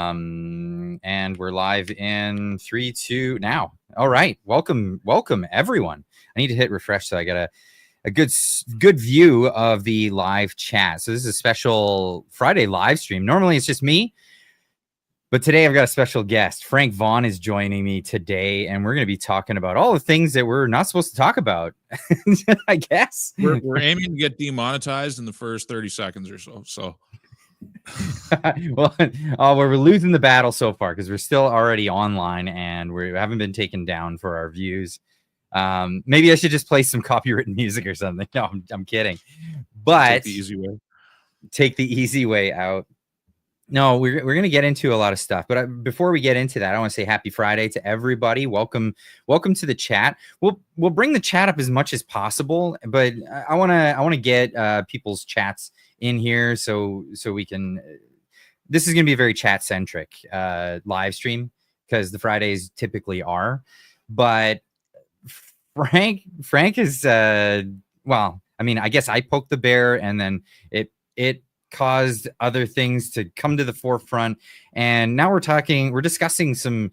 And we're live in 3, 2 now. All right. Welcome, everyone. I need to hit refresh so I get a good view of the live chat. So this is a special Friday live stream. Normally it's just me, but today I've got a special guest. Frank Vaughan is joining me today, and we're going to be talking about all the things that we're not supposed to talk about. I guess we're aiming to get demonetized in the first 30 seconds or so. So. Well, we're losing the battle so far because we're still already online and we haven't been taken down for our views. Maybe I should just play some copywritten music or something. No, I'm kidding. But take the easy way out. No, we're going to get into a lot of stuff. But before we get into that, I want to say happy Friday to everybody. Welcome to the chat. We'll bring the chat up as much as possible, but I want to get people's chats in here so we can. This is going to be a very chat centric live stream because the Fridays typically are. But Frank is well, I mean, I guess I poked the bear and then it caused other things to come to the forefront, and now we're discussing some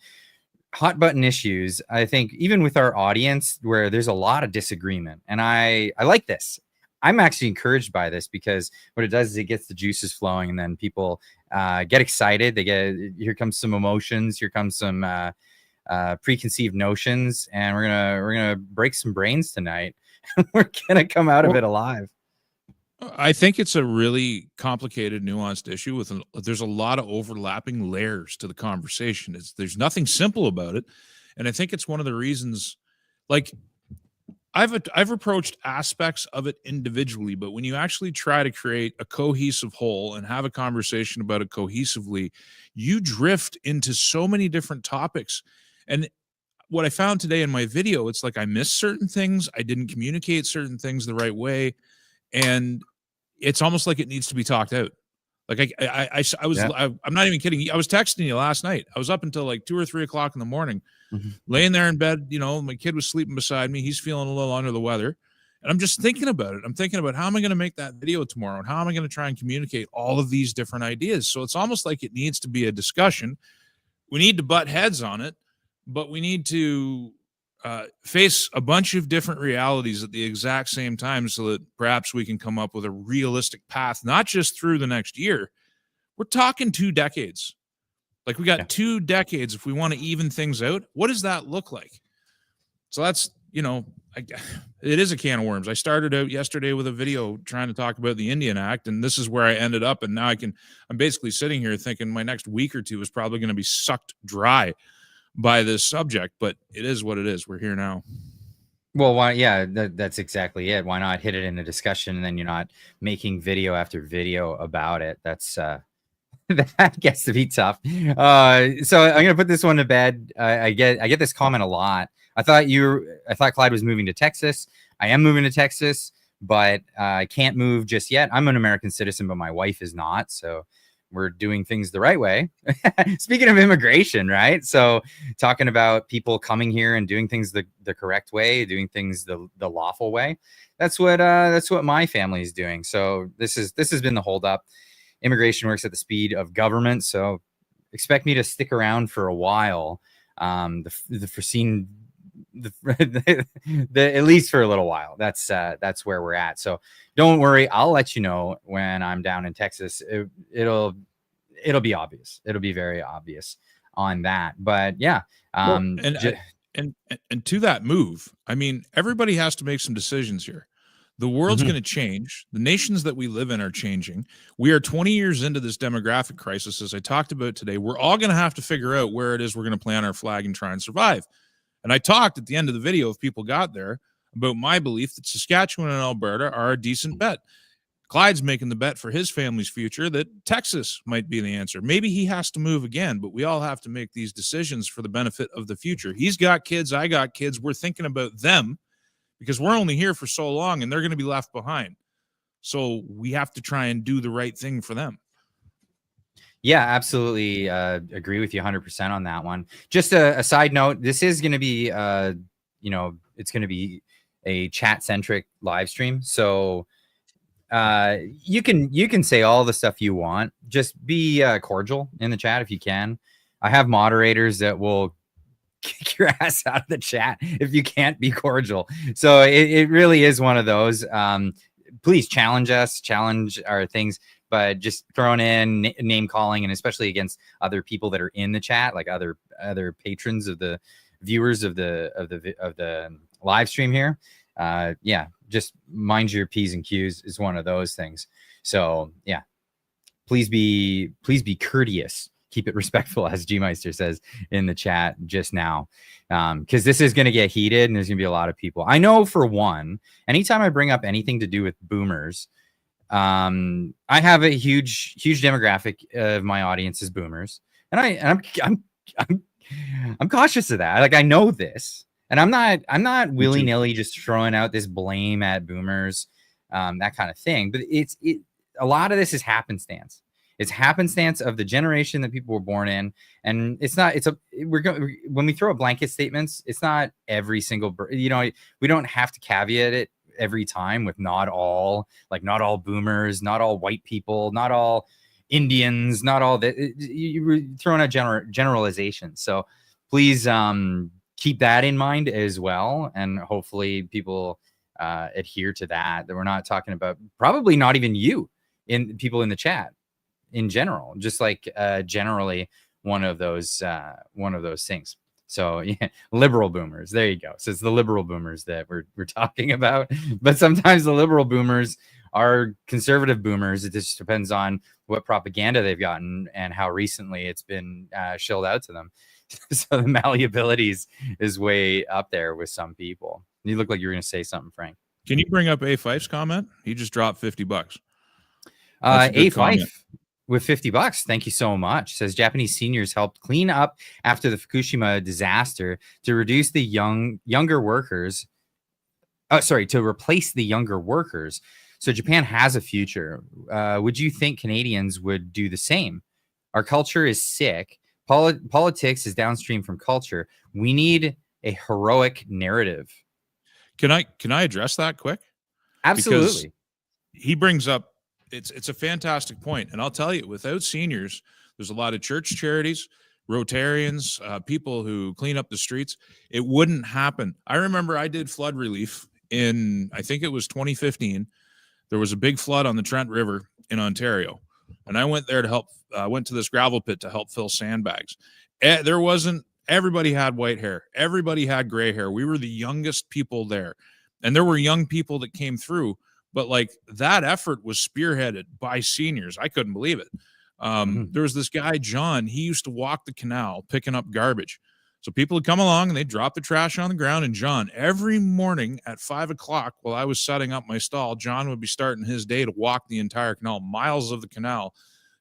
hot button issues. I think even with our audience where there's a lot of disagreement, and I like this. I'm actually encouraged by this because what it does is it gets the juices flowing, and then people get excited. Here comes some emotions, here comes some preconceived notions, and we're gonna break some brains tonight. We're gonna come out of it alive. I think it's a really complicated, nuanced issue there's a lot of overlapping layers to the conversation. There's nothing simple about it, and I think it's one of the reasons. Like, I've approached aspects of it individually, but when you actually try to create a cohesive whole and have a conversation about it cohesively, you drift into so many different topics. And what I found today in my video, it's like I missed certain things, I didn't communicate certain things the right way, and it's almost like it needs to be talked out. Like I'm not even kidding. I was texting you last night. I was up until like 2 or 3 o'clock in the morning, laying there in bed. You know, my kid was sleeping beside me. He's feeling a little under the weather. And I'm just thinking about it. I'm thinking about how am I going to make that video tomorrow? And how am I going to try and communicate all of these different ideas? So it's almost like it needs to be a discussion. We need to butt heads on it, but we need to face a bunch of different realities at the exact same time so that perhaps we can come up with a realistic path, not just through the next year. We're talking 2 decades. Like, we got 2 decades if we want to even things out. What does that look like? So that's, it is a can of worms. I started out yesterday with a video trying to talk about the Indian Act, and this is where I ended up. And now I'm basically sitting here thinking my next week or two is probably going to be sucked dry by this subject, but it is what it is. We're here now. Well, why? Yeah, that's exactly it. Why not hit it in a discussion, and then you're not making video after video about it? That's that gets to be tough. So I'm gonna put this one to bed. I get this comment a lot. I thought Clyde was moving to Texas. I am moving to Texas, but I can't move just yet. I'm an American citizen, but my wife is not. So we're doing things the right way. Speaking of immigration, right? So talking about people coming here and doing things the correct way, doing things the lawful way. That's what my family is doing. So this has been the holdup. Immigration works at the speed of government. So expect me to stick around for a while. The foreseen, at least for a little while. That's where we're at. So don't worry. I'll let you know when I'm down in Texas. It'll be obvious. It'll be very obvious on that. But yeah. And to that move, I mean, everybody has to make some decisions here. The world's going to change. The nations that we live in are changing. We are 20 years into this demographic crisis, as I talked about today. We're all going to have to figure out where it is we're going to plant our flag and try and survive. And I talked at the end of the video, if people got there, about my belief that Saskatchewan and Alberta are a decent bet. Clyde's making the bet for his family's future that Texas might be the answer. Maybe he has to move again, but we all have to make these decisions for the benefit of the future. He's got kids. I got kids. We're thinking about them because we're only here for so long and they're going to be left behind. So we have to try and do the right thing for them. Yeah, absolutely. Agree with you 100% on that one. Just a side note, this is going to be, it's going to be a chat-centric live stream. So You can say all the stuff you want. Just be cordial in the chat if you can. I have moderators that will kick your ass out of the chat if you can't be cordial. So it really is one of those. Please challenge us, challenge our things, but just throwing in name calling, and especially against other people that are in the chat, like other patrons of the viewers of the live stream here. Yeah, just mind your P's and Q's is one of those things. So yeah, please be courteous. Keep it respectful, as G-Meister says in the chat just now, because this is going to get heated and there's going to be a lot of people. I know for one, anytime I bring up anything to do with boomers, I have a huge demographic of my audience is boomers, and I'm cautious of that. Like, I know this, and I'm not willy nilly just throwing out this blame at boomers, that kind of thing. But a lot of this is happenstance. It's happenstance of the generation that people were born in, and when we throw out blanket statements, it's not every single, we don't have to caveat it every time with not all boomers, not all white people, not all Indians, not all that. You were throwing out generalizations. So please keep that in mind as well, and hopefully people adhere to that we're not talking about, probably not even you, in people in the chat in general, just like generally one of those things. So yeah, liberal boomers, there you go. So it's the liberal boomers that we're talking about, but sometimes the liberal boomers are conservative boomers. It just depends on what propaganda they've gotten and how recently it's been shilled out to them. So the malleability is way up there with some people. You look like you were going to say something, Frank. Can you bring up A5's comment? He just dropped $50. A5 with $50. Thank you so much. Says Japanese seniors helped clean up after the Fukushima disaster to reduce the younger workers. To replace the younger workers. So Japan has a future. Would you think Canadians would do the same? Our culture is sick. Politics is downstream from culture. We need a heroic narrative. Can I address that quick? Absolutely. Because he brings up, it's a fantastic point. And I'll tell you, without seniors, there's a lot of church charities, Rotarians, people who clean up the streets. It wouldn't happen. I remember I did flood relief in, I think it was 2015. There was a big flood on the Trent River in Ontario. And I went there to help, went to this gravel pit to help fill sandbags. Everybody had white hair. Everybody had gray hair. We were the youngest people there. And there were young people that came through. But like, that effort was spearheaded by seniors. I couldn't believe it. There was this guy, John, he used to walk the canal picking up garbage. So people would come along and they'd drop the trash on the ground. And John, every morning at 5 o'clock, while I was setting up my stall, John would be starting his day to walk the entire canal, miles of the canal,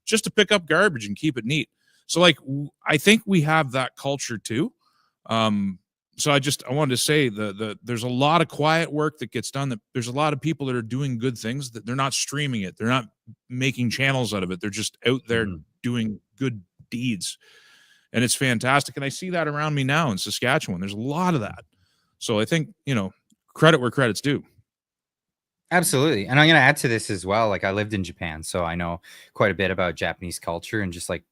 just to pick up garbage and keep it neat. So like, I think we have that culture too. So I wanted to say there's a lot of quiet work that gets done, that there's a lot of people that are doing good things, that they're not streaming it. They're not making channels out of it. They're just out there doing good deeds. And it's fantastic. And I see that around me now in Saskatchewan. There's a lot of that. So I think, credit where credit's due. Absolutely. And I'm going to add to this as well. Like, I lived in Japan, so I know quite a bit about Japanese culture, and just like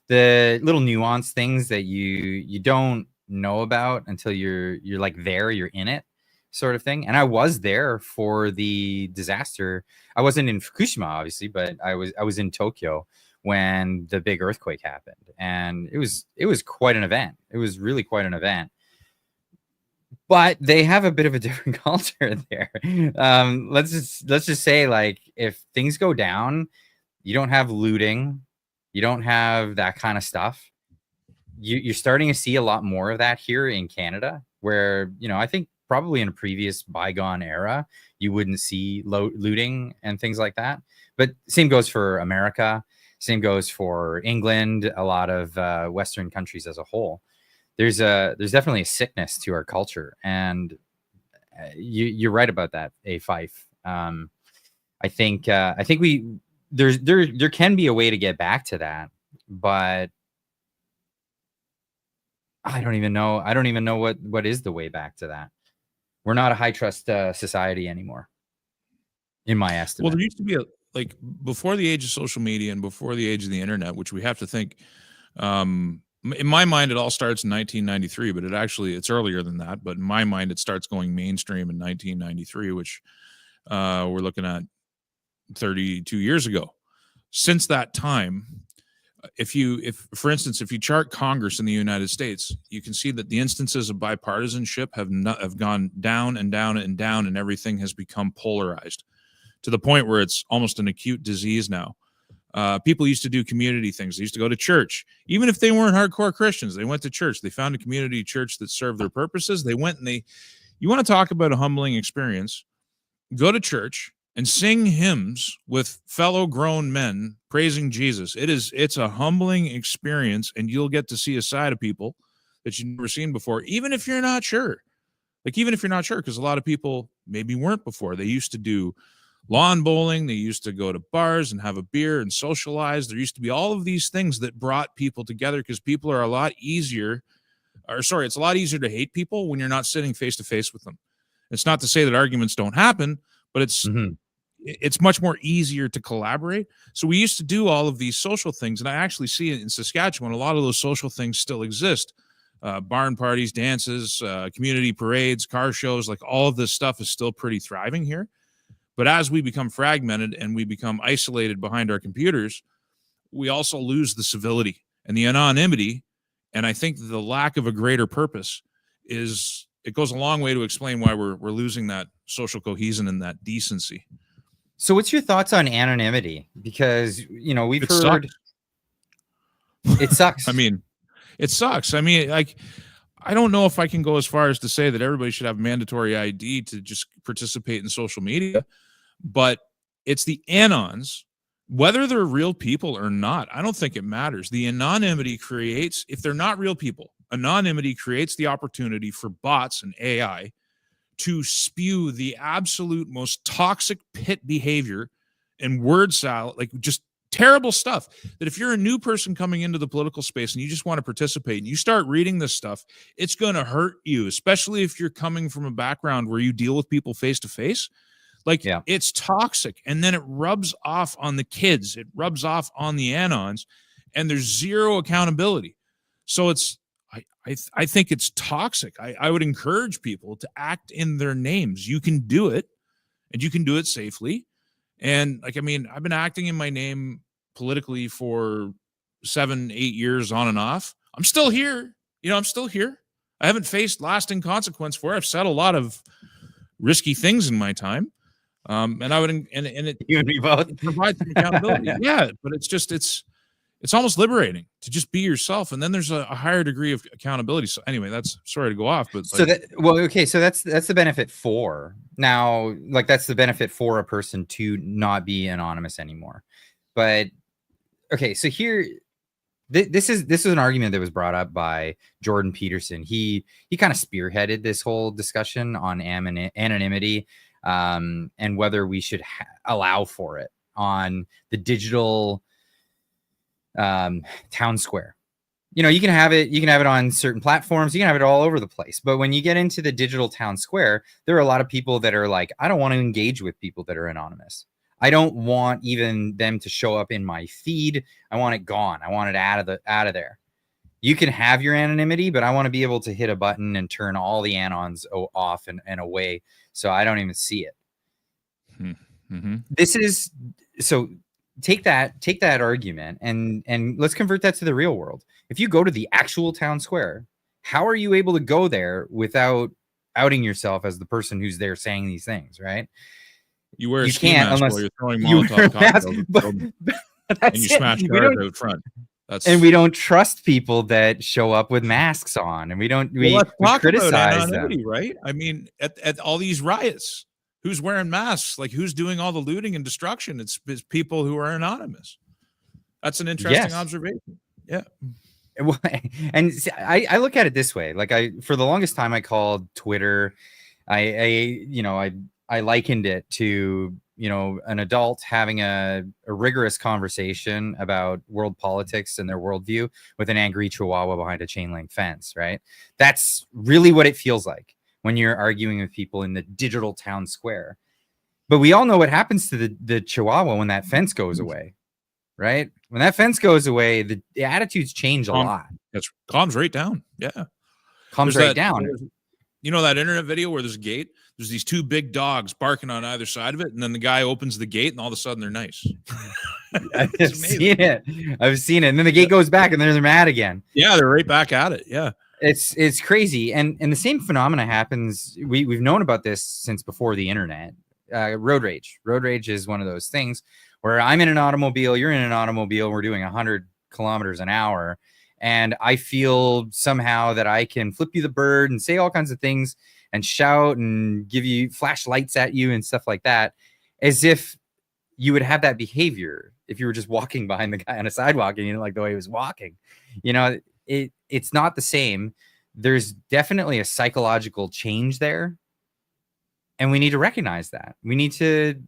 the little nuanced things that you don't know about until you're like there, you're in it, sort of thing. And I was there for the disaster. I wasn't in Fukushima, obviously, but I was in Tokyo when the big earthquake happened, and it was quite an event. It was really quite an event. But they have a bit of a different culture there. Let's just say, like, if things go down, you don't have looting, you don't have that kind of stuff. You're starting to see a lot more of that here in Canada, where, I think probably in a previous bygone era, you wouldn't see looting and things like that. But same goes for America. Same goes for England, a lot of Western countries as a whole. There's definitely a sickness to our culture, and you're right about that, A Fife. I think there can be a way to get back to that, but I don't even know. I don't even know what is the way back to that. We're not a high trust society anymore. in my Well, estimate. there used to be like before the age of social media and before the age of the internet, which we have to think, in my mind, it all starts in 1993, but it's earlier than that. But in my mind, it starts going mainstream in 1993, which we're looking at 32 years ago. Since that time, for instance, if you chart Congress in the United States, you can see that the instances of bipartisanship have gone down and down and down, and everything has become polarized to the point where it's almost an acute disease now. People used to do community things. They used to go to church. Even if they weren't hardcore Christians, they went to church. They found a community church that served their purposes. They went and you want to talk about a humbling experience, go to church and sing hymns with fellow grown men praising Jesus. It's a humbling experience, and you'll get to see a side of people that you've never seen before, even if you're not sure. Because a lot of people maybe weren't before. They used to do lawn bowling. They used to go to bars and have a beer and socialize. There used to be all of these things that brought people together, because people are it's a lot easier to hate people when you're not sitting face to face with them. It's not to say that arguments don't happen, but it's much more easier to collaborate. So we used to do all of these social things, and I actually see it in Saskatchewan. A lot of those social things still exist. Barn parties, dances, community parades, car shows, like all of this stuff is still pretty thriving here. But as we become fragmented and we become isolated behind our computers, we also lose the civility and the anonymity. And I think the lack of a greater purpose it goes a long way to explain why we're losing that social cohesion and that decency. So what's your thoughts on anonymity? Because, we've heard it sucks. I mean, it sucks. I mean, like, I don't know if I can go as far as to say that everybody should have mandatory ID to just participate in social media, but it's the anons, whether they're real people or not. I don't think it matters. The anonymity creates, if they're not real people, anonymity creates the opportunity for bots and AI to spew the absolute most toxic pit behavior and word salad, like just terrible stuff, that if you're a new person coming into the political space and you just want to participate and you start reading this stuff, it's going to hurt you, especially if you're coming from a background where you deal with people face to face. Like, It's toxic, and then it rubs off on the kids. It rubs off on the anons, and there's zero accountability. So I think it's toxic. I would encourage people to act in their names. You can do it, and you can do it safely. And I've been acting in my name politically for 7-8 years on and off. I'm still here. I'm still here. I haven't faced lasting consequence for it. I've said a lot of risky things in my time. And I would, and it, you and me both, it provides some accountability. Yeah, but it's almost liberating to just be yourself, and then there's a higher degree of accountability. So anyway, that's sorry to go off, but so that's the benefit for now. Like, that's the benefit for a person to not be anonymous anymore. But okay, so here, this is an argument that was brought up by Jordan Peterson. He kind of spearheaded this whole discussion on anonymity, and whether we should allow for it on the digital town square. You can have it on certain platforms, you can have it all over the place, but when you get into the digital town square, there are a lot of people that are like, I don't want to engage with people that are anonymous. I don't want even them to show up in my feed. I want it gone. I want it out of there. You can have your anonymity, but I want to be able to hit a button and turn all the anons off and away, so I don't even see it. Mm-hmm. This is so. Take that argument and let's convert that to the real world. If you go to the actual town square, how are you able to go there without outing yourself as the person who's there saying these things, right? You wear a ski mask while you're throwing Molotov cocktails, and you smash cars out front. And we don't trust people that show up with masks on, and we criticize them, right? I mean, at all these riots, who's wearing masks? Like, who's doing all the looting and destruction? It's people who are anonymous. That's an interesting observation. Yeah. And I look at it this way. Like, for the longest time, I called Twitter, I likened it to, an adult having a rigorous conversation about world politics and their worldview with an angry chihuahua behind a chain link fence, right? That's really what it feels like when you're arguing with people in the digital town square. But we all know what happens to the Chihuahua when that fence goes away, right? When that fence goes away, the attitudes change a lot. It calms right down. Yeah. Calms right down. You know that internet video where there's a gate? There's these two big dogs barking on either side of it, and then the guy opens the gate, and all of a sudden they're nice. I've seen it. And then the gate goes back, and then they're mad again. Yeah, they're right back at it. Yeah. It's crazy. And the same phenomena happens. We've known about this since before the internet. Road rage. Road rage is one of those things where I'm in an automobile, you're in an automobile, we're doing 100 kilometers an hour, and I feel somehow that I can flip you the bird and say all kinds of things and shout and give you flashlights at you and stuff like that, as if you would have that behavior if you were just walking behind the guy on a sidewalk and you didn't like the way he was walking. It's not the same. There's definitely a psychological change there. And we need to recognize that. We need to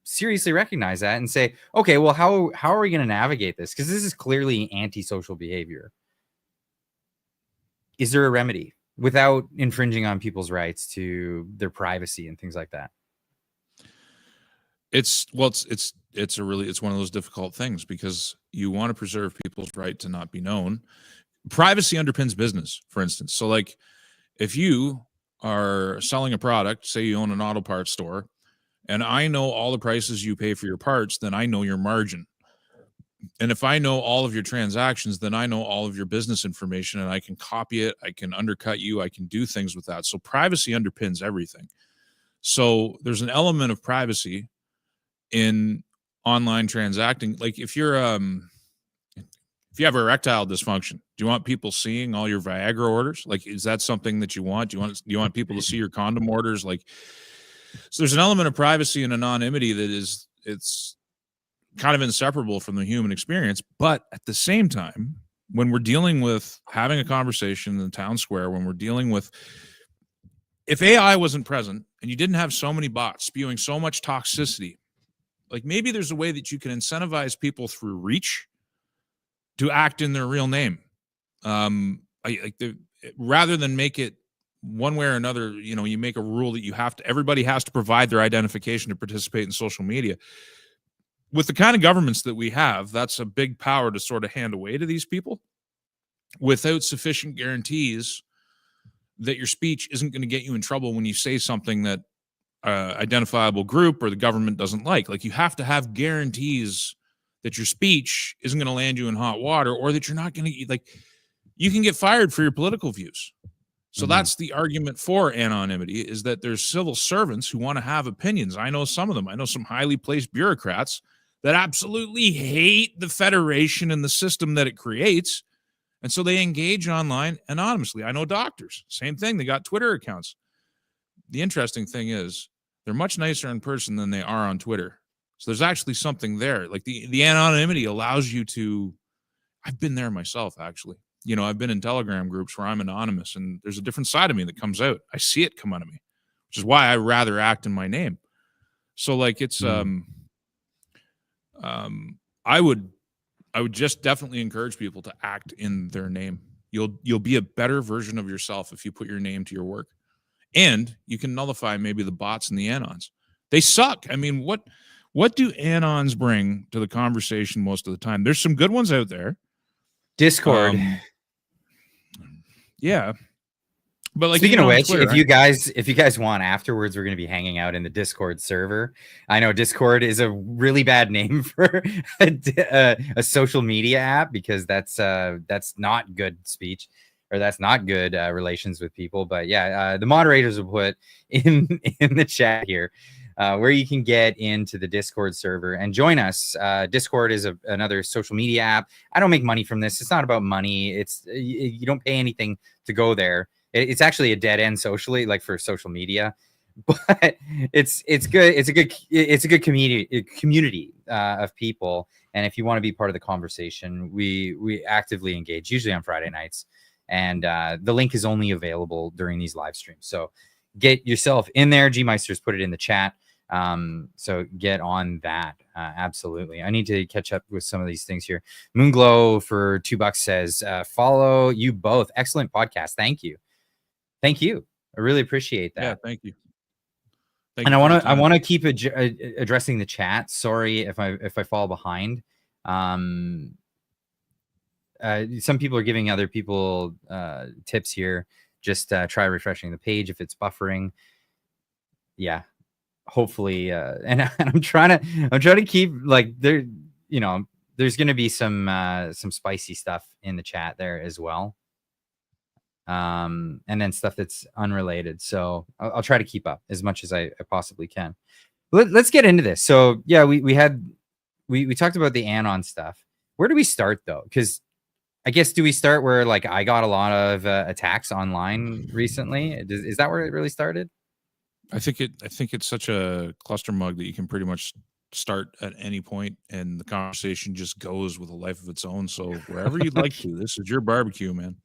seriously recognize that and say, okay, well, how are we going to navigate this? Because this is clearly antisocial behavior. Is there a remedy without infringing on people's rights to their privacy and things like that? It's one of those difficult things because you want to preserve people's right to not be known. Privacy underpins business, for instance. So like if you are selling a product, say you own an auto parts store, and I know all the prices you pay for your parts, then I know your margin. And if I know all of your transactions, then I know all of your business information, and I can copy it, I can undercut you, I can do things with that. So privacy underpins everything. So there's an element of privacy in online transacting. Like if you have erectile dysfunction, do you want people seeing all your Viagra orders? Like, is that something that you want? Do you want people to see your condom orders? Like, so there's an element of privacy and anonymity that it's kind of inseparable from the human experience. But at the same time, when we're dealing with having a conversation in the town square, when we're dealing with, if AI wasn't present and you didn't have so many bots spewing so much toxicity, like maybe there's a way that you can incentivize people through reach to act in their real name. Rather than make it one way or another, you make a rule that everybody has to provide their identification to participate in social media. With the kind of governments that we have, that's a big power to sort of hand away to these people without sufficient guarantees that your speech isn't going to get you in trouble when you say something that identifiable group or the government doesn't like. Like you have to have guarantees that your speech isn't going to land you in hot water, or that you're not going to you can get fired for your political views. So that's the argument for anonymity, is that there's civil servants who want to have opinions. I know some of them. I know some highly placed bureaucrats that absolutely hate the federation and the system that it creates. And so they engage online anonymously. I know doctors, same thing. They got Twitter accounts. The interesting thing is they're much nicer in person than they are on Twitter. So there's actually something there. Like the anonymity allows you to, I've been there myself, actually. I've been in Telegram groups where I'm anonymous, and there's a different side of me that comes out. I see it come out of me, which is why I rather act in my name. So like it's, I would just definitely encourage people to act in their name. You'll be a better version of yourself if you put your name to your work. And you can nullify maybe the bots and the anons. They suck. I mean, what do anons bring to the conversation most of the time? There's some good ones out there. Discord. Yeah. But like, speaking of which, Twitter, if you guys want, afterwards we're going to be hanging out in the Discord server. I know Discord is a really bad name for a social media app, because that's not good speech, or that's not good relations with people. But yeah, the moderators will put in the chat here where you can get into the Discord server and join us. Discord is another social media app. I don't make money from this. It's not about money. It's you don't pay anything to go there. It's actually a dead end socially, like for social media, but it's good. It's a good community of people. And if you want to be part of the conversation, we actively engage, usually on Friday nights. And the link is only available during these live streams. So get yourself in there. G Meister's put it in the chat. So get on that. Absolutely. I need to catch up with some of these things here. Moonglow for $2 says, follow you both. Excellent podcast. Thank you. I really appreciate that. Yeah, thank you. Thank And you for your I time. want to keep addressing the chat. Sorry if I fall behind. Some people are giving other people tips here. Just try refreshing the page if it's buffering. Yeah, hopefully. And I'm trying to keep like there. You know, there's going to be some spicy stuff in the chat there as well. And then stuff that's unrelated. So I'll try to keep up as much as I possibly can. Let's get into this. So yeah, we talked about the Anon stuff. Where do we start though? Because I guess, do we start where like I got a lot of attacks online recently? Is that where it really started? I think it's such a cluster mug that you can pretty much start at any point and the conversation just goes with a life of its own. So wherever you'd like to, this is your barbecue, man.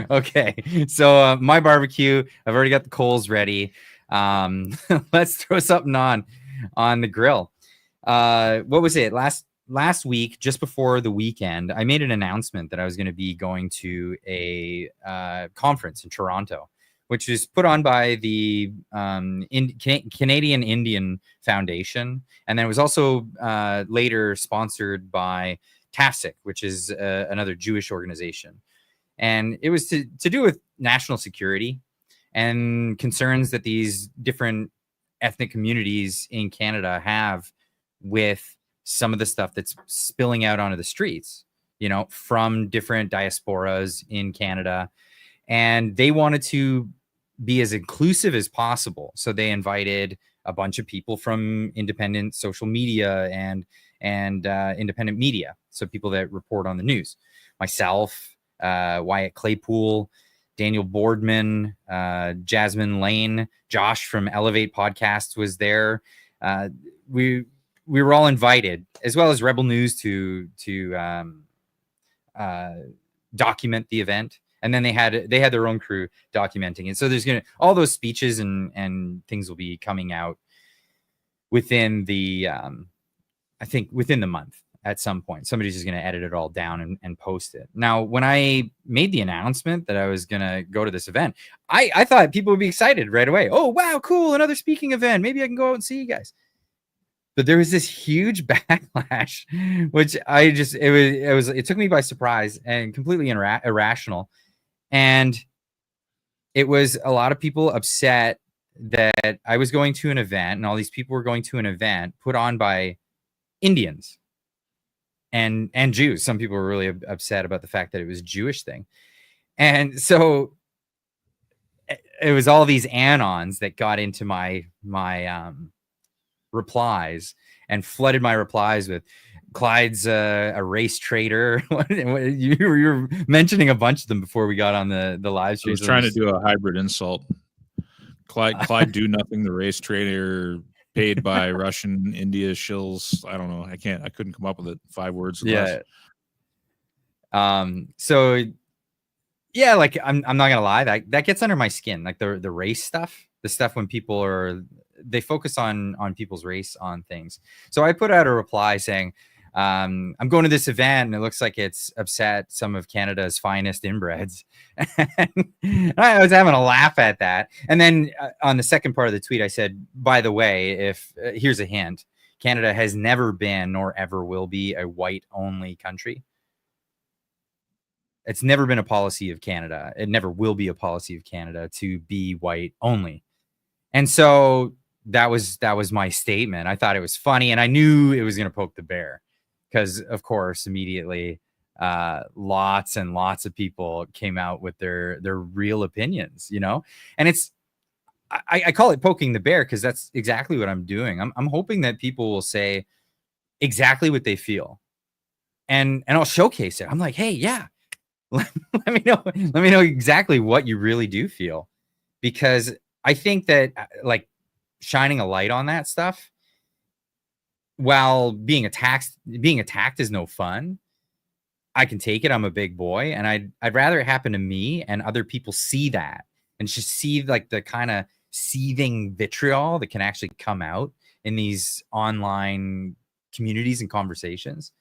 Okay, so my barbecue, I've already got the coals ready. Let's throw something on the grill. What was it last week, just before the weekend? I made an announcement that I was going to be going to a conference in Toronto, which is put on by the Canadian Indian Foundation, and then it was also later sponsored by TAFSIC, which is another Jewish organization. And it was to do with national security and concerns that these different ethnic communities in Canada have with some of the stuff that's spilling out onto the streets, you know, from different diasporas in Canada. And they wanted to be as inclusive as possible. So they invited a bunch of people from independent social media and independent media. So people that report on the news, myself, Wyatt Claypool, Daniel Boardman, Jasmine Lane, Josh from Elevate Podcast was there. We were all invited, as well as Rebel News, to document the event. And then they had their own crew documenting it. So there's all those speeches and things will be coming out within the I think within the month. At some point, somebody's just going to edit it all down and post it. Now, when I made the announcement that I was going to go to this event, I thought people would be excited right away. Oh, wow, cool. Another speaking event. Maybe I can go out and see you guys. But there was this huge backlash, which it took me by surprise and completely irrational. And it was a lot of people upset that I was going to an event and all these people were going to an event put on by Indians and Jews. Some people were really upset about the fact that it was a Jewish thing. And so it was all these anons that got into my replies and flooded my replies with Clyde's a race traitor. You were mentioning a bunch of them before we got on the live stream. I was trying to do a hybrid insult. Clyde do nothing, the race traitor, paid by Russian India shills. I don't know. I couldn't come up with it. 5 words or less. So yeah, like I'm not gonna lie, that gets under my skin. Like the race stuff, the stuff when people they focus on people's race on things. So I put out a reply saying, I'm going to this event and it looks like it's upset some of Canada's finest inbreds. I was having a laugh at that. And then on the second part of the tweet, I said, by the way, if here's a hint, Canada has never been nor ever will be a white only country. It's never been a policy of Canada. It never will be a policy of Canada to be white only. And so that was my statement. I thought it was funny and I knew it was going to poke the bear. Because, of course, immediately lots and lots of people came out with their real opinions, you know? And I call it poking the bear because that's exactly what I'm doing. I'm hoping that people will say exactly what they feel. And I'll showcase it. I'm like, hey, yeah, let me know exactly what you really do feel. Because I think that, like, shining a light on that stuff, while being attacked is no fun. I can take it. I'm a big boy, and I'd rather it happen to me and other people see that and just see like the kind of seething vitriol that can actually come out in these online communities and conversations,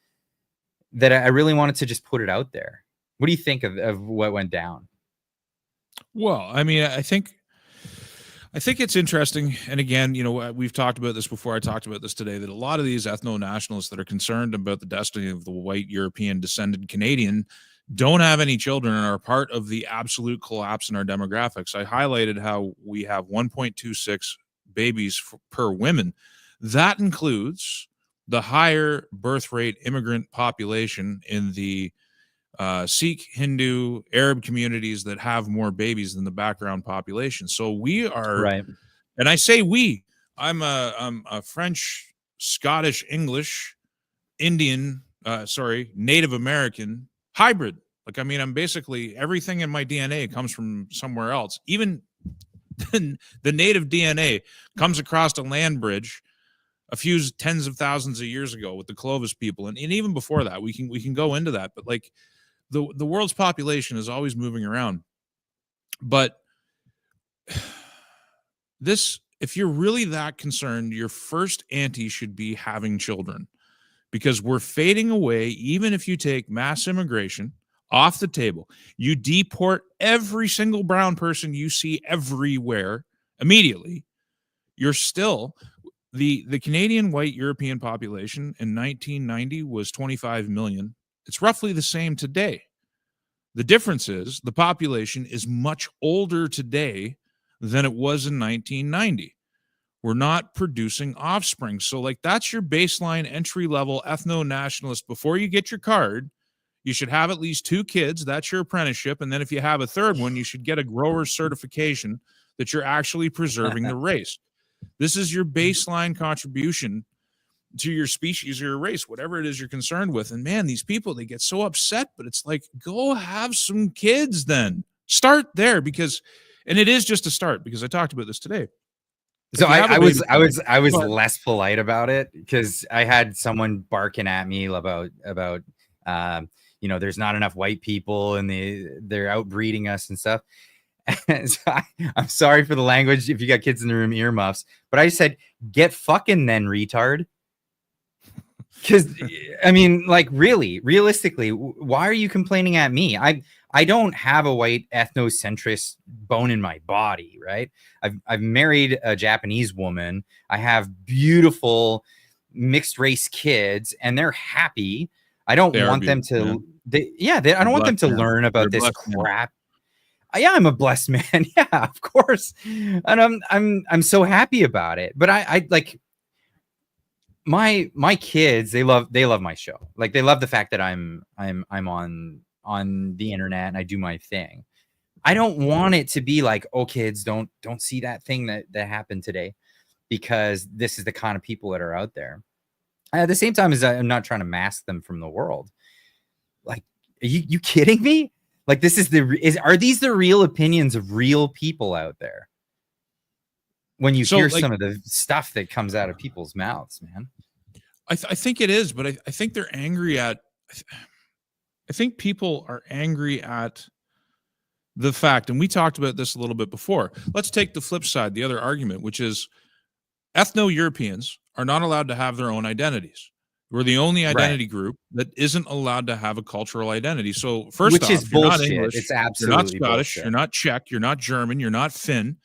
that I really wanted to just put it out there. What do you think of what went down? Well, I mean, I think I think it's interesting. And again, we've talked about this before. I talked about this today, that a lot of these ethno-nationalists that are concerned about the destiny of the white European descended Canadian don't have any children and are part of the absolute collapse in our demographics. I highlighted how we have 1.26 babies per women. That includes the higher birth rate immigrant population in the Sikh, Hindu, Arab communities that have more babies than the background population. So we are, Right. and I say we, I'm a French, Scottish, English, Indian, Native American hybrid. Like, I mean, I'm basically, everything in my DNA comes from somewhere else. Even the native DNA comes across a land bridge a few tens of thousands of years ago with the Clovis people. And even before that, we can go into that. But like, the world's population is always moving around. But this, if you're really that concerned, your first ante should be having children, because we're fading away. Even if you take mass immigration off the table, you deport every single brown person you see everywhere immediately, you're still, the Canadian white European population in 1990 was 25 million. It's roughly the same today. The difference is the population is much older today than it was in 1990. We're not producing offspring. So like, that's your baseline entry level ethno-nationalist. Before you get your card, you should have at least 2 kids. That's your apprenticeship. And then if you have a third one, you should get a grower certification that you're actually preserving the race. This is your baseline contribution to your species or your race, whatever it is you're concerned with. And man, these people, they get so upset, but it's like, go have some kids then. Start there, because, and it is just a start, because I talked about this today. So I was less polite about it, because I had someone barking at me about there's not enough white people and they're outbreeding us and stuff. And so I'm sorry for the language if you got kids in the room, earmuffs, but I said, get fucking then, retard. Because I mean, like, really, realistically, why are you complaining at me? I don't have a white ethnocentrist bone in my body, right? I've married a Japanese woman. I have beautiful mixed race kids, and they're happy. I don't want them to. I don't want them to learn about this crap. Yeah, I'm a blessed man. Yeah, of course, and I'm so happy about it. But I like my kids. They love my show. Like, they love the fact that I'm on the internet and I do my thing. I don't want it to be like, oh, kids, don't see that thing that happened today, because this is the kind of people that are out there. At the same time, as I'm not trying to mask them from the world. Like, are you kidding me? Like, this is are these the real opinions of real people out there? When you hear some of the stuff that comes out of people's mouths, man. I think it is, but I think they're angry at, I think people are angry at the fact, and we talked about this a little bit before. Let's take the flip side, the other argument, which is ethno-Europeans are not allowed to have their own identities. We're the only identity group that isn't allowed to have a cultural identity. So first off, you're not English, it's absolutely you're not Scottish, bullshit. You're not Czech, you're not German, you're not Finn,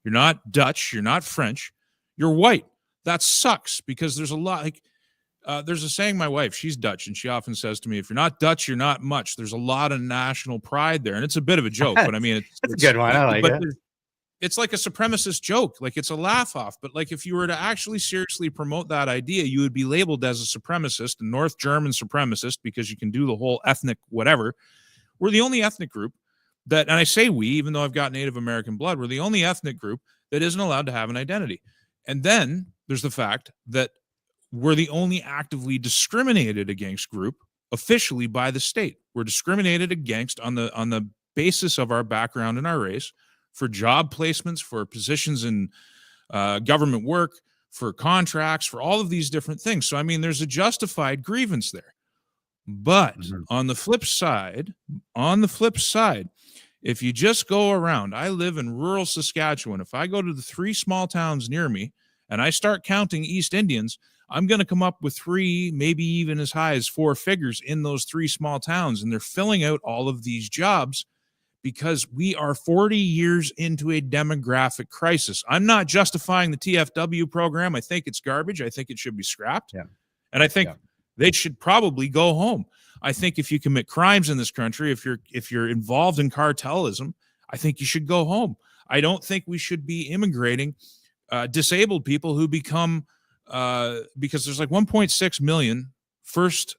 you're not Dutch, you're not French, you're white. That sucks, because there's a lot, like, there's a saying, my wife, she's Dutch, and she often says to me, if you're not Dutch, you're not much. There's a lot of national pride there. And it's a bit of a joke, but I mean, it's a good one. I like it. It's like a supremacist joke. Like, it's a laugh off. But like, if you were to actually seriously promote that idea, you would be labeled as a supremacist, a North German supremacist, because you can do the whole ethnic whatever. We're the only ethnic group that, and I say we, even though I've got Native American blood, we're the only ethnic group that isn't allowed to have an identity. And then there's the fact that we're the only actively discriminated against group officially by the state. We're discriminated against on the basis of our background and our race, for job placements, for positions in government work, for contracts, for all of these different things. So, I mean, there's a justified grievance there. But on the flip side, if you just go around, I live in rural Saskatchewan. If I go to the 3 small towns near me and I start counting East Indians, I'm going to come up with 3, maybe even as high as 4 figures in those 3 small towns. And they're filling out all of these jobs because we are 40 years into a demographic crisis. I'm not justifying the TFW program. I think it's garbage. I think it should be scrapped. Yeah. And I think they should probably go home. I think if you commit crimes in this country, if you're involved in cartelism, I think you should go home. I don't think we should be immigrating disabled people who become because there's like 1.6 million first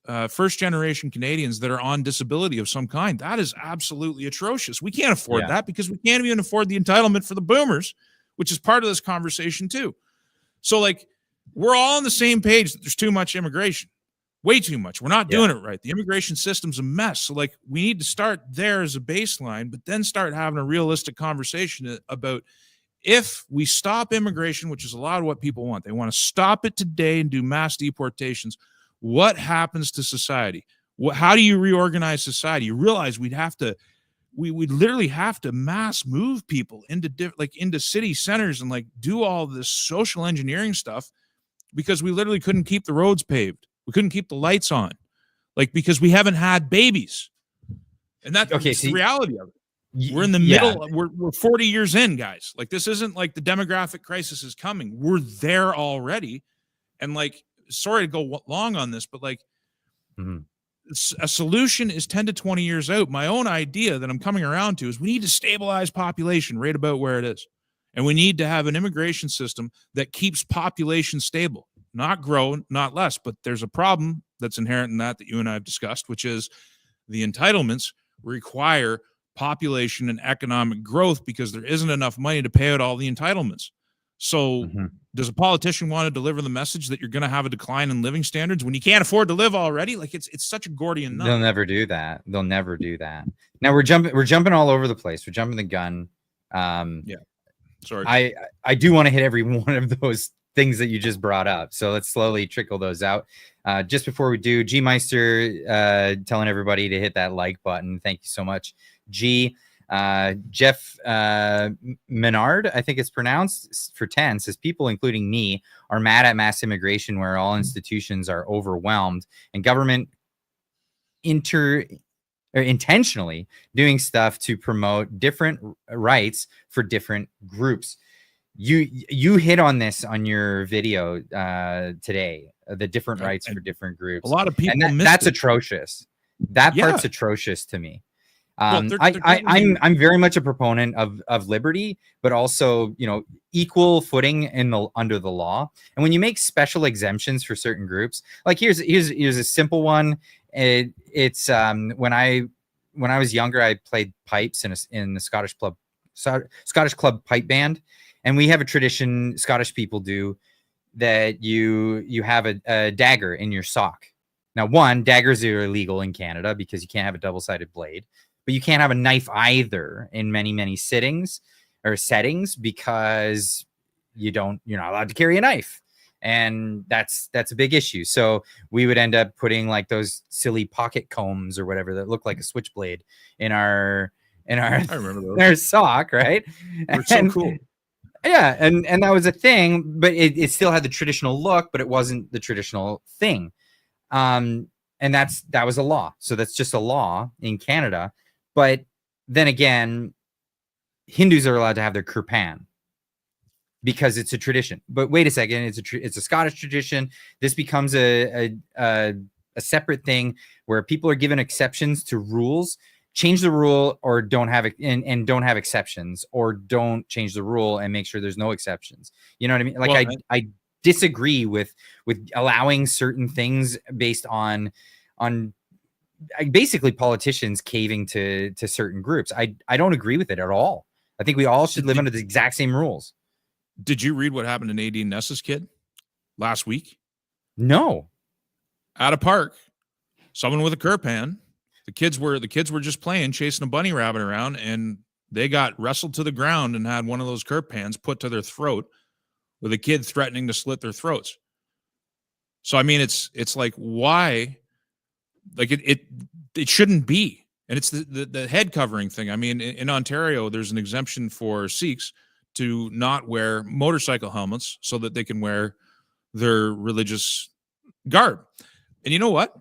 generation Canadians that are on disability of some kind. That is absolutely atrocious. We can't afford that because we can't even afford the entitlement for the boomers, which is part of this conversation too. So like we're all on the same page that there's too much immigration, way too much. We're not doing it right. The immigration system's a mess. So like we need to start there as a baseline, but then start having a realistic conversation about if we stop immigration, which is a lot of what people want. They want to stop it today and do mass deportations. What happens to society? How do you reorganize society? You realize we'd literally have to mass move people into city centers and like do all this social engineering stuff because we literally couldn't keep the roads paved. We couldn't keep the lights on, like because we haven't had babies, and that's the reality of it. We're in the middle. We're 40 years in, guys. Like this isn't like the demographic crisis is coming. We're there already, and like. Sorry to go long on this, but like a solution is 10 to 20 years out. My own idea that I'm coming around to is we need to stabilize population right about where it is. And we need to have an immigration system that keeps population stable, not grow, not less. But there's a problem that's inherent in that you and I have discussed, which is the entitlements require population and economic growth because there isn't enough money to pay out all the entitlements. So does a politician want to deliver the message that you're going to have a decline in living standards when you can't afford to live already? Like it's such a Gordian knot. They'll never do that. They'll never do that. Now we're jumping all over the place. We're jumping the gun. Sorry. I do want to hit every one of those things that you just brought up. So let's slowly trickle those out. Just before we do, G Meister telling everybody to hit that like button. Thank you so much, G. Jeff Menard, I think it's pronounced, for 10 says people, including me, are mad at mass immigration where all institutions are overwhelmed and government intentionally doing stuff to promote different rights for different groups. You hit on this on your video today, the different rights for different groups. A lot of people that's atrocious. That part's atrocious to me. I'm very much a proponent of liberty, but also, equal footing under the law. And when you make special exemptions for certain groups, like here's a simple one. It's when I was younger, I played pipes in the Scottish club pipe band, and we have a tradition Scottish people do that you have a dagger in your sock. Now, daggers are illegal in Canada because you can't have a double-sided blade. But you can't have a knife either in many, many settings because you're not allowed to carry a knife. And that's a big issue. So we would end up putting like those silly pocket combs or whatever that look like a switchblade in our I remember those. In our sock, right? They're so cool. Yeah, and that was a thing, but it still had the traditional look, but it wasn't the traditional thing. And that was a law. So that's just a law in Canada. But then again, Hindus are allowed to have their kirpan because it's a tradition. But wait a second, it's a Scottish tradition. This becomes a separate thing where people are given exceptions to rules. Change the rule or don't have it, and don't have exceptions, or don't change the rule and make sure there's no exceptions. You know what I mean? Like I disagree with allowing certain things based on basically politicians caving to certain groups. I don't agree with it at all. I think we all should live under the exact same rules. Did you read what happened to Nadine Ness's kid last week? No. At a park, someone with a kirpan. The kids were just playing, chasing a bunny rabbit around, and they got wrestled to the ground and had one of those kirpans put to their throat, with a kid threatening to slit their throats. So I mean, it's like, why? Like it shouldn't be. And it's the head covering thing. I mean, in Ontario, there's an exemption for Sikhs to not wear motorcycle helmets so that they can wear their religious garb. And you know what?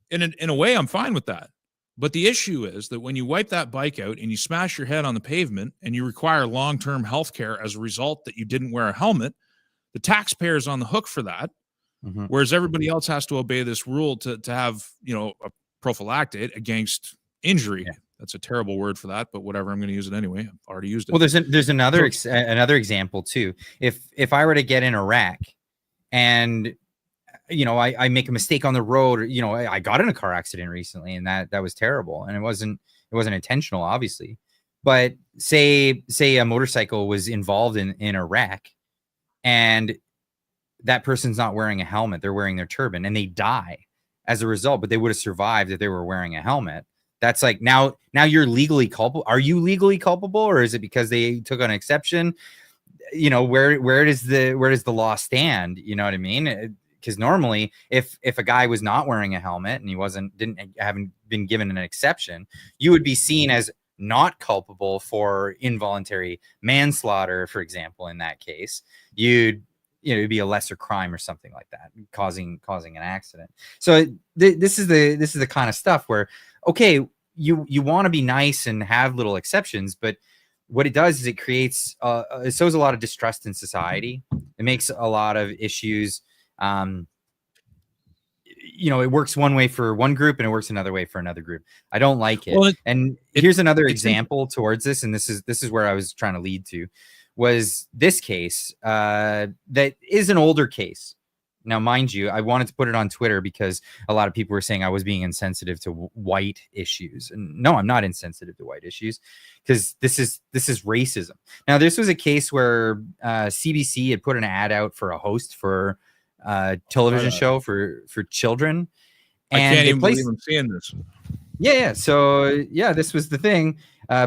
In a way, I'm fine with that. But the issue is that when you wipe that bike out and you smash your head on the pavement and you require long-term health care as a result that you didn't wear a helmet, the taxpayer is on the hook for that, whereas everybody else has to obey this rule to have, a prophylactic against injury. Yeah. That's a terrible word for that, but whatever. I'm going to use it anyway. I've already used it. Well, there's another example too. If I were to get in Iraq and I make a mistake on the road, or, I got in a car accident recently, and that was terrible, and it wasn't intentional, obviously. But say a motorcycle was involved in Iraq, and that person's not wearing a helmet, they're wearing their turban, and they die as a result, but they would have survived if they were wearing a helmet. That's like, now you're legally culpable. Are you legally culpable, or is it because they took an exception? Where does the law stand? You know what I mean? Because normally, if a guy was not wearing a helmet and he haven't been given an exception, you would be seen as not culpable for involuntary manslaughter, for example. In that case, it'd be a lesser crime or something like that, causing an accident. So this is the kind of stuff where, okay, you want to be nice and have little exceptions, but what it does is it creates it sows a lot of distrust in society. It makes a lot of issues. It works one way for one group and it works another way for another group. I don't like it. Well, here's another example towards this, and this is where I was trying to lead to, was this case that is an older case. Now, mind you, I wanted to put it on Twitter because a lot of people were saying I was being insensitive to white issues. And no, I'm not insensitive to white issues, because this is racism. Now, this was a case where CBC had put an ad out for a host for a television show for children. And I can't even believe I'm seeing this. Yeah. So, this was the thing.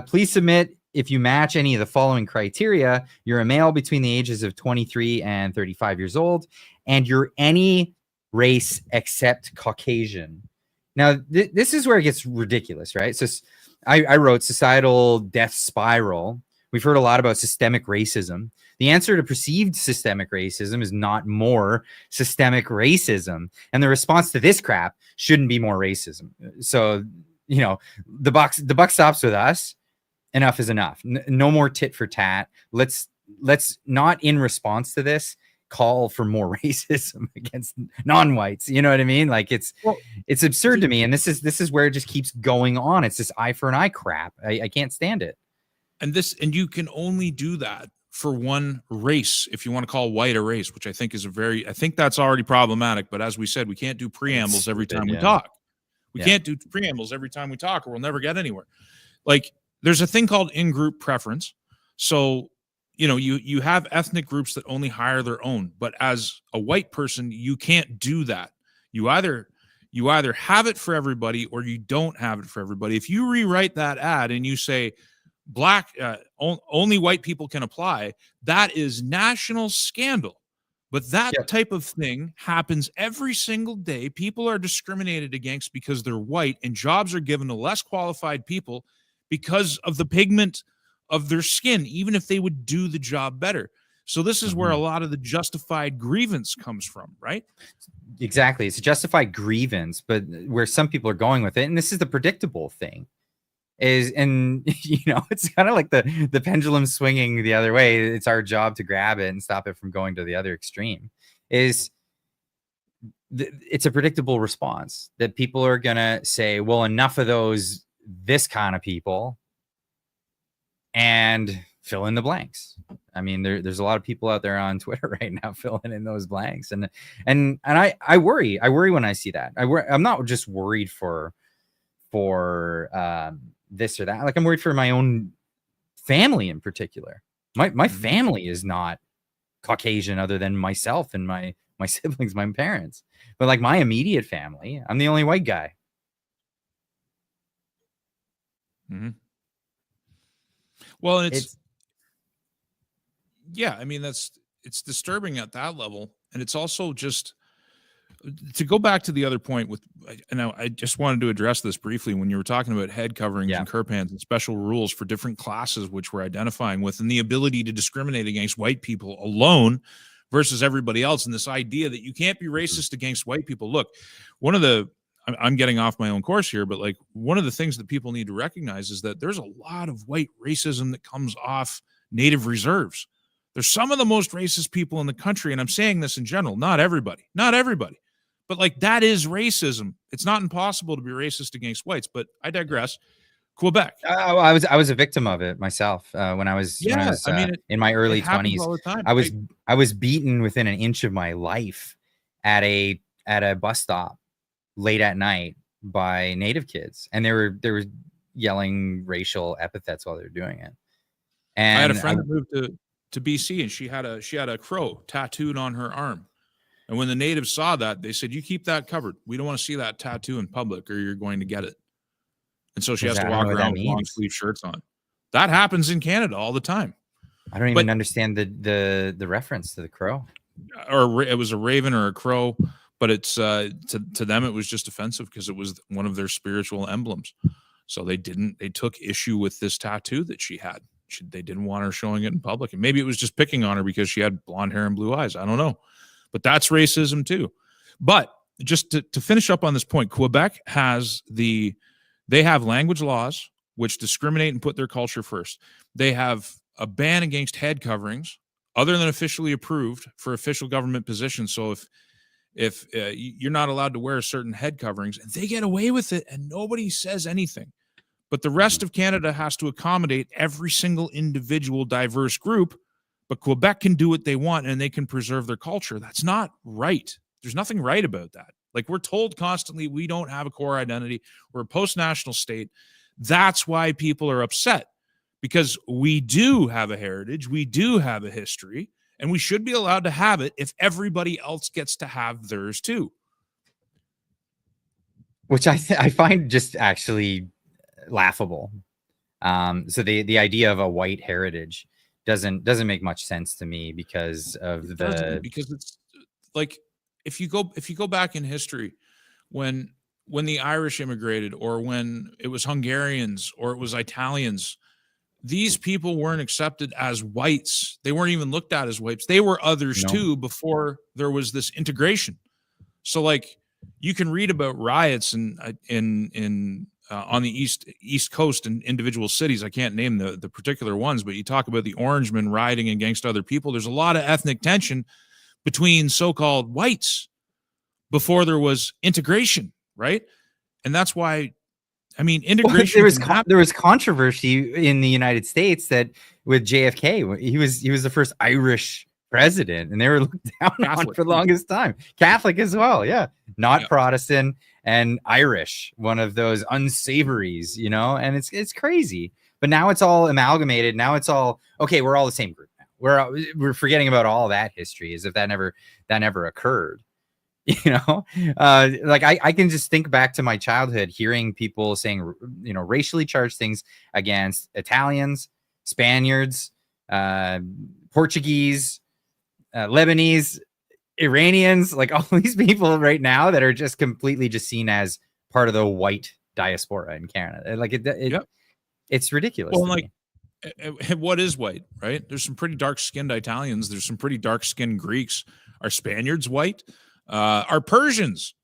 Please submit if you match any of the following criteria. You're a male between the ages of 23 and 35 years old, and you're any race except Caucasian. Now, this is where it gets ridiculous, right? So I wrote societal death spiral. We've heard a lot about systemic racism. The answer to perceived systemic racism is not more systemic racism. And the response to this crap shouldn't be more racism. So, the buck stops with us. Enough is enough. No more tit for tat. Let's not, in response to this, call for more racism against non-whites. You know what I mean? Like, it's absurd to me. And this is where it just keeps going on. It's this eye for an eye crap. I can't stand it. And you can only do that for one race, if you want to call white a race, which I think is I think that's already problematic. But as we said, we can't do preambles every time we talk. We can't do preambles every time we talk, or we'll never get anywhere. Like, there's a thing called in-group preference. So, you have ethnic groups that only hire their own, but as a white person, you can't do that. You either have it for everybody or you don't have it for everybody. If you rewrite that ad and you say black, only white people can apply, that is national scandal. But that type of thing happens every single day. People are discriminated against because they're white, and jobs are given to less qualified people because of the pigment of their skin, even if they would do the job better. So this is where a lot of the justified grievance comes from, right? Exactly. It's a justified grievance, but where some people are going with it, and this is the predictable thing, it's kind of like the pendulum swinging the other way. It's our job to grab it and stop it from going to the other extreme. It's a predictable response that people are going to say, well, enough of this kind of people, and fill in the blanks. I mean, there's a lot of people out there on Twitter right now filling in those blanks, and I worry when I see that. I'm not just worried for this or that. Like, I'm worried for my own family in particular. My family is not Caucasian, other than myself and my siblings, my parents. But like my immediate family, I'm the only white guy. Mm-hmm. Well, it's it's disturbing at that level. And it's also just to go back to the other point and I just wanted to address this briefly when you were talking about head coverings and kirpans and special rules for different classes, which we're identifying with, and the ability to discriminate against white people alone versus everybody else. And this idea that you can't be racist against white people. Look, one of the I'm getting off my own course here, but like one of the things that people need to recognize is that there's a lot of white racism that comes off native reserves. There's some of the most racist people in the country, and I'm saying this in general, not everybody, but like that is racism. It's not impossible to be racist against whites, but I digress. Quebec. I was a victim of it myself when I was in my early 20s. All the time. I was beaten within an inch of my life at a bus stop late at night by Native kids, and they were yelling racial epithets while they were doing it. And I had a friend that moved to BC, and she had a crow tattooed on her arm. And when the natives saw that, they said, "You keep that covered. We don't want to see that tattoo in public, or you're going to get it." And so she has to walk around with long sleeve shirts on. That happens in Canada all the time. I don't even understand the reference to the crow. Or it was a raven or a crow, but it's to them it was just offensive because it was one of their spiritual emblems. So they took issue with this tattoo that she had. They didn't want her showing it in public. And maybe it was just picking on her because she had blonde hair and blue eyes. I don't know. But that's racism too. But just to finish up on this point, Quebec they have language laws which discriminate and put their culture first. They have a ban against head coverings other than officially approved for official government positions. So if you're not allowed to wear certain head coverings, and they get away with it and nobody says anything. But the rest of Canada has to accommodate every single individual diverse group, but Quebec can do what they want and they can preserve their culture. That's not right. There's nothing right about that. Like, we're told constantly we don't have a core identity. We're a post-national state. That's why people are upset, because we do have a heritage. We do have a history, and we should be allowed to have it if everybody else gets to have theirs too. Which I find just actually laughable. So the idea of a white heritage doesn't make much sense to me because it's like, if you go back in history, when the Irish immigrated, or when it was Hungarians, or it was Italians, these people weren't accepted as whites. They weren't even looked at as whites. They were others too before there was this integration. So like, you can read about riots in on the East Coast in individual cities. I can't name the particular ones, but you talk about the Orangemen rioting against other people. There's a lot of ethnic tension between so-called whites before there was integration, right? And that's why, I mean, integration. There was controversy in the United States that with JFK, he was the first Irish president, and they were looked down on for the longest time. Catholic as well, yeah, not Protestant and Irish, one of those unsavories, and it's crazy. But now it's all amalgamated. Now it's all okay. We're all the same group now. We're forgetting about all that history as if that never occurred. Like I can just think back to my childhood, hearing people saying, racially charged things against Italians, Spaniards, Portuguese, Lebanese, Iranians, like all these people right now that are just completely just seen as part of the white diaspora in Canada. Like it's ridiculous. Well, like, what is white, right? There's some pretty dark-skinned Italians. There's some pretty dark-skinned Greeks. Are Spaniards white? Are Persians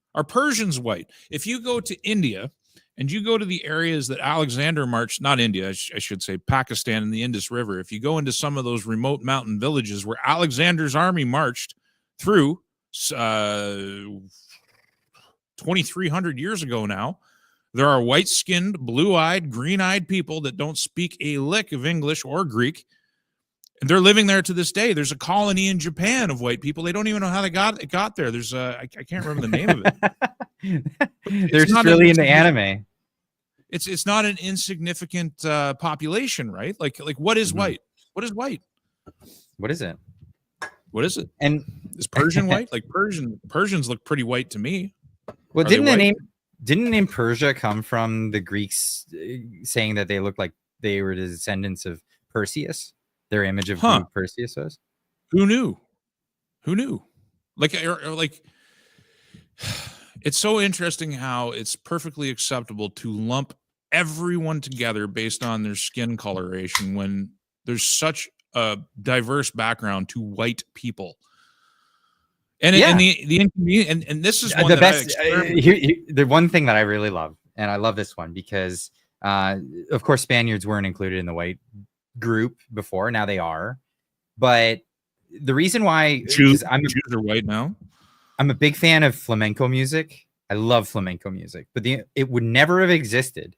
white? If you go to India and you go to the areas that Alexander marched, not India, I should say Pakistan and the Indus River, if you go into some of those remote mountain villages where Alexander's army marched through 2,300 years ago now, there are white-skinned, blue-eyed, green-eyed people that don't speak a lick of English or Greek, and they're living there to this day. There's a colony in Japan of white people. They don't even know how they got there. There's I can't remember the name of it. They're just really into anime. It's not an insignificant population, right? Like what is white? What is white? What is it? What is it? And is Persian white? Like Persians look pretty white to me. Well, didn't the name Persia come from the Greeks saying that they looked like they were the descendants of Perseus? Their image of who Perseus was? Who knew? Like it's so interesting how it's perfectly acceptable to lump everyone together based on their skin coloration when there's such a diverse background to white people. And Yeah. and the inconvenience, and this is one The that best. The one thing that I really love, and I love this one because, of course, Spaniards weren't included in the white group before. Now they are, but the reason why, Jews because are white now. I'm a big fan of flamenco music. I love flamenco music, but it would never have existed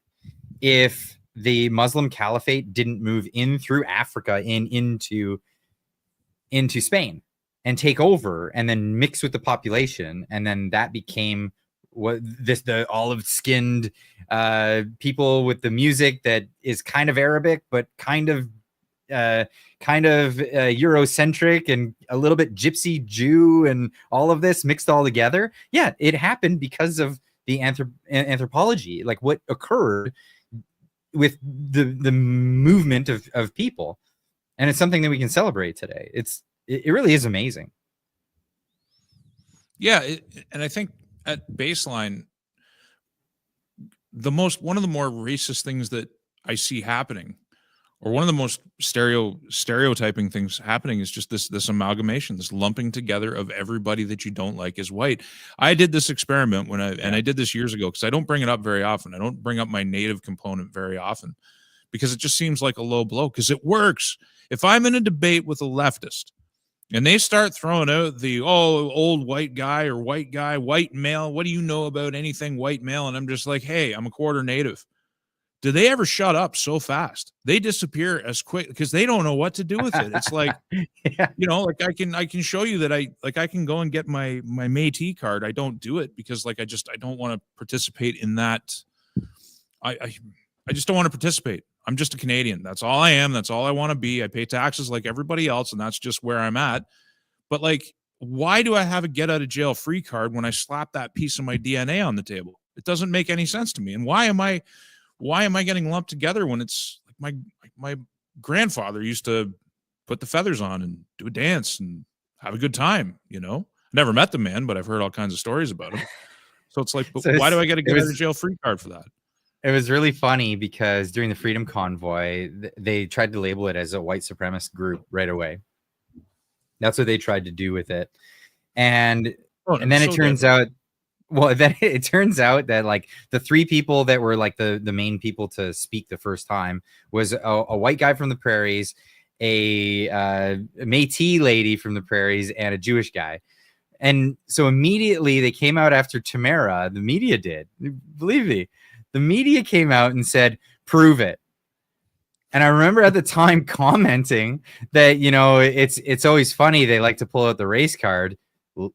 if the Muslim Caliphate didn't move in through Africa into Spain and take over and then mix with the population. And then that became the olive skinned people with the music that is kind of Arabic, but kind of Eurocentric and a little bit gypsy Jew and all of this mixed all together. Yeah, it happened because of the anthropology, like what occurred with the movement of people. And it's something that we can celebrate today. It really is amazing. Yeah, and I think at baseline, one of the more racist things that I see happening, or one of the most stereotyping things happening, is just this amalgamation, this lumping together of everybody that you don't like is white. I did this experiment and I did this years ago, because I don't bring it up very often. I don't bring up my native component very often, because it just seems like a low blow, because it works. If I'm in a debate with a leftist and they start throwing out the old white guy or white male, what do you know about anything white male? And I'm just like, hey, I'm a quarter native. Do they ever shut up so fast? They disappear as quick because they don't know what to do with it. It's like, like I can show you that I can go and get my Métis card. I don't do it because I don't want to participate in that. I just don't want to participate. I'm just a Canadian. That's all I am. That's all I want to be. I pay taxes like everybody else, and that's just where I'm at. But why do I have a get out of jail free card when I slap that piece of my DNA on the table? It doesn't make any sense to me. And why am I getting lumped together when it's like my grandfather used to put the feathers on and do a dance and have a good time? Never met the man, but I've heard all kinds of stories about him. So it's like, why do I get a get out of jail free card for that? It was really funny because during the Freedom Convoy, they tried to label it as a white supremacist group right away. That's what they tried to do with it. And then it turns out, it turns out that the three people that were the main people to speak the first time was a white guy from the prairies, a Métis lady from the prairies, and a Jewish guy. And so immediately they came out after Tamara. The media did. Believe me. The media came out and said, prove it. And I remember at the time commenting that, it's always funny. They like to pull out the race card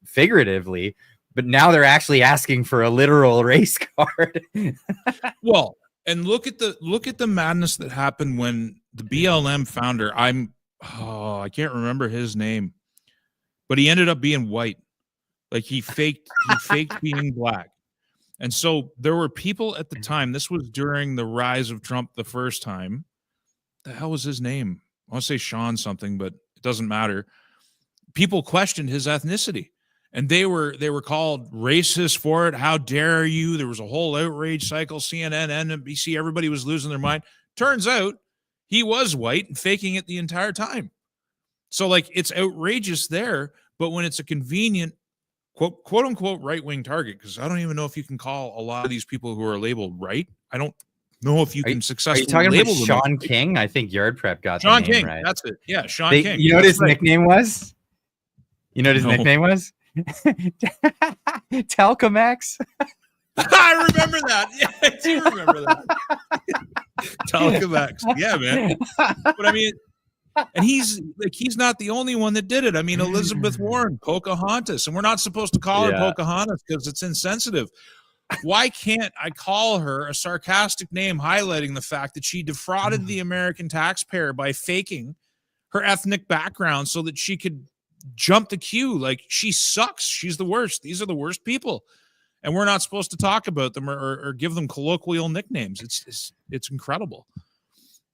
figuratively, but now they're actually asking for a literal race card. Well, and look at the madness that happened when the BLM founder, I can't remember his name, but he ended up being white. He faked being black. And so there were people at the time, this was during the rise of Trump the first time. The hell was his name? I want to say Sean something, but it doesn't matter. People questioned his ethnicity, and they were called racist for it. How dare you? There was a whole outrage cycle. CNN, NBC, everybody was losing their mind. Turns out he was white and faking it the entire time. So it's outrageous there, but when it's a convenient quote unquote right-wing target, because I don't even know if you can call a lot of these people who are labeled right. I don't know if you can successfully label them. Are you talking about Sean King? I think Yard Prep got Sean the name King, right. That's it. Yeah, Sean King. You know what his nickname was? Nickname was? Talcum X. I remember that. Yeah, I do remember that. Talcum X. Yeah, man. But I mean, and he's not the only one that did it. I mean, Elizabeth Warren, Pocahontas, and we're not supposed to call her Pocahontas because it's insensitive. Why can't I call her a sarcastic name highlighting the fact that she defrauded the American taxpayer by faking her ethnic background so that she could jump the queue? She sucks. She's the worst. These are the worst people. And we're not supposed to talk about them or give them colloquial nicknames. It's incredible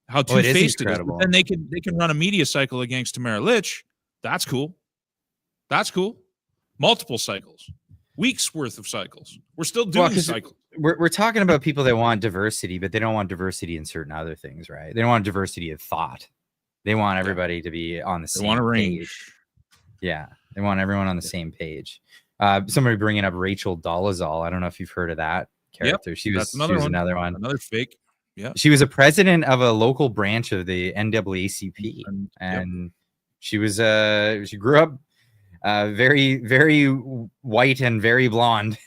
how two-faced it is. But then they can run a media cycle against Tamara Lich. That's cool. Multiple cycles. Weeks worth of cycles. We're still doing cycles. We're talking about people that want diversity, but they don't want diversity in certain other things, right? They don't want diversity of thought. They want everybody to be on the same page. They want a range. Yeah. They want everyone on the same page. Somebody bringing up Rachel Dolezal. I don't know if you've heard of that character. Yep, She was another one. Another fake. Yeah. She was a president of a local branch of the NAACP, and she grew up very, very white and very blonde.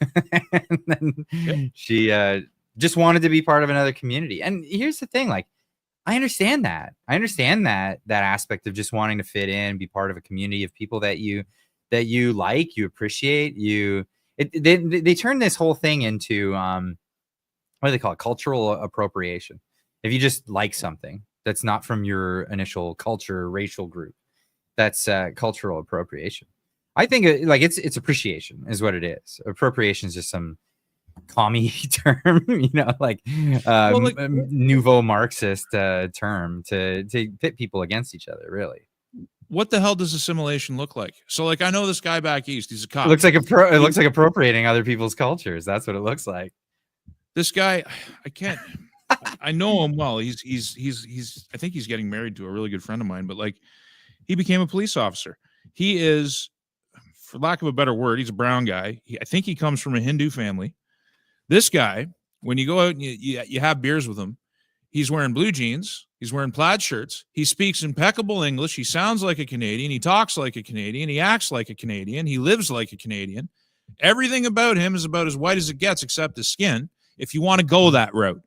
And then she just wanted to be part of another community. And here's the thing, like, I understand that. I understand that aspect of just wanting to fit in, be part of a community of people that you like, you appreciate. They turn this whole thing into what do they call it? Cultural appropriation. If you just like something that's not from your initial culture or racial group, that's cultural appropriation. I think like it's appreciation is what it is. Appropriation is just some commie term, you know, like nouveau Marxist term to pit people against each other, really. What the hell does assimilation look like? So, like, I know this guy back east. He's a cop. It looks like it looks like appropriating other people's cultures. That's what it looks like. This guy, I can't. I know him well. He's. I think he's getting married to a really good friend of mine. But like, he became a police officer. He is, for lack of a better word, he's a brown guy. I think he comes from a Hindu family. This guy, when you go out and you have beers with him, he's wearing blue jeans. He's wearing plaid shirts. He speaks impeccable English. He sounds like a Canadian. He talks like a Canadian. He acts like a Canadian. He lives like a Canadian. Everything about him is about as white as it gets, except his skin. If you want to go that route,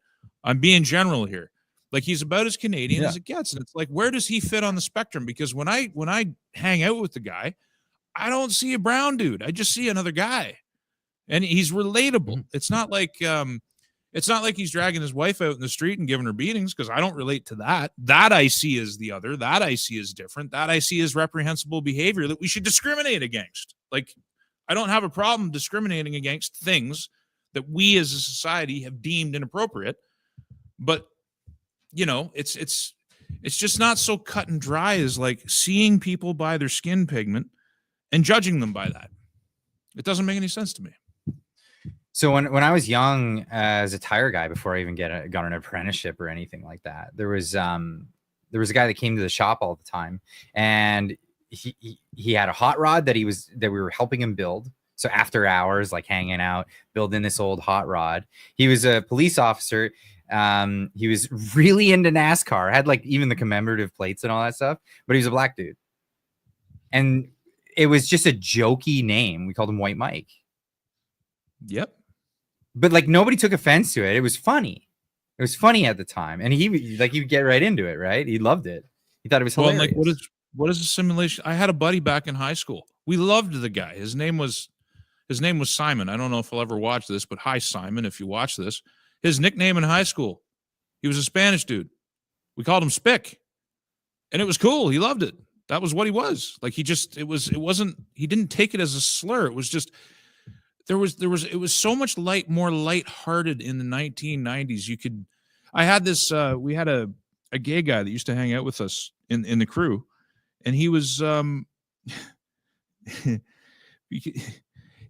I'm being general here. Like, he's about as Canadian as it gets. And it's like, where does he fit on the spectrum? Because when I hang out with the guy, I don't see a brown dude. I just see another guy. And he's relatable. It's not like he's dragging his wife out in the street and giving her beatings, because I don't relate to that. That I see as the other. That I see as different. That I see as reprehensible behavior that we should discriminate against. Like, I don't have a problem discriminating against things that we as a society have deemed inappropriate. But, you know, it's just not so cut and dry as like seeing people by their skin pigment and judging them by that. It doesn't make any sense to me. So when I was young as a tire guy, before I even got an apprenticeship or anything like that, there was a guy that came to the shop all the time, and he had a hot rod that we were helping him build. So after hours, like hanging out, building this old hot rod. He was a police officer. He was really into NASCAR, had like even the commemorative plates and all that stuff, but he was a black dude. And it was just a jokey name. We called him White Mike. Yep. But like nobody took offense to it. It was funny. It was funny at the time. And he'd get right into it, right? He loved it. He thought it was hilarious. Well, like, what is assimilation? I had a buddy back in high school. We loved the guy. His name was Simon. I don't know if he'll ever watch this, but hi, Simon, if you watch this. His nickname in high school, he was a Spanish dude. We called him Spick. And it was cool. He loved it. That was what he was. Like, he didn't take it as a slur. It was just, it was so much more lighthearted in the 1990s. I had this, we had a gay guy that used to hang out with us in the crew, and he was,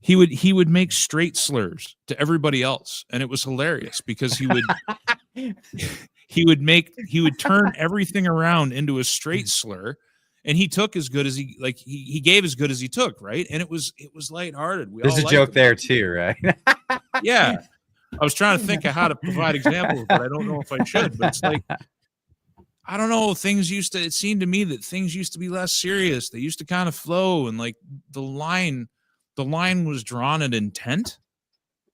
he would make straight slurs to everybody else, and it was hilarious because he would turn everything around into a straight slur, and he took as good as he gave as good as he took, right? And it was lighthearted. There's a joke there too, right? Yeah. I was trying to think of how to provide examples, but I don't know if I should. But it's like, I don't know, it seemed to me that things used to be less serious. They used to kind of flow, and like the line was drawn at intent,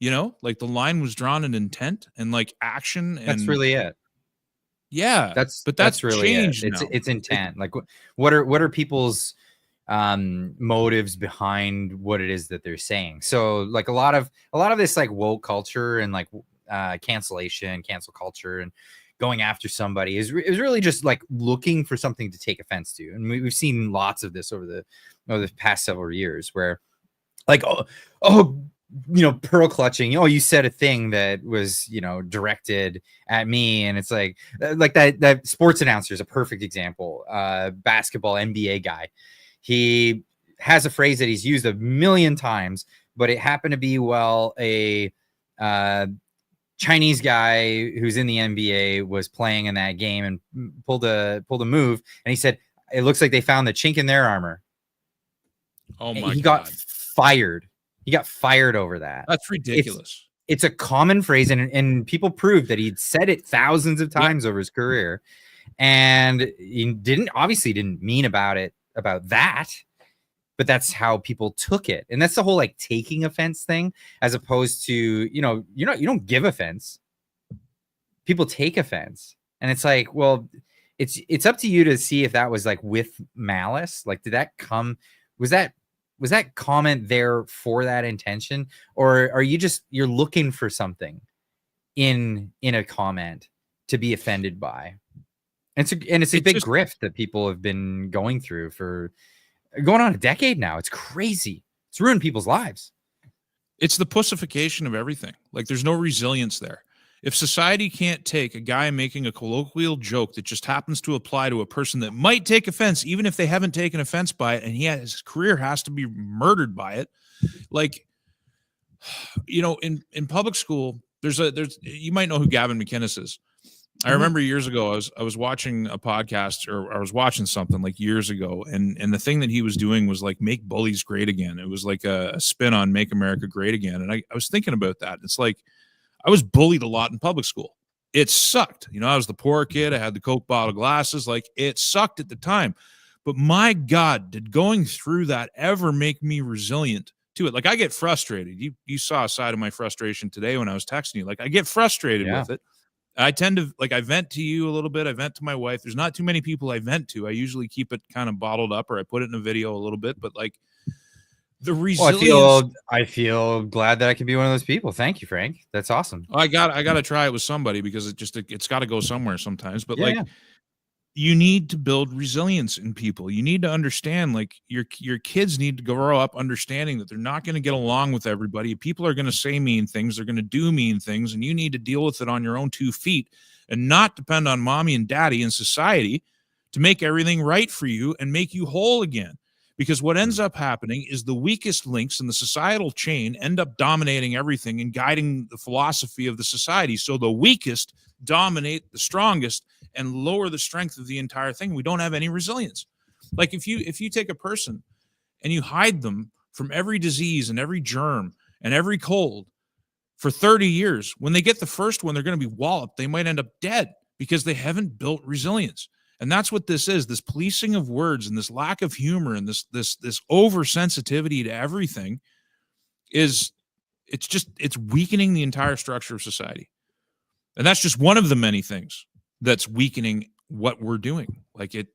you know, like the line was drawn at intent and like action. And that's really it. Yeah. That's really changed. It's intent. Like what are people's motives behind what it is that they're saying? So like a lot of this like woke culture and like cancel culture and going after somebody is really just like looking for something to take offense to. And we've seen lots of this over the past several years where like, oh, you know, pearl clutching. Oh, you said a thing that was, you know, directed at me. And it's like that sports announcer is a perfect example. Basketball NBA guy. He has a phrase that he's used a million times, but it happened to be, a Chinese guy who's in the NBA was playing in that game and pulled a move. And he said, it looks like they found the chink in their armor. Oh my He God. got fired. He got fired over that. That's ridiculous. It's a common phrase, and people proved that he'd said it thousands of times over his career, and he obviously didn't mean about that, but that's how people took it. And that's the whole like taking offense thing, as opposed to, you don't give offense. People take offense. And it's like, well, it's up to you to see if that was like with malice. Like, was that comment there for that intention, or are you're looking for something in a comment to be offended by? And it's a big grift that people have been going through for going on a decade now. It's crazy. It's ruined people's lives. It's the pussification of everything. Like, there's no resilience there. If society can't take a guy making a colloquial joke that just happens to apply to a person that might take offense, even if they haven't taken offense by it, and his career has to be murdered by it, like, in public school, there's you might know who Gavin McInnes is. I remember years ago, I was watching a podcast, or I was watching something like years ago, and the thing that he was doing was like make bullies great again. It was like a spin on Make America Great Again. And I was thinking about that. It's like, I was bullied a lot in public school. It sucked. I was the poor kid. I had the Coke bottle glasses. Like, it sucked at the time. But my God, did going through that ever make me resilient to it? Like, I get frustrated. You saw a side of my frustration today when I was texting you. Like, I get frustrated with it. I tend to, like, I vent to you a little bit. I vent to my wife. There's not too many people I vent to. I usually keep it kind of bottled up, or I put it in a video a little bit. But like, the resilience. Well, I feel glad that I can be one of those people. Thank you, Frank. That's awesome. I got to try it with somebody, because it's got to go somewhere sometimes. But you need to build resilience in people. You need to understand, like, your kids need to grow up understanding that they're not going to get along with everybody. People are going to say mean things. They're going to do mean things, and you need to deal with it on your own 2 feet and not depend on mommy and daddy and society to make everything right for you and make you whole again. Because what ends up happening is the weakest links in the societal chain end up dominating everything and guiding the philosophy of the society. So the weakest dominate the strongest and lower the strength of the entire thing. We don't have any resilience. Like, if you take a person and you hide them from every disease and every germ and every cold for 30 years, when they get the first one, they're going to be walloped. They might end up dead because they haven't built resilience. And that's what this is, this policing of words and this lack of humor and this oversensitivity to everything it's weakening the entire structure of society. And that's just one of the many things that's weakening what we're doing. Like, it.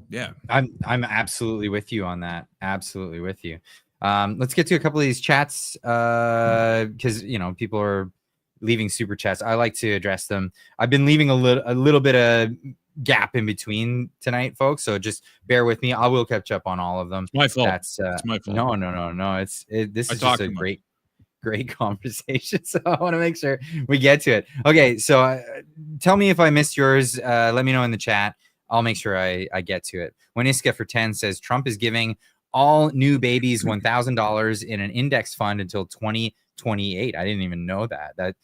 Yeah. I'm absolutely with you on that. Absolutely with you. Let's get to a couple of these chats, because people are leaving super chats. I like to address them. I've been leaving a little bit of gap in between tonight, folks, so just bear with me. I will catch up on all of them. It's my fault. It's my fault. No. This is just a great conversation, so I want to make sure we get to it. Okay, so tell me if I missed yours. Let me know in the chat. I'll make sure I get to it. When Iska for 10 says Trump is giving all new babies $1,000 in an index fund until 2028. I didn't even know that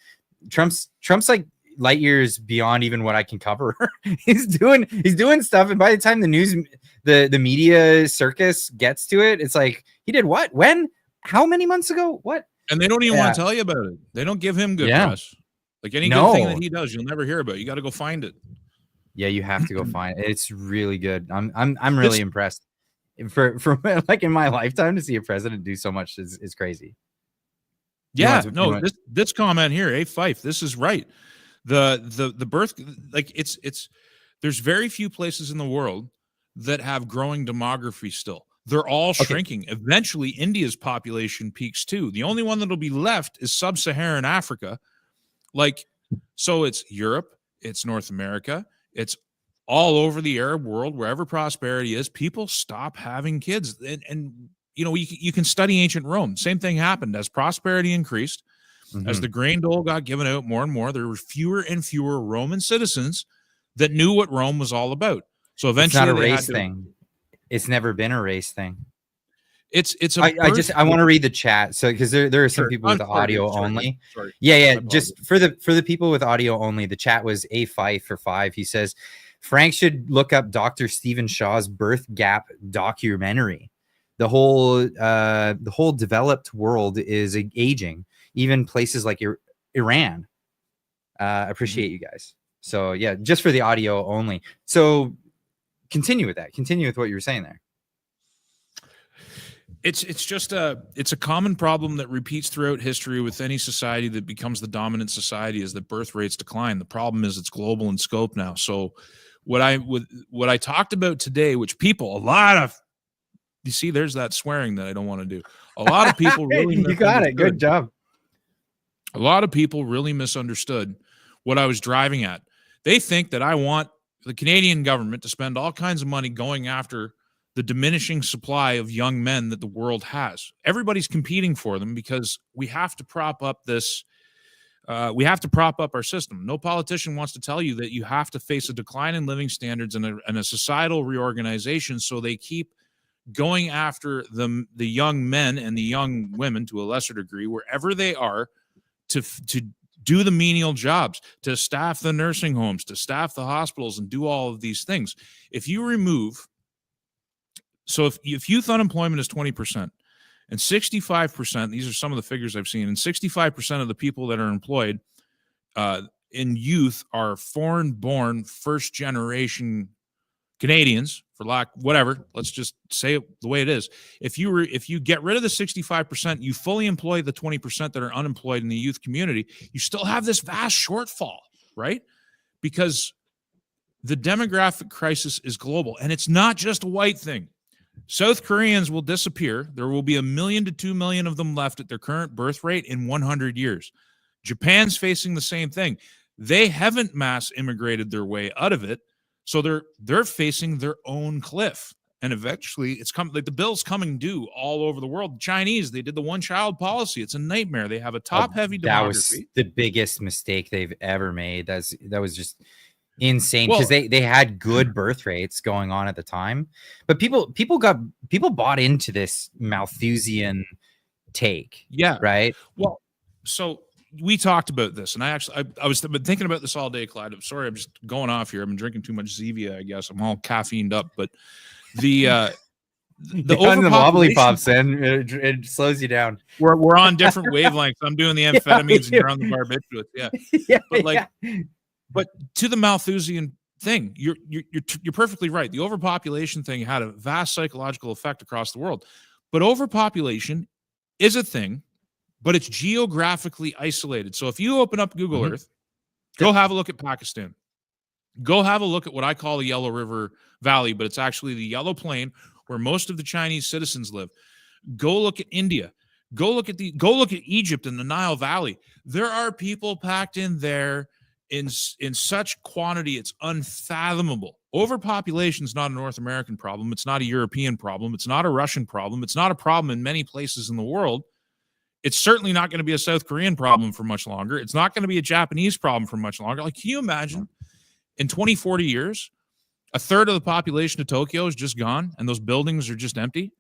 Trump's like light years beyond even what I can cover. he's doing stuff, and by the time the media circus gets to it, it's like, he did what, when, how many months ago, what? And they don't even want to tell you about it. They don't give him good press. Like, any good thing that he does, you'll never hear about. You got to go find it. Yeah, you have to go find it. It's really good. I'm really impressed. For like in my lifetime, to see a president do so much is crazy. This comment here, Fife, this is right. The birth, like, it's there's very few places in the world that have growing demography still. They're all shrinking. Eventually, India's population peaks too. The only one that'll be left is sub-Saharan Africa. Like, so it's Europe, it's North America, it's all over the Arab world, wherever prosperity is. People stop having kids. And you can study ancient Rome. Same thing happened as prosperity increased. As the grain dole got given out more and more, there were fewer and fewer Roman citizens that knew what Rome was all about. So eventually, it's not a race thing. It's never been a race thing. I want to read the chat, so because there are some people with audio only. Yeah. Just for the people with audio only, the chat was A5 for 5. He says, Frank should look up Dr. Stephen Shaw's birth gap documentary. The whole developed world is aging, even places like Iran. Appreciate you guys. So yeah, just for the audio only. So continue with that. Continue with what you were saying there. It's just a common problem that repeats throughout history with any society that becomes the dominant society, is that birth rates decline. The problem is it's global in scope now. So what I talked about today, which people, a lot of, you see, there's that swearing that I don't want to do. A lot of people really you got it. Good job. A lot of people really misunderstood what I was driving at. They think that I want the Canadian government to spend all kinds of money going after the diminishing supply of young men that the world has. Everybody's competing for them because we have to prop up this. We have to prop up our system. No politician wants to tell you that you have to face a decline in living standards and a societal reorganization. So they keep going after the young men and the young women, to a lesser degree, wherever they are, to do the menial jobs, to staff the nursing homes, to staff the hospitals, and do all of these things. If you remove, so if youth unemployment is 20%, and 65%, these are some of the figures I've seen, and 65% of the people that are employed in youth are foreign-born, first-generation Canadians, for lack, whatever. Let's just say it the way it is. If you get rid of the 65%, you fully employ the 20% that are unemployed in the youth community, you still have this vast shortfall, right? Because the demographic crisis is global, and it's not just a white thing. South Koreans will disappear. There will be 1 million to 2 million of them left at their current birth rate in 100 years. Japan's facing the same thing. They haven't mass immigrated their way out of it, so they're facing their own cliff. And eventually, it's coming. Like, the bill's coming due all over the world. The Chinese, they did the one-child policy. It's a nightmare. They have a top-heavy demography. That was the biggest mistake they've ever made. That was just insane, because they had good birth rates going on at the time, but people bought into this Malthusian take. Yeah, right. Well, so we talked about this, and I was been thinking about this all day, Clyde. I'm sorry, I'm just going off here. I've been drinking too much Zevia, I guess. I'm all caffeined up, but the wobbly pops in, it slows you down. We're on different wavelengths. I'm doing the amphetamines and you're on the barbiturates. Yeah. But to the Malthusian thing, you're perfectly right. The overpopulation thing had a vast psychological effect across the world. But overpopulation is a thing, but it's geographically isolated. So if you open up Google Earth, go have a look at Pakistan. Go have a look at what I call the Yellow River Valley, but it's actually the Yellow Plain where most of the Chinese citizens live. Go look at India. Go look at Egypt and the Nile Valley. There are people packed in there in such quantity, it's unfathomable. Overpopulation is not a North American problem. It's not a European problem. It's not a Russian problem. It's not a problem in many places in the world. It's certainly not going to be a South Korean problem for much longer. It's not going to be a Japanese problem for much longer. Like, can you imagine in 20, 40 years, a third of the population of Tokyo is just gone and those buildings are just empty?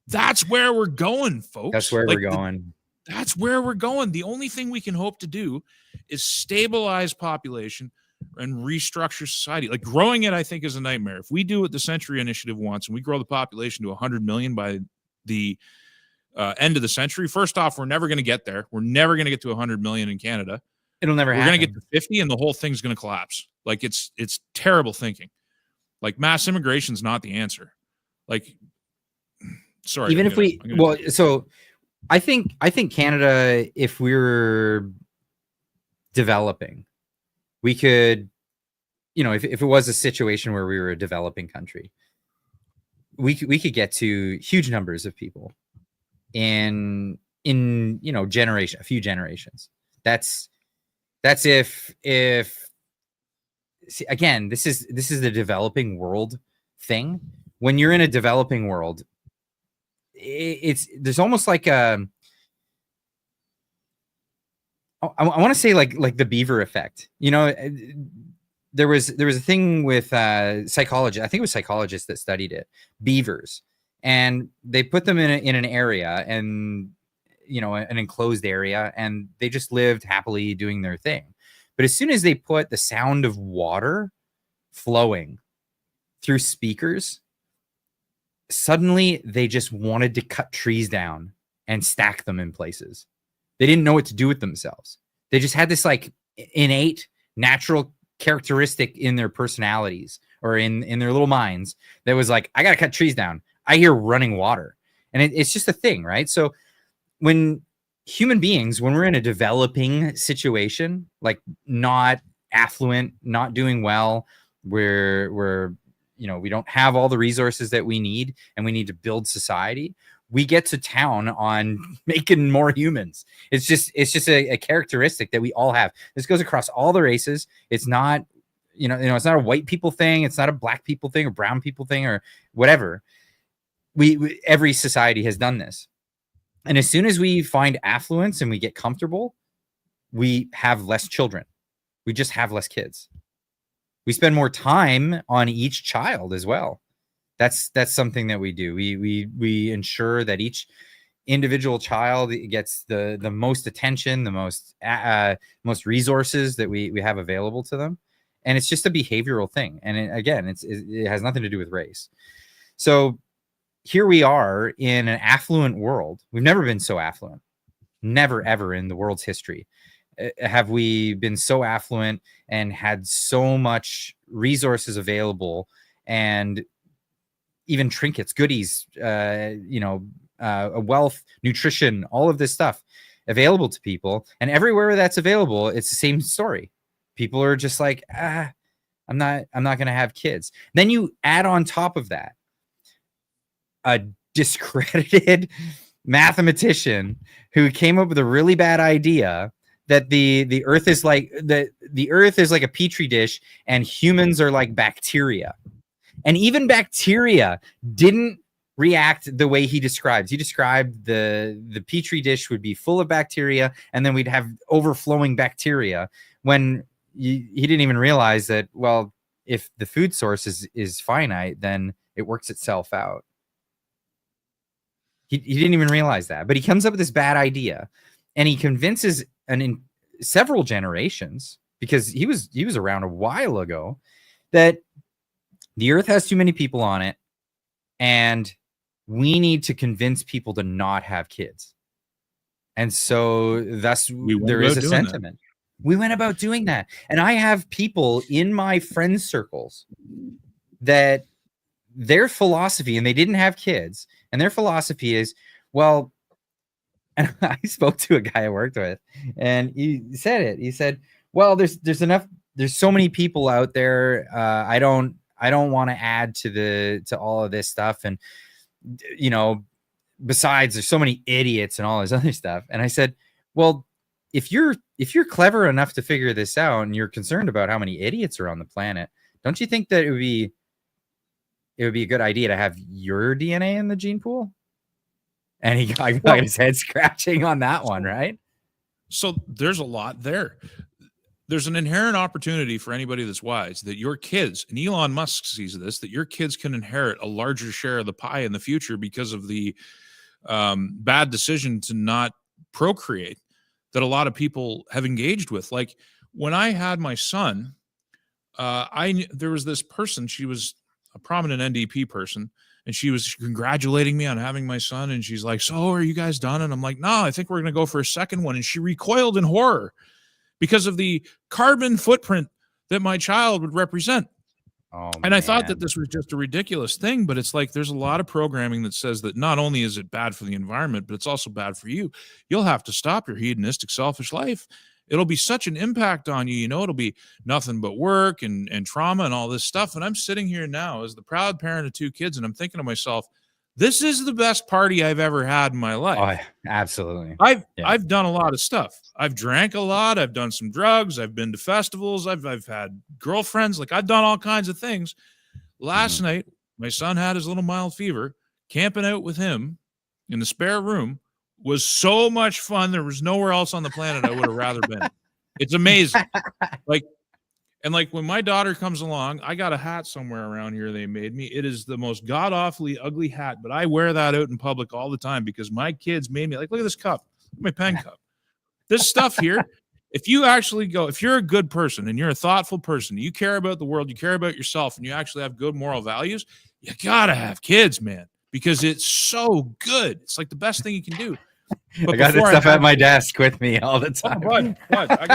That's where we're going, folks. That's where we're going. That's where we're going. The only thing we can hope to do is stabilize population and restructure society. Like, growing it, I think, is a nightmare. If we do what the Century Initiative wants and we grow the population to 100 million by the end of the century, first off, we're never going to get there. We're never going to get to 100 million in Canada. It'll never happen. We're going to get to 50 and the whole thing's going to collapse. Like, it's terrible thinking. Like, mass immigration is not the answer. Like, sorry. Even if we, well, so I think Canada, if we were developing, we could, if it was a situation where we were a developing country, we could get to huge numbers of people in a few generations. That's if see, again, this is the developing world thing. When you're in a developing world, there's almost like I want to say like the beaver effect. There was a thing with psychology. I think it was psychologists that studied it. Beavers, and they put them in an area, and an enclosed area, and they just lived happily doing their thing. But as soon as they put the sound of water flowing through speakers, suddenly they just wanted to cut trees down and stack them in places. They didn't know what to do with themselves. They just had this like innate natural characteristic in their personalities or in their little minds that was like, I got to cut trees down. I hear running water. And it's just a thing, right? So when human beings, when we're in a developing situation, like not affluent, not doing well, we're we don't have all the resources that we need and we need to build society, we get to town on making more humans. It's just a characteristic that we all have. This goes across all the races. It's not, it's not a white people thing. It's not a black people thing or brown people thing or whatever. We every society has done this. And as soon as we find affluence and we get comfortable, we have less children. We just have less kids. We spend more time on each child as well. That's something that we do. We ensure that each individual child gets the most attention, the most resources that we have available to them. And it's just a behavioral thing. And it has nothing to do with race. So here we are in an affluent world. We've never been so affluent. Never, ever in the world's history have we been so affluent and had so much resources available and even trinkets, goodies, wealth, nutrition, all of this stuff available to people. And everywhere that's available, it's the same story. People are just like, I'm not going to have kids. Then you add on top of that a discredited mathematician who came up with a really bad idea that the earth is like a petri dish and humans are like bacteria. And even bacteria didn't react the way he describes. He described the petri dish would be full of bacteria and then we'd have overflowing bacteria, when he didn't even realize that, well, if the food source is finite, then it works itself out. He didn't even realize that, but he comes up with this bad idea and he convinces in several generations, because he was around a while ago, that the earth has too many people on it and we need to convince people to not have kids. And so thus there is a sentiment. We went about doing that. And I have people in my friend circles that their philosophy, and they didn't have kids, and their philosophy is, well, and I spoke to a guy I worked with, and he said it. He said, well, there's so many people out there. I don't want to add to all of this stuff. And, besides, there's so many idiots and all this other stuff. And I said, well, if you're clever enough to figure this out and you're concerned about how many idiots are on the planet, don't you think that it would be a good idea to have your DNA in the gene pool? And he got his head scratching on that one, right? So there's a lot there. There's an inherent opportunity for anybody that's wise that your kids, and Elon Musk sees this, that your kids can inherit a larger share of the pie in the future because of the bad decision to not procreate that a lot of people have engaged with. Like when I had my son, there was this person, she was a prominent NDP person, and she was congratulating me on having my son. And she's like, so are you guys done? And I'm like, no, I think we're going to go for a second one. And she recoiled in horror because of the carbon footprint that my child would represent. Oh, and I thought that this was just a ridiculous thing, but it's like, there's a lot of programming that says that not only is it bad for the environment, but it's also bad for you. You'll have to stop your hedonistic, selfish life. It'll be such an impact on you. It'll be nothing but work and trauma and all this stuff. And I'm sitting here now as the proud parent of 2 kids, and I'm thinking to myself, this is the best party I've ever had in my life. Oh, absolutely. I've done a lot of stuff. I've drank a lot. I've done some drugs. I've been to festivals. I've had girlfriends. Like, I've done all kinds of things. Last night, my son had his little mild fever. Camping out with him in the spare room was so much fun. There was nowhere else on the planet I would have rather been. It's amazing. Like when my daughter comes along, I got a hat somewhere around here they made me. It is the most god-awfully ugly hat, but I wear that out in public all the time because my kids made me. Like, look at this cup, my pen cup. This stuff here if you actually go, if you're a good person and you're a thoughtful person, you care about the world, you care about yourself, and you actually have good moral values, you gotta have kids, man, because it's so good. It's like the best thing you can do. But I got this stuff at my desk with me all the time. Bud, I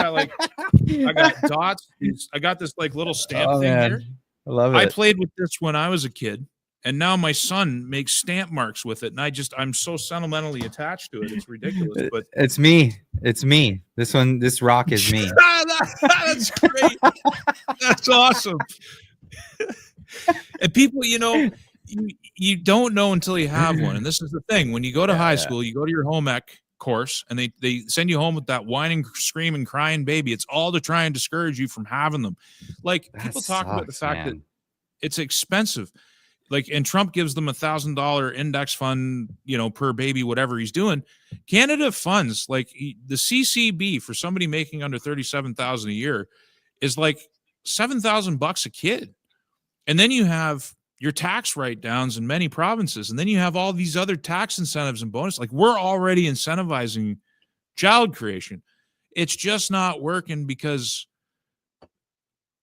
got dots. I got this like little stamp thing here. I love it. I played with this when I was a kid, and now my son makes stamp marks with it, and I'm so sentimentally attached to it. It's ridiculous. But it's me. It's me. This rock is me. That's great. That's awesome. And people, you don't know until you have one. And this is the thing. When you go to high school, you go to your home ec course, and they send you home with that whining, screaming, crying baby. It's all to try and discourage you from having them. Like, people talk about the fact that it's expensive. Like, and Trump gives them $1,000 index fund, per baby, whatever he's doing. Canada funds, like the CCB for somebody making under $37,000 a year is like $7,000 a kid. And then you have your tax write-downs in many provinces, and then you have all these other tax incentives and bonus. Like, we're already incentivizing child creation. It's just not working because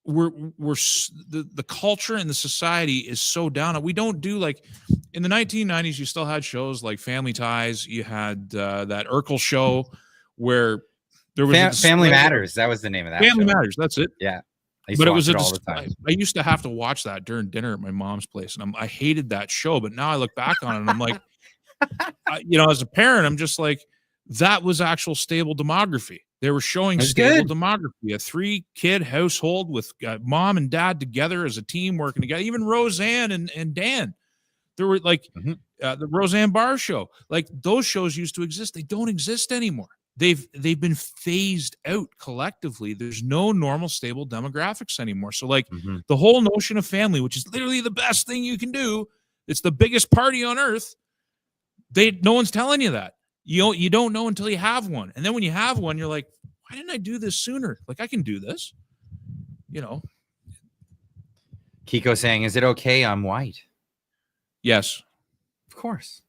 the culture and the society is so down. We don't do, like, in the 1990s, you still had shows like Family Ties. You had that Urkel show where there was Family Matters. That was the name of that. Family Matters. That's it. Yeah. But it was all the time. I used to have to watch that during dinner at my mom's place, and I hated that show. But now I look back on it, and I'm like, as a parent, I'm just like, that was actual stable demography. They were showing stable demography, a 3-kid household with mom and dad together as a team working together. Even Roseanne and Dan, there were like the Roseanne Barr show. Like, those shows used to exist. They don't exist anymore. They've been phased out collectively. There's no normal, stable demographics anymore. So, like, the whole notion of family, which is literally the best thing you can do, it's the biggest party on earth. No one's telling you that. You don't know until you have one. And then when you have one, you're like, why didn't I do this sooner? Like, I can do this. Kiko saying, is it okay I'm white? Yes. Of course.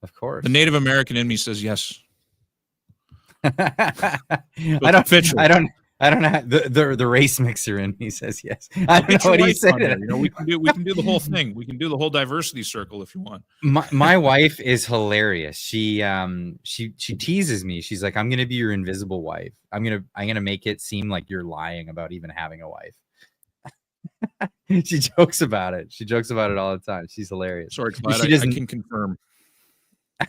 Of course. The Native American in me says yes. I don't know. The race mixer in me says yes. I don't know what he said. We can do the whole thing. We can do the whole diversity circle if you want. My wife is hilarious. She teases me. She's like, I'm gonna be your invisible wife. I'm gonna make it seem like you're lying about even having a wife. She jokes about it. She jokes about it all the time. She's hilarious. Sorry, Clyde, I can confirm.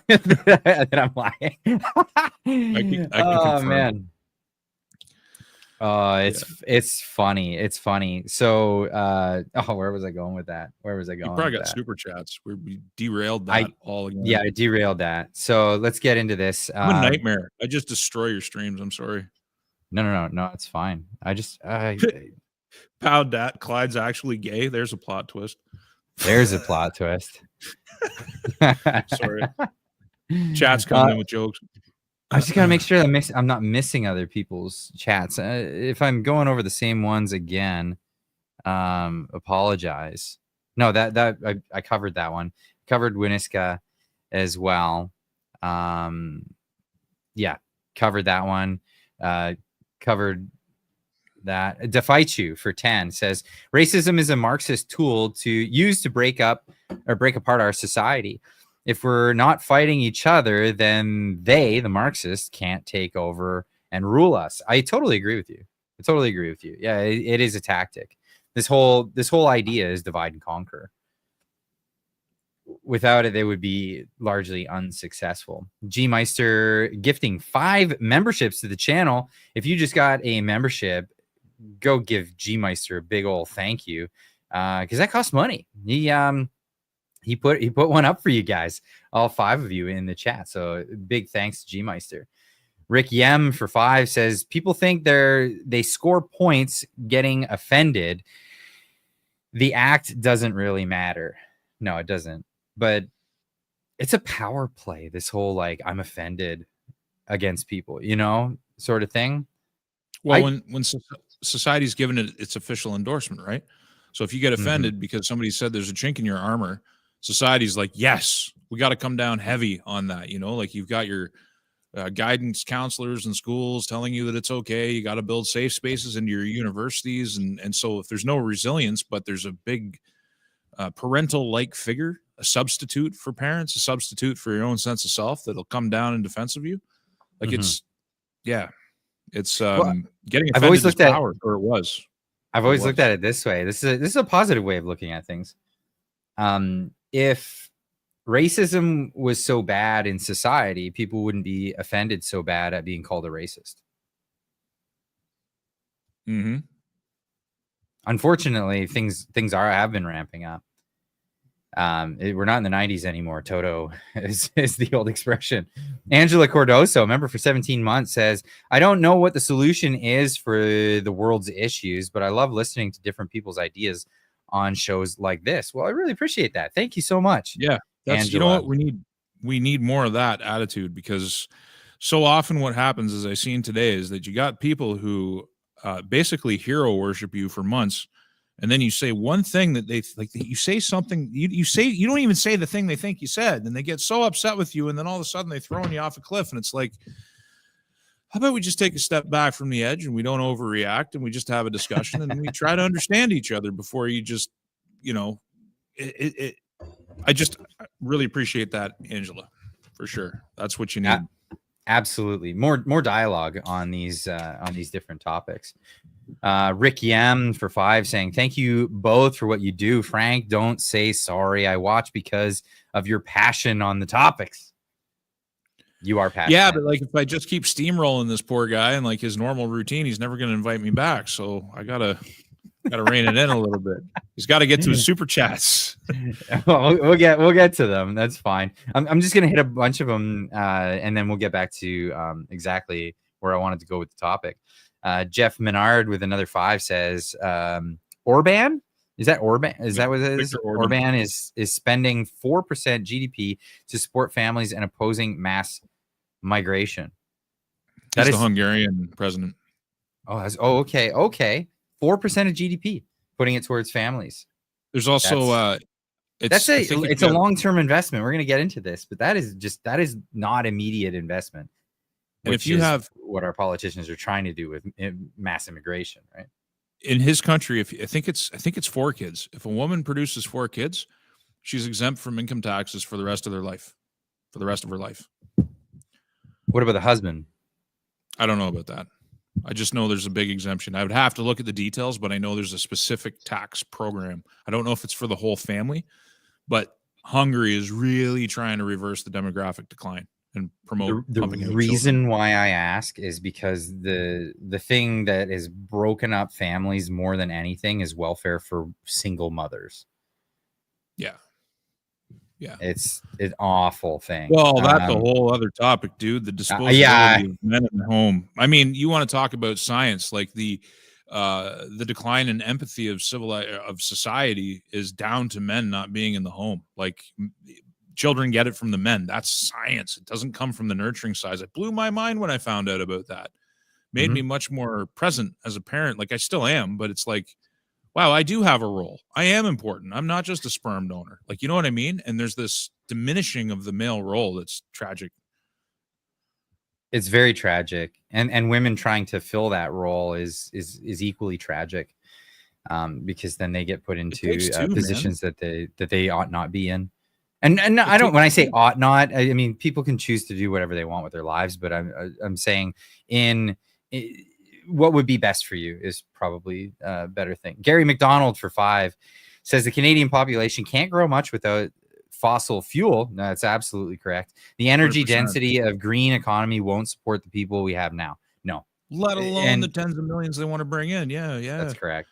That I'm lying. I can confirm. Man. It's funny. It's funny. So where was I going with that? You probably got super chats. We derailed that all again. Yeah, I derailed that. So let's get into this. I'm a nightmare. I just destroy your streams. I'm sorry. No, it's fine. Pound that. Clyde's actually gay. There's a plot twist. There's a plot twist. Sorry. Chat's coming in with jokes. I just gotta make sure that I'm not missing other people's chats. If I'm going over the same ones again, apologize. No, that I covered that one. Covered Winiska as well. Yeah, covered that one. Covered that. Defaichu for 10 says racism is a Marxist tool to use to break apart our society. If we're not fighting each other, then the Marxists, can't take over and rule us. I totally agree with you. Yeah, it is a tactic. This whole idea is divide and conquer. Without it, they would be largely unsuccessful. G Meister gifting 5 memberships to the channel. If you just got a membership, go give G Meister a big old thank you, because that costs money. He put one up for you guys, all 5 of you in the chat. So big thanks to G Meister. Rick Yem for 5 says people think they score points getting offended. The act doesn't really matter. No, it doesn't. But it's a power play. This whole like I'm offended against people, sort of thing. Well, when society's given it its official endorsement, right? So if you get offended because somebody said there's a chink in your armor, society's like, yes, we got to come down heavy on that. Like you've got your guidance counselors in schools telling you that it's okay. You got to build safe spaces into your universities. And so if there's no resilience, but there's a big parental-like figure, a substitute for parents, a substitute for your own sense of self that'll come down in defense of you. Like it's getting I've always offended looked is at power, or it was. I've always looked at it this way. This is a positive way of looking at things. If racism was so bad in society, people wouldn't be offended so bad at being called a racist. Unfortunately, things have been ramping up. We're not in the 90s anymore. Toto is the old expression. Angela Cordoso, member for 17 months, says, I don't know what the solution is for the world's issues, but I love listening to different people's ideas on shows like this. Well, I really appreciate that. Thank you so much. Yeah, that's Angela. You know what we need more of that attitude, because so often what happens, as I seen today, is that you got people who basically hero worship you for months, and then you say one thing that they like. You say something, you say, you don't even say the thing they think you said, and they get so upset with you, and then all of a sudden they throwing you off a cliff, and it's like, how about we just take a step back from the edge and we don't overreact, and we just have a discussion and we try to understand each other before you just, I just really appreciate that, Angela, for sure. That's what you need. Absolutely. More dialogue on these different topics. Rick Yem for 5 saying, thank you both for what you do. Frank, don't say sorry. I watch because of your passion on the topics. You are passionate. Yeah, but like if I just keep steamrolling this poor guy and like his normal routine, he's never going to invite me back. So I gotta rein it in a little bit. He's got to get to his super chats. We'll get to them. That's fine. I'm just gonna hit a bunch of them, and then we'll get back to exactly where I wanted to go with the topic. Jeff Menard with another 5 says, Orban. Is that Orban? Is that what it is? Orban is spending 4% GDP to support families and opposing mass migration. That is the Hungarian president. Okay. 4% of GDP, putting it towards families. There's also it's a long-term investment. We're going to get into this, but that is not immediate investment. And if you have what our politicians are trying to do with mass immigration, right? In his country, I think it's 4 kids. If a woman produces 4 kids, she's exempt from income taxes for the rest of her life. What about the husband? I don't know about that. I just know there's a big exemption. I would have to look at the details, but I know there's a specific tax program. I don't know if it's for the whole family, but Hungary is really trying to reverse the demographic decline and promote the reason why I ask is because the thing that is broken up families more than anything is welfare for single mothers. Yeah, it's an awful thing. Well, that's a whole other topic, dude. The disposability of men in the home. I mean, you want to talk about science, like the decline in empathy of society is down to men not being in the home. Like children get it from the men. That's science. It doesn't come from the nurturing side. It blew my mind when I found out about that. Made me much more present as a parent. Like I still am, but it's like, wow, I do have a role. I am important. I'm not just a sperm donor. Like, you know what I mean? And there's this diminishing of the male role that's tragic. It's very tragic. And women trying to fill that role is equally tragic. Because then they get put into positions that they ought not be in. And I don't, when I say ought not, I mean, people can choose to do whatever they want with their lives, but I'm saying what would be best for you is probably a better thing. Gary McDonald for 5 says the Canadian population can't grow much without fossil fuel. No, that's absolutely correct. The energy 100%. Density of green economy won't support the people we have now. No. Let alone the tens of millions they want to bring in. Yeah. That's correct.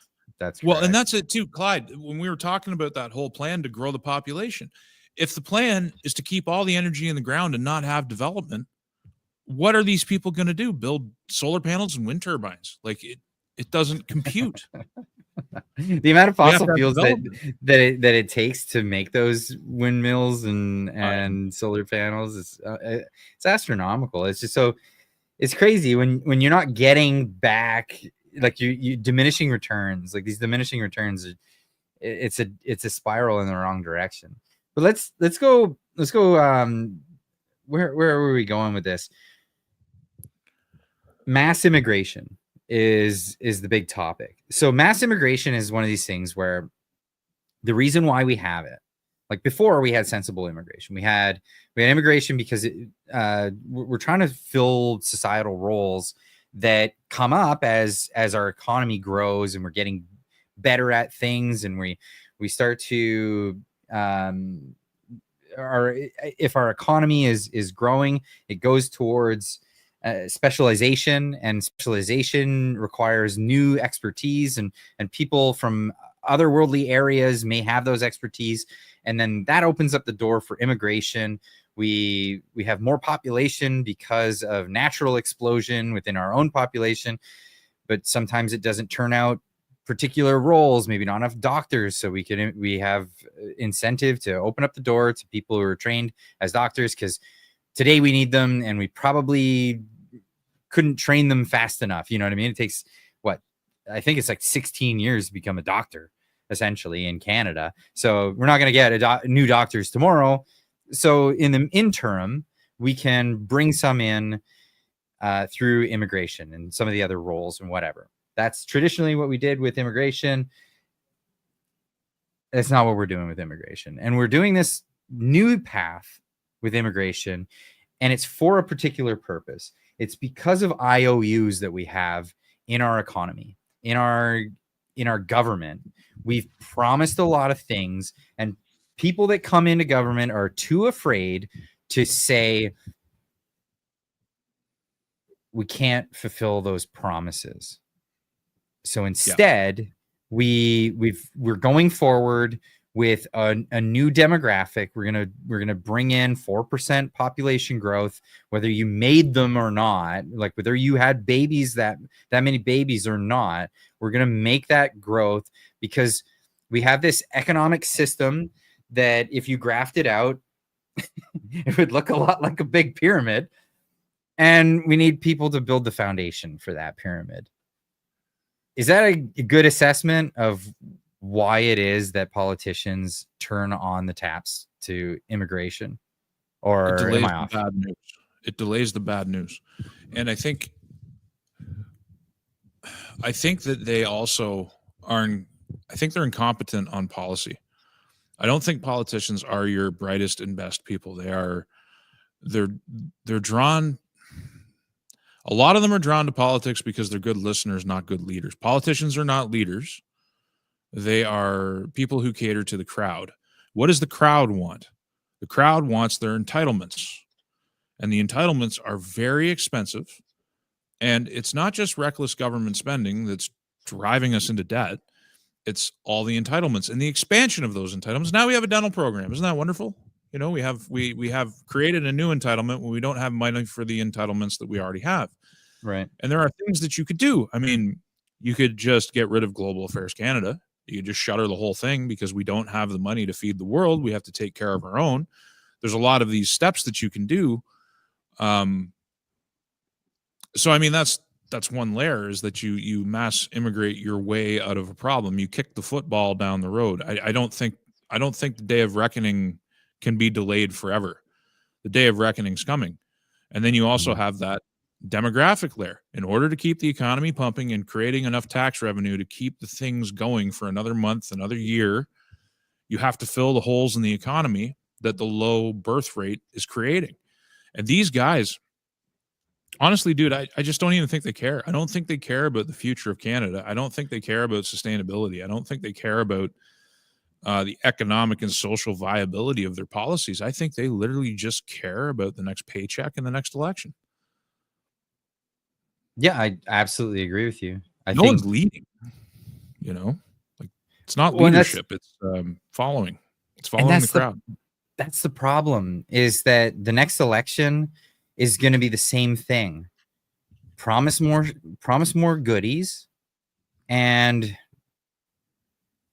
Well, and that's it too, Clyde. When we were talking about that whole plan to grow the population, if the plan is to keep all the energy in the ground and not have development, what are these people going to do? Build solar panels and wind turbines? Like it doesn't compute. The amount of fossil fuels that it takes to make those windmills and solar panels is it's astronomical. It's just it's crazy when you're not getting back, like you diminishing returns. Like these diminishing returns, it's a spiral in the wrong direction. But let's go. Where were we going with this? mass immigration is the big topic. So mass immigration is one of these things where the reason why we have it, like before we had sensible immigration, we had immigration because we're trying to fill societal roles that come up as our economy grows and we're getting better at things, and we start to if our economy is growing, it goes towards specialization, and specialization requires new expertise, and people from otherworldly areas may have those expertise, and then that opens up the door for immigration. We have more population because of natural explosion within our own population, but sometimes it doesn't turn out particular roles, maybe not enough doctors, so we have incentive to open up the door to people who are trained as doctors, because today we need them and we probably couldn't train them fast enough. You know what I mean? It takes I think it's like 16 years to become a doctor, essentially, in Canada. So we're not going to get new doctors tomorrow. So in the interim, we can bring some in through immigration and some of the other roles and whatever. That's traditionally what we did with immigration. That's not what we're doing with immigration. And we're doing this new path with immigration, and it's for a particular purpose. It's because of IOUs that we have in our economy, in our government. We've promised a lot of things, and people that come into government are too afraid to say we can't fulfill those promises. So instead, we're going forward with a new demographic. We're gonna bring in 4% population growth, whether you made them or not, like whether you had babies that many babies or not. We're gonna make that growth because we have this economic system that if you graphed it out, it would look a lot like a big pyramid, and we need people to build the foundation for that pyramid. Is that a good assessment of why it is that politicians turn on the taps to immigration? Or am I off? Bad news. It delays the bad news. And I think that they also I think they're incompetent on policy. I don't think politicians are your brightest and best people. They're drawn. A lot of them are drawn to politics because they're good listeners, not good leaders. Politicians are not leaders. They are people who cater to the crowd. What does the crowd want? The crowd wants their entitlements. And the entitlements are very expensive. And it's not just reckless government spending that's driving us into debt. It's all the entitlements and the expansion of those entitlements. Now we have a dental program. Isn't that wonderful? You know, we have created a new entitlement when we don't have money for the entitlements that we already have. Right. And there are things that you could do. I mean, you could just get rid of Global Affairs Canada. You could just shutter the whole thing because we don't have the money to feed the world. We have to take care of our own. There's a lot of these steps that you can do. So, I mean, that's one layer, is that you mass immigrate your way out of a problem. You kick the football down the road. I don't think the day of reckoning can be delayed forever. The day of reckoning's coming. And then you also have that demographic layer. In order to keep the economy pumping and creating enough tax revenue to keep the things going for another month, another year, you have to fill the holes in the economy that the low birth rate is creating. And these guys, honestly, dude, I just don't even think they care. I don't think they care about the future of Canada. I don't think they care about sustainability. I don't think they care about the economic and social viability of their policies. I think they literally just care about the next paycheck and the next election. Yeah, I absolutely agree with you. No one's leading, you know, like it's not leadership. It's following. It's following the crowd. That's the problem, is that the next election is going to be the same thing. Promise more goodies, and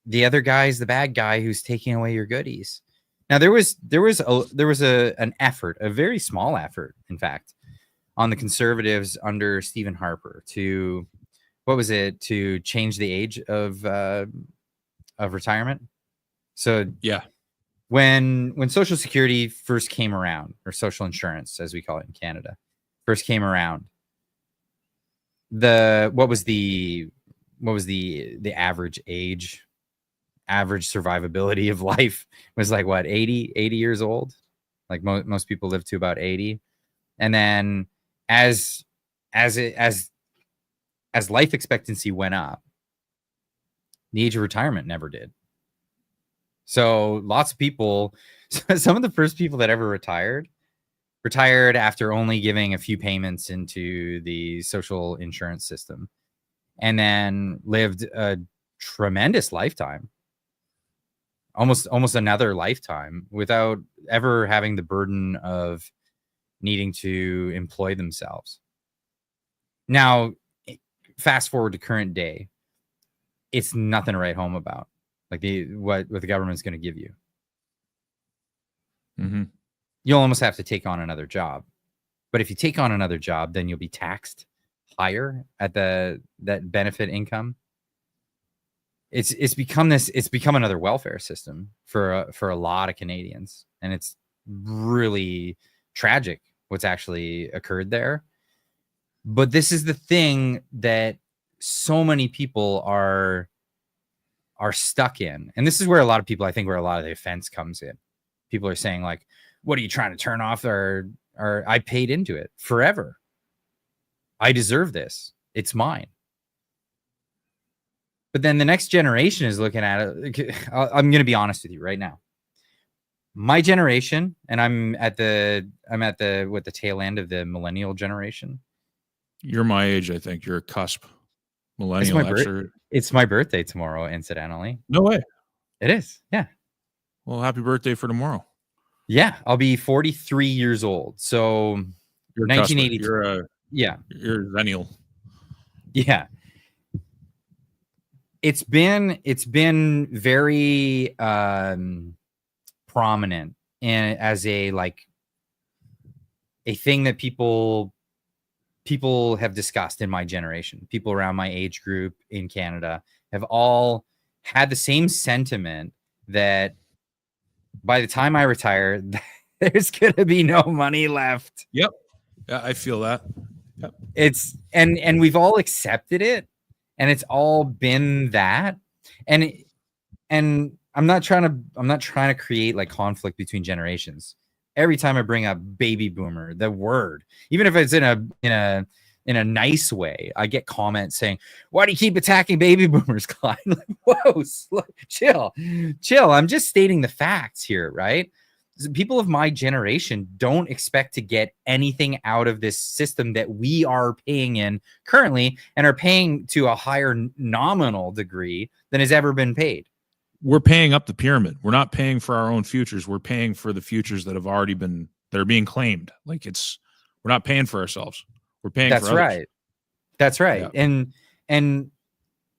the other guy is the bad guy who's taking away your goodies. Now there was an effort, a very small effort, in fact, on the Conservatives under Stephen Harper to change the age of retirement. So yeah, when Social Security first came around, or social insurance as we call it in Canada, first came around, what was the average age, average survivability of life was like what, 80 years old. Like most people live to about 80. And then as life expectancy went up, the age of retirement never did. So lots of people, some of the first people that ever retired after only giving a few payments into the social insurance system, and then lived a tremendous lifetime, almost another lifetime, without ever having the burden of needing to employ themselves. Now, fast forward to current day, it's nothing to write home about. Like what the government's going to give you. Mm-hmm. You'll almost have to take on another job. But if you take on another job, then you'll be taxed higher at that benefit income. It's become another welfare system for a lot of Canadians, and it's really tragic what's actually occurred there. But this is the thing that so many people are stuck in, and this is where a lot of the offense comes in. People are saying like, "What are you trying to turn off?" Or I paid into it forever. I deserve this. It's mine. But then the next generation is looking at it. I'm going to be honest with you right now. My generation, and I'm at the tail end of the millennial generation. You're my age, I think. You're a cusp millennial. It's my birthday tomorrow, incidentally. No way. It is. Yeah. Well, happy birthday for tomorrow. Yeah, I'll be 43 years old. So you're 1982. You're a millennial. Yeah. It's been very prominent and as a thing that people have discussed in my generation. People around my age group in Canada have all had the same sentiment that by the time I retire, there's gonna be no money left. Yep. Yeah, I feel that. Yep. It's and we've all accepted it, and it's all been that. And I'm not trying to create like conflict between generations. Every time I bring up baby boomer, the word, even if it's in a nice way, I get comments saying, "Why do you keep attacking baby boomers, Clyde?" Like, whoa, chill. I'm just stating the facts here, right? People of my generation don't expect to get anything out of this system that we are paying in currently, and are paying to a higher nominal degree than has ever been paid. We're paying up the pyramid. We're not paying for our own futures. We're paying for the futures that are being claimed. Like we're not paying for ourselves. We're paying for others. That's right. Yeah. And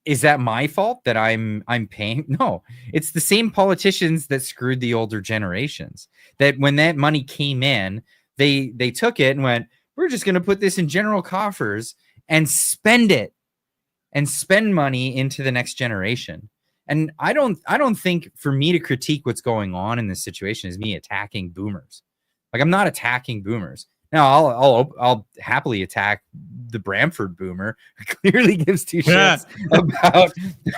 is that my fault that I'm paying? No, it's the same politicians that screwed the older generations. That when that money came in, they took it and went, "We're just going to put this in general coffers and spend it and spend money into the next generation." And I don't think for me to critique what's going on in this situation is me attacking boomers. Like, I'm not attacking boomers. Now I'll happily attack the Brantford boomer who clearly gives two shits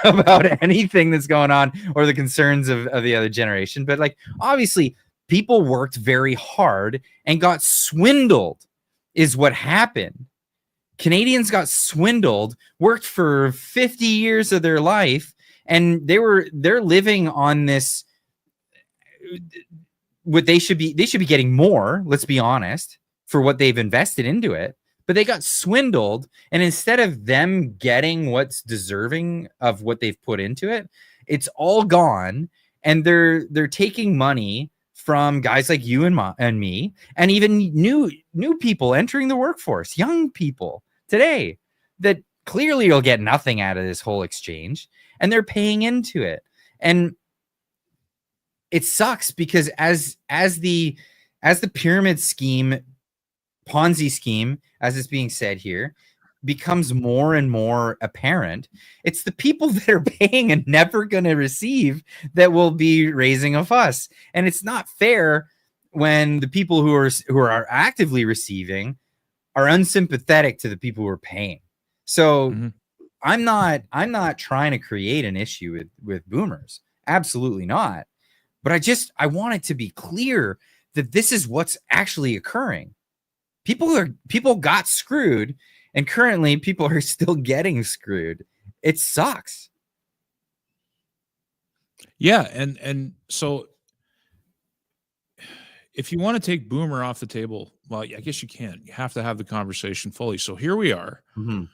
about anything that's going on or the concerns of the other generation. But like, obviously people worked very hard and got swindled is what happened. Canadians got swindled, worked for 50 years of their life, and they're living on this. What they should be getting more, let's be honest, for what they've invested into it. But they got swindled, and instead of them getting what's deserving of what they've put into it, it's all gone, and they're taking money from guys like you and me, and even new people entering the workforce, young people today that clearly will get nothing out of this whole exchange, and they're paying into it. And it sucks because as the pyramid scheme, Ponzi scheme, as it's being said here, becomes more and more apparent, it's the people that are paying and never going to receive that will be raising a fuss. And it's not fair when the people who are actively receiving are unsympathetic to the people who are paying. So Mm-hmm. I'm not trying to create an issue with boomers. Absolutely not. But I want it to be clear that this is what's actually occurring. People got screwed, and currently people are still getting screwed. It sucks. Yeah, and so if you want to take boomer off the table, well, I guess you can. You have to have the conversation fully. So here we are. Mm-hmm.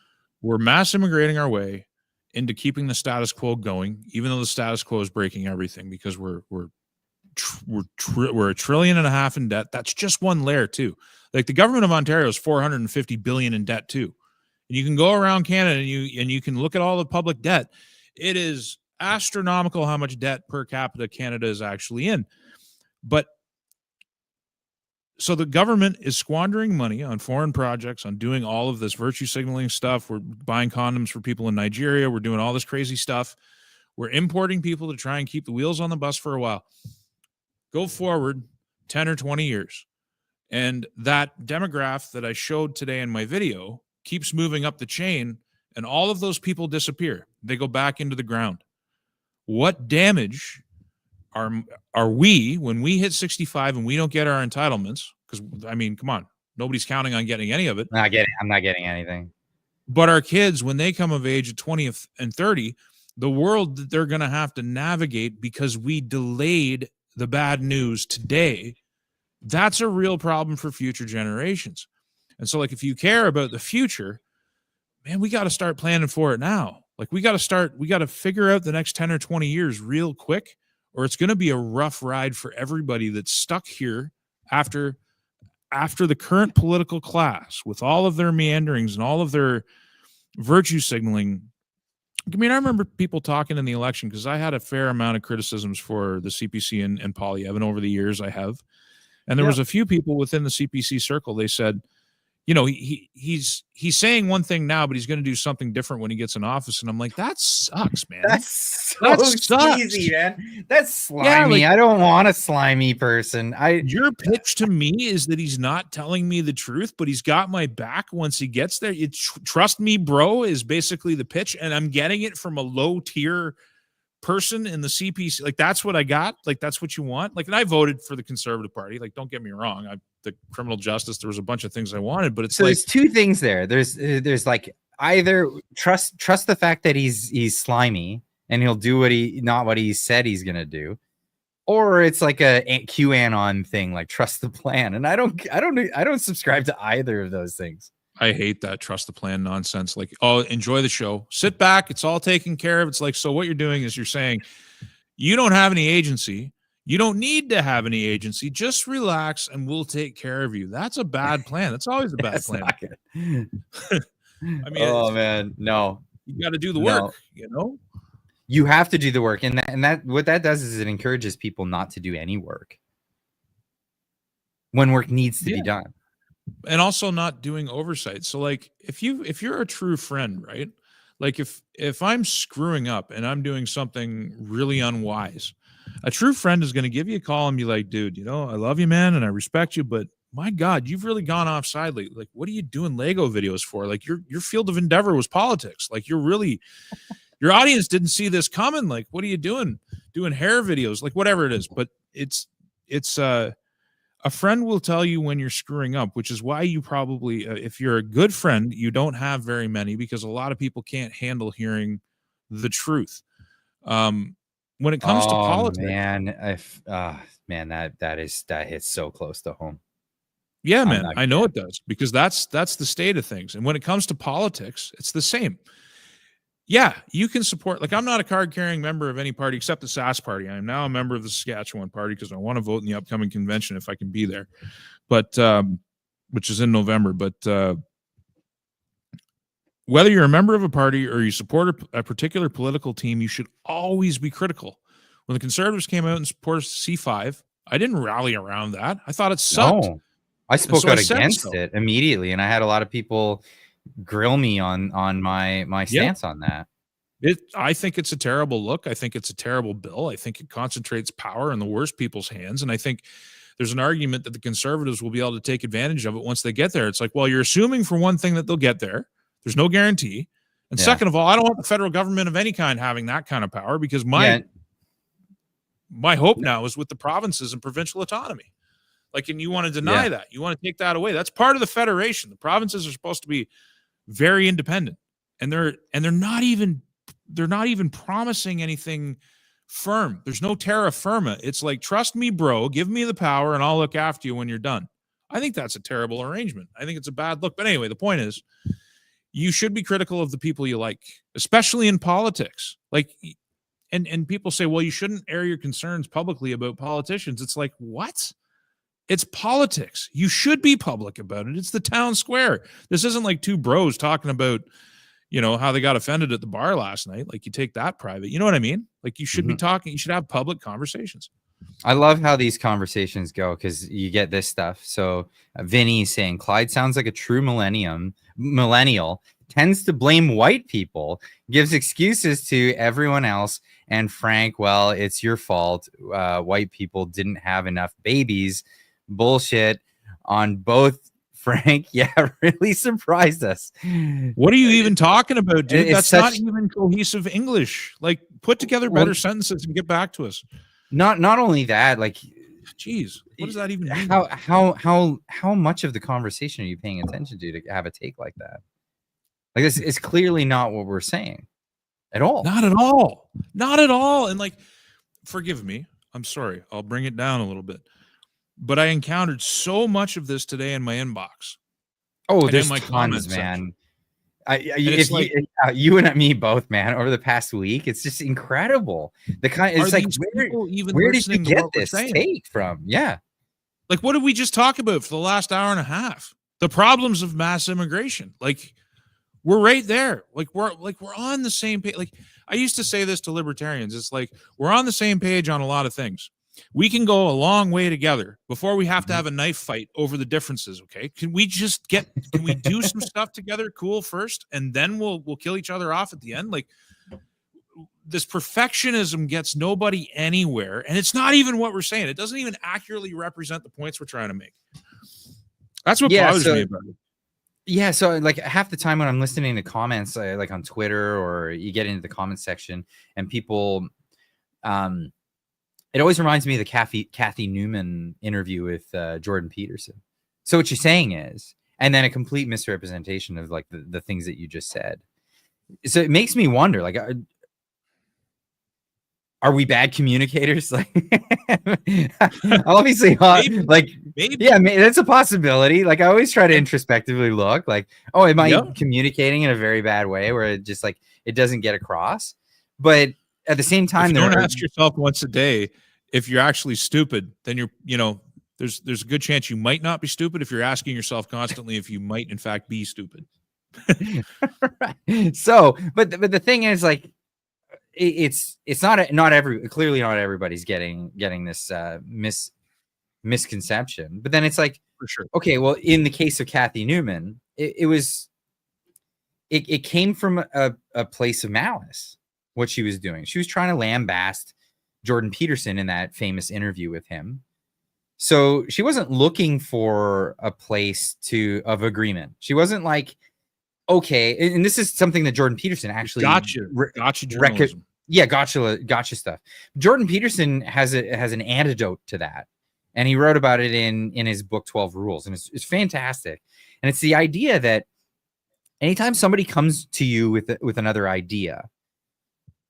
We're mass immigrating our way into keeping the status quo going, even though the status quo is breaking everything, because we're $1.5 trillion in debt. That's just one layer too. Like the government of Ontario is $450 billion in debt too. And you can go around Canada and you can look at all the public debt. It is astronomical how much debt per capita Canada is actually in. But so the government is squandering money on foreign projects, on doing all of this virtue signaling stuff. We're buying condoms for people in Nigeria. We're doing all this crazy stuff. We're importing people to try and keep the wheels on the bus for a while. Go forward 10 or 20 years. And that demographic that I showed today in my video keeps moving up the chain, and all of those people disappear. They go back into the ground. What damage are we when we hit 65 and we don't get our entitlements? Because I mean, come on, nobody's counting on getting any of it. I'm not getting anything. But our kids, when they come of age at 20 and 30, the world that they're going to have to navigate because we delayed the bad news today, that's a real problem for future generations. And so, like, if you care about the future, man, we got to start planning for it now. Like, we got to figure out the next 10 or 20 years real quick, or it's going to be a rough ride for everybody that's stuck here after the current political class, with all of their meanderings and all of their virtue signaling. I mean, I remember people talking in the election, because I had a fair amount of criticisms for the CPC and Polyev over the years I have. And there was a few people within the CPC circle. They said, you know, he's saying one thing now, but he's going to do something different when he gets in office. And I'm like, that sucks, man. That's so sleazy, man. That's slimy. Yeah, like, I don't want a slimy person. Your pitch to me is that he's not telling me the truth, but he's got my back once he gets there. Trust me, bro, is basically the pitch. And I'm getting it from a low tier person in the CPC. Like, that's what I got. Like, that's what you want. Like, and I voted for the Conservative Party. Like, don't get me wrong. The criminal justice, there was a bunch of things I wanted, but it's so, like, there's two things there. There's like, either trust the fact that he's slimy and he'll do what he said he's gonna do, or it's like a QAnon thing, like trust the plan. And I don't subscribe to either of those things. I hate that trust the plan nonsense. Like, oh, enjoy the show, sit back, it's all taken care of. It's like, so what you're doing is you're saying you don't have any agency. You don't need to have any agency. Just relax and we'll take care of you. That's a bad plan. That's always a bad plan. I mean, oh man, no. You got to do the work, you know? You have to do the work. And that what that does is it encourages people not to do any work when work needs to be done. And also not doing oversight. So, like, if you're a true friend, right? Like, if I'm screwing up and I'm doing something really unwise, a true friend is going to give you a call and be like, dude, you know, I love you, man, and I respect you, but my God, you've really gone offside lately. Like, what are you doing Lego videos for? Like, your field of endeavor was politics. Like, your audience didn't see this coming. Like, what are you doing hair videos? Like, whatever it is. But it's a friend will tell you when you're screwing up, which is why you probably, if you're a good friend, you don't have very many, because a lot of people can't handle hearing the truth. When it comes to politics, man, that hits so close to home. Yeah, man, I know it does, because that's the state of things. And when it comes to politics, it's the same. Yeah, you can support, like, I'm not a card-carrying member of any party except the SAS party. I am now a member of the Saskatchewan party because I want to vote in the upcoming convention if I can be there, but which is in November. But whether you're a member of a party or you support a particular political team, you should always be critical. When the Conservatives came out and supported C5, I didn't rally around that. I thought it sucked. No, I spoke out against it immediately, and I had a lot of people grill me on my stance on that. I think it's a terrible look. I think it's a terrible bill. I think it concentrates power in the worst people's hands. And I think there's an argument that the Conservatives will be able to take advantage of it once they get there. It's like, well, you're assuming for one thing that they'll get there. There's no guarantee. And Yeah. second of all, I don't want the federal government of any kind having that kind of power, because my hope now is with the provinces and provincial autonomy. Like, and you want to deny that. You want to take that away. That's part of the federation. The provinces are supposed to be very independent, and they're not even promising anything firm. There's no terra firma. It's like, trust me, bro, give me the power and I'll look after you when you're done. I think that's a terrible arrangement. I think it's a bad look. But anyway, the point is, you should be critical of the people you like, especially in politics. Like, and people say, well, you shouldn't air your concerns publicly about politicians. It's like, what? It's politics. You should be public about it. It's the town square. This isn't like two bros talking about, how they got offended at the bar last night. Like, you take that private. You know what I mean? Like, you should be talking. You should have public conversations. I love how these conversations go, because you get this stuff. So Vinny saying Clyde sounds like a true millennial, tends to blame white people, gives excuses to everyone else. And Frank, well, it's your fault. White people didn't have enough babies. Bullshit on both. Frank, really surprised us. What are you even talking about, dude? That's not even cohesive English. Like, put together better sentences and get back to us. Not only that, like, geez, what does that even mean? How much of the conversation are you paying attention to have a take like that? Like, this is clearly not what we're saying at all. Not at all. Not at all. And like, forgive me. I'm sorry. I'll bring it down a little bit. But I encountered so much of this today in my inbox. Oh, there's my tons, man. Section. You and me both, man, over the past week, it's just incredible. It's like, where did you get this take from? Yeah. Like, what did we just talk about for the last hour and a half? The problems of mass immigration. Like, we're right there. We're on the same page. Like, I used to say this to libertarians. It's like, we're on the same page on a lot of things. We can go a long way together before we have to have a knife fight over the differences. Okay. Can we do some stuff together? Cool. First, and then we'll kill each other off at the end. Like, this perfectionism gets nobody anywhere. And it's not even what we're saying. It doesn't even accurately represent the points we're trying to make. That's what bothers me about it. Yeah. So like, half the time when I'm listening to comments, like on Twitter, or you get into the comment section and people, it always reminds me of the Kathy Newman interview with Jordan Peterson. So what you're saying is, and then a complete misrepresentation of like the things that you just said. So it makes me wonder, like, are we bad communicators? Like, obviously, maybe. Like, maybe. Yeah, that's a possibility. Like, I always try to introspectively look, like, oh, am I communicating in a very bad way where it just like it doesn't get across? But at the same time, don't ask yourself once a day if you're actually stupid. Then there's a good chance you might not be stupid if you're asking yourself constantly if you might in fact be stupid. Right. So, but the thing is, like, it's clearly not everybody's getting this misconception. But then it's like, for sure. Okay, well, in the case of Kathy Newman, it came from a place of malice. What she was doing, she was trying to lambaste Jordan Peterson in that famous interview with him. So she wasn't looking for a place of agreement. She wasn't like, okay, and this is something that Jordan Peterson actually gotcha journalism. Gotcha stuff. Jordan Peterson has an antidote to that, and he wrote about it in his book 12 Rules, and it's fantastic. And it's the idea that anytime somebody comes to you with another idea,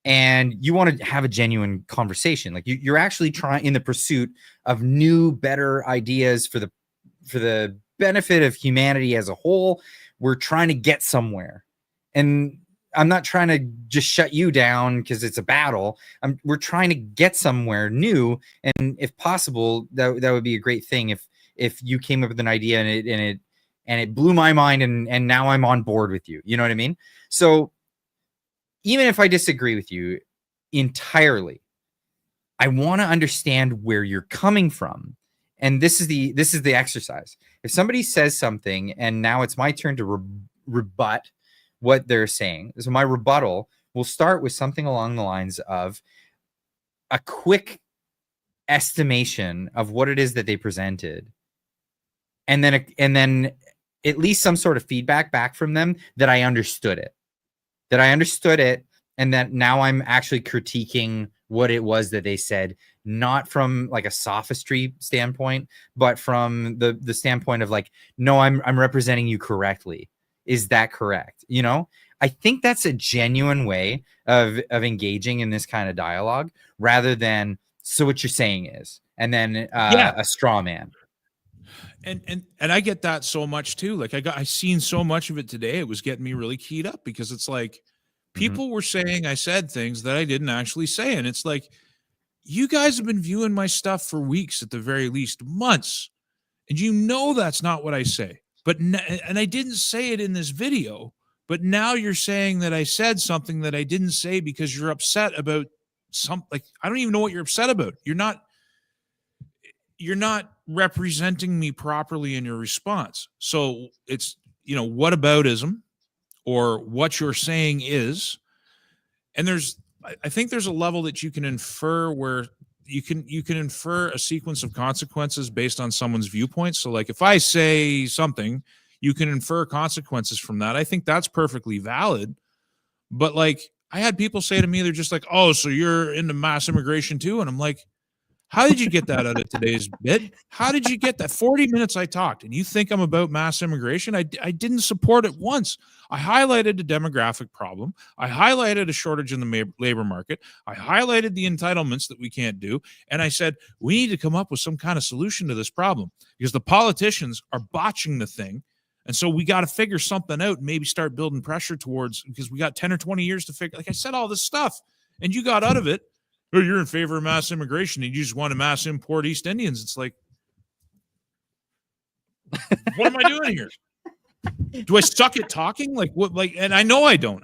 and you want to have a genuine conversation, like you're actually trying in the pursuit of new, better ideas for the benefit of humanity as a whole. We're trying to get somewhere, and I'm not trying to just shut you down because it's a battle. We're trying to get somewhere new, and if possible, that would be a great thing if you came up with an idea and it blew my mind, and now I'm on board with you. You know what I mean? So even if I disagree with you entirely, I want to understand where you're coming from. And this is the exercise. If somebody says something and now it's my turn to rebut what they're saying. So my rebuttal will start with something along the lines of a quick estimation of what it is that they presented. And then at least some sort of feedback back from them that I understood it, and that now I'm actually critiquing what it was that they said, not from like a sophistry standpoint, but from the standpoint of like, no, I'm representing you correctly. Is that correct? You know, I think that's a genuine way of engaging in this kind of dialogue, rather than, so what you're saying is, and then a straw man. And I get that so much too. Like I seen so much of it today. It was getting me really keyed up, because it's like people were saying I said things that I didn't actually say. And it's like, you guys have been viewing my stuff for weeks, at the very least months. And you know, that's not what I say, and I didn't say it in this video, but now you're saying that I said something that I didn't say because you're upset about like, I don't even know what you're upset about. You're not representing me properly in your response. So it's, whataboutism, or what you're saying is, and I think there's a level that you can infer where you can infer a sequence of consequences based on someone's viewpoint. So like, if I say something, you can infer consequences from that. I think that's perfectly valid. But like, I had people say to me, they're just like, oh, so you're into mass immigration too? And I'm like, how did you get that out of today's bit? How did you get that? 40 minutes I talked, and you think I'm about mass immigration? I didn't support it once. I highlighted a demographic problem. I highlighted a shortage in the labor market. I highlighted the entitlements that we can't do. And I said, we need to come up with some kind of solution to this problem, because the politicians are botching the thing. And so we got to figure something out and maybe start building pressure towards, because we got 10 or 20 years to figure. Like I said, all this stuff, and you got out of it, oh, you're in favor of mass immigration and you just want to mass import East Indians. It's like, what am I doing here? Do I suck at talking? Like what? Like, and I know I don't.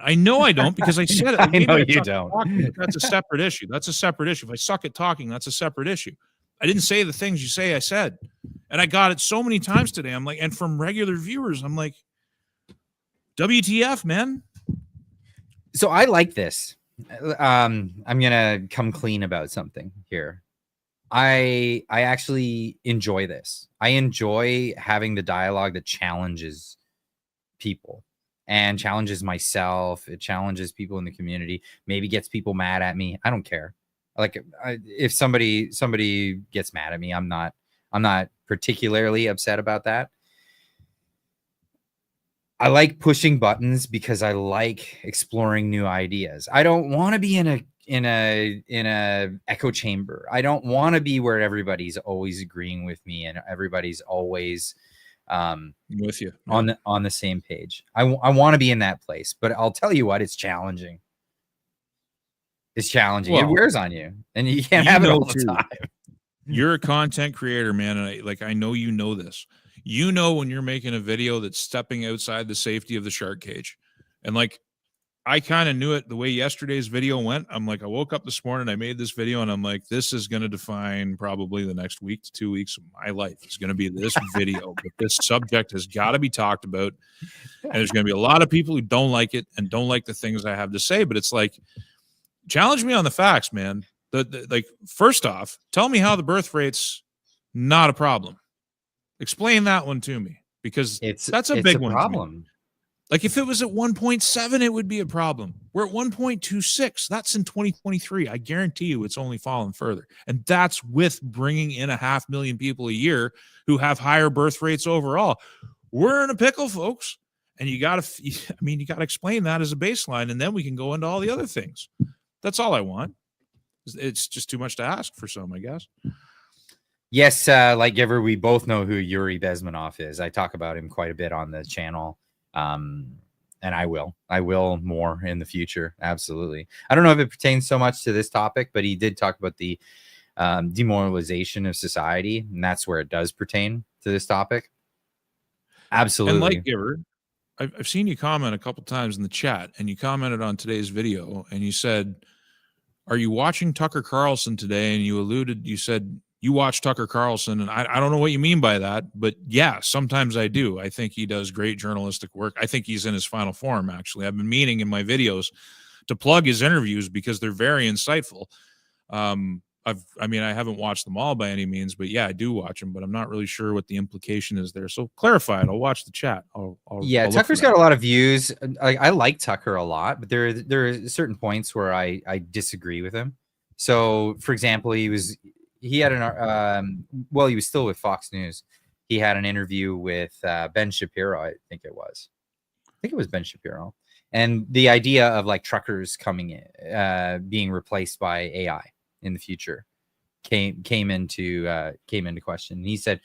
Because I said it. I know you don't. Talking, that's a separate issue. If I suck at talking, that's a separate issue. I didn't say the things you say I said, and I got it so many times today. I'm like, and from regular viewers, I'm like, WTF, man. So I like this. I'm gonna come clean about something here. I actually enjoy this. I enjoy having the dialogue that challenges people and challenges myself. It challenges people in the community, maybe gets people mad at me. I don't care. Like, if somebody gets mad at me, I'm not particularly upset about that. I like pushing buttons because I like exploring new ideas. I don't want to be in a echo chamber. I don't want to be where everybody's always agreeing with me and everybody's always with you on the same page. I want to be in that place, but I'll tell you what, it's challenging. It's challenging. Well, it wears on you, and you can't have it all the time. You're a content creator, man, and I know you know this. You know when you're making a video that's stepping outside the safety of the shark cage. And like, I kind of knew it the way yesterday's video went. I'm like, I woke up this morning, I made this video, and I'm like, this is going to define probably the next week to 2 weeks of my life. It's going to be this video. But this subject has got to be talked about. And there's going to be a lot of people who don't like it and don't like the things I have to say. But it's like, challenge me on the facts, man. Like, first off, tell me how the birth rate's not a problem. Explain that one to me, because that's a big one problem. Like, if it was at 1.7, it would be a problem. We're at 1.26. That's in 2023. I guarantee you it's only fallen further. And that's with bringing in 500,000 people a year who have higher birth rates overall. We're in a pickle, folks. And you got to explain that as a baseline, and then we can go into all the other things. That's all I want. It's just too much to ask for some, I guess. Yes, like ever, we both know who Yuri Bezmenov is. I talk about him quite a bit on the channel, and I will more in the future. Absolutely. I don't know if it pertains so much to this topic, but he did talk about the demoralization of society, and that's where it does pertain to this topic. Absolutely. And like Giver, I've seen you comment a couple times in the chat, and you commented on today's video, and you said, are you watching Tucker Carlson today? And you said you watch Tucker Carlson, and I don't know what you mean by that, but yeah, sometimes I do. I think he does great journalistic work. I think he's in his final form, actually. I've been meaning in my videos to plug his interviews because they're very insightful. I mean, I haven't watched them all by any means, but yeah, I do watch them, but I'm not really sure what the implication is there. So clarify it. I'll watch the chat. I'll look Tucker's for that. got a lot of views. I like Tucker a lot, but there are certain points where I disagree with him. So, for example, he was still with Fox News. He had an interview with Ben Shapiro, I think it was Ben Shapiro, and the idea of like truckers coming in, being replaced by AI in the future came into question. And he said,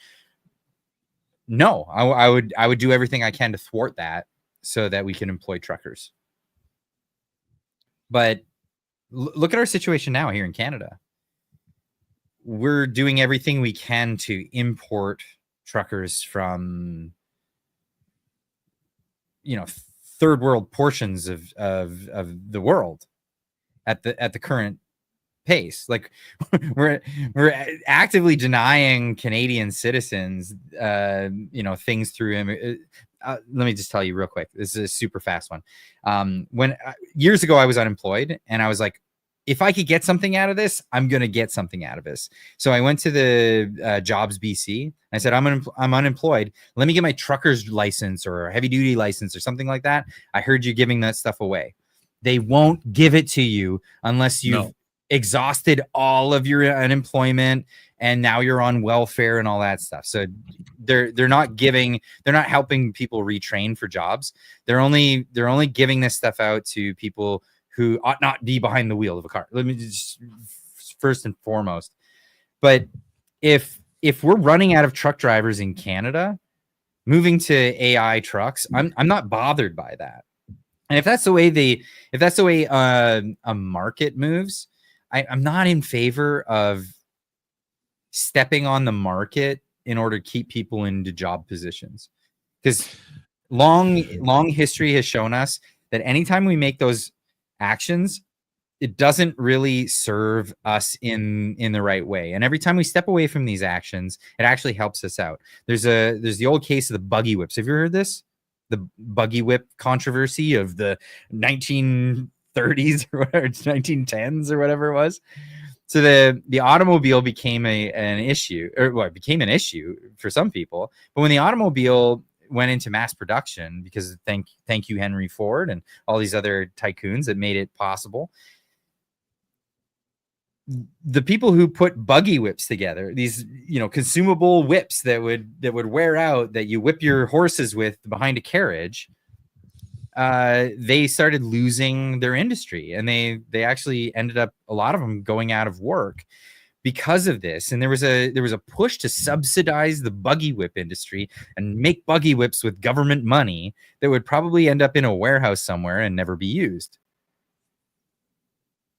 no, I would do everything I can to thwart that so that we can employ truckers. But look at our situation now here in Canada. We're doing everything we can to import truckers from, third world portions of the world at the current pace. Like we're actively denying Canadian citizens things through him. Let me just tell you real quick, this is a super fast one. When years ago I was unemployed, and I was like, if I could get something out of this, I'm gonna get something out of this. So I went to the Jobs BC. I said, I'm unemployed, let me get my trucker's license or heavy duty license or something like that. I heard you giving that stuff away. They won't give it to you unless you've exhausted all of your unemployment and now you're on welfare and all that stuff. So they're not helping people retrain for jobs. They're only giving this stuff out to people who ought not be behind the wheel of a car. Let me just first and foremost. But if we're running out of truck drivers in Canada, moving to AI trucks, I'm not bothered by that. And if that's the way a market moves, I'm not in favor of stepping on the market in order to keep people into job positions, because long history has shown us that anytime we make those actions, it doesn't really serve us in the right way. And every time we step away from these actions, it actually helps us out. There's the old case of the buggy whips. Have you heard this? The buggy whip controversy of the 1930s or whatever, 1910s or whatever it was. So the automobile became an issue, or it became an issue for some people. But when the automobile went into mass production, because thank you Henry Ford and all these other tycoons that made it possible, the people who put buggy whips together, these consumable whips that would wear out, that you whip your horses with behind a carriage, they started losing their industry, and they actually ended up, a lot of them, going out of work because of this. And there was a push to subsidize the buggy whip industry and make buggy whips with government money that would probably end up in a warehouse somewhere and never be used.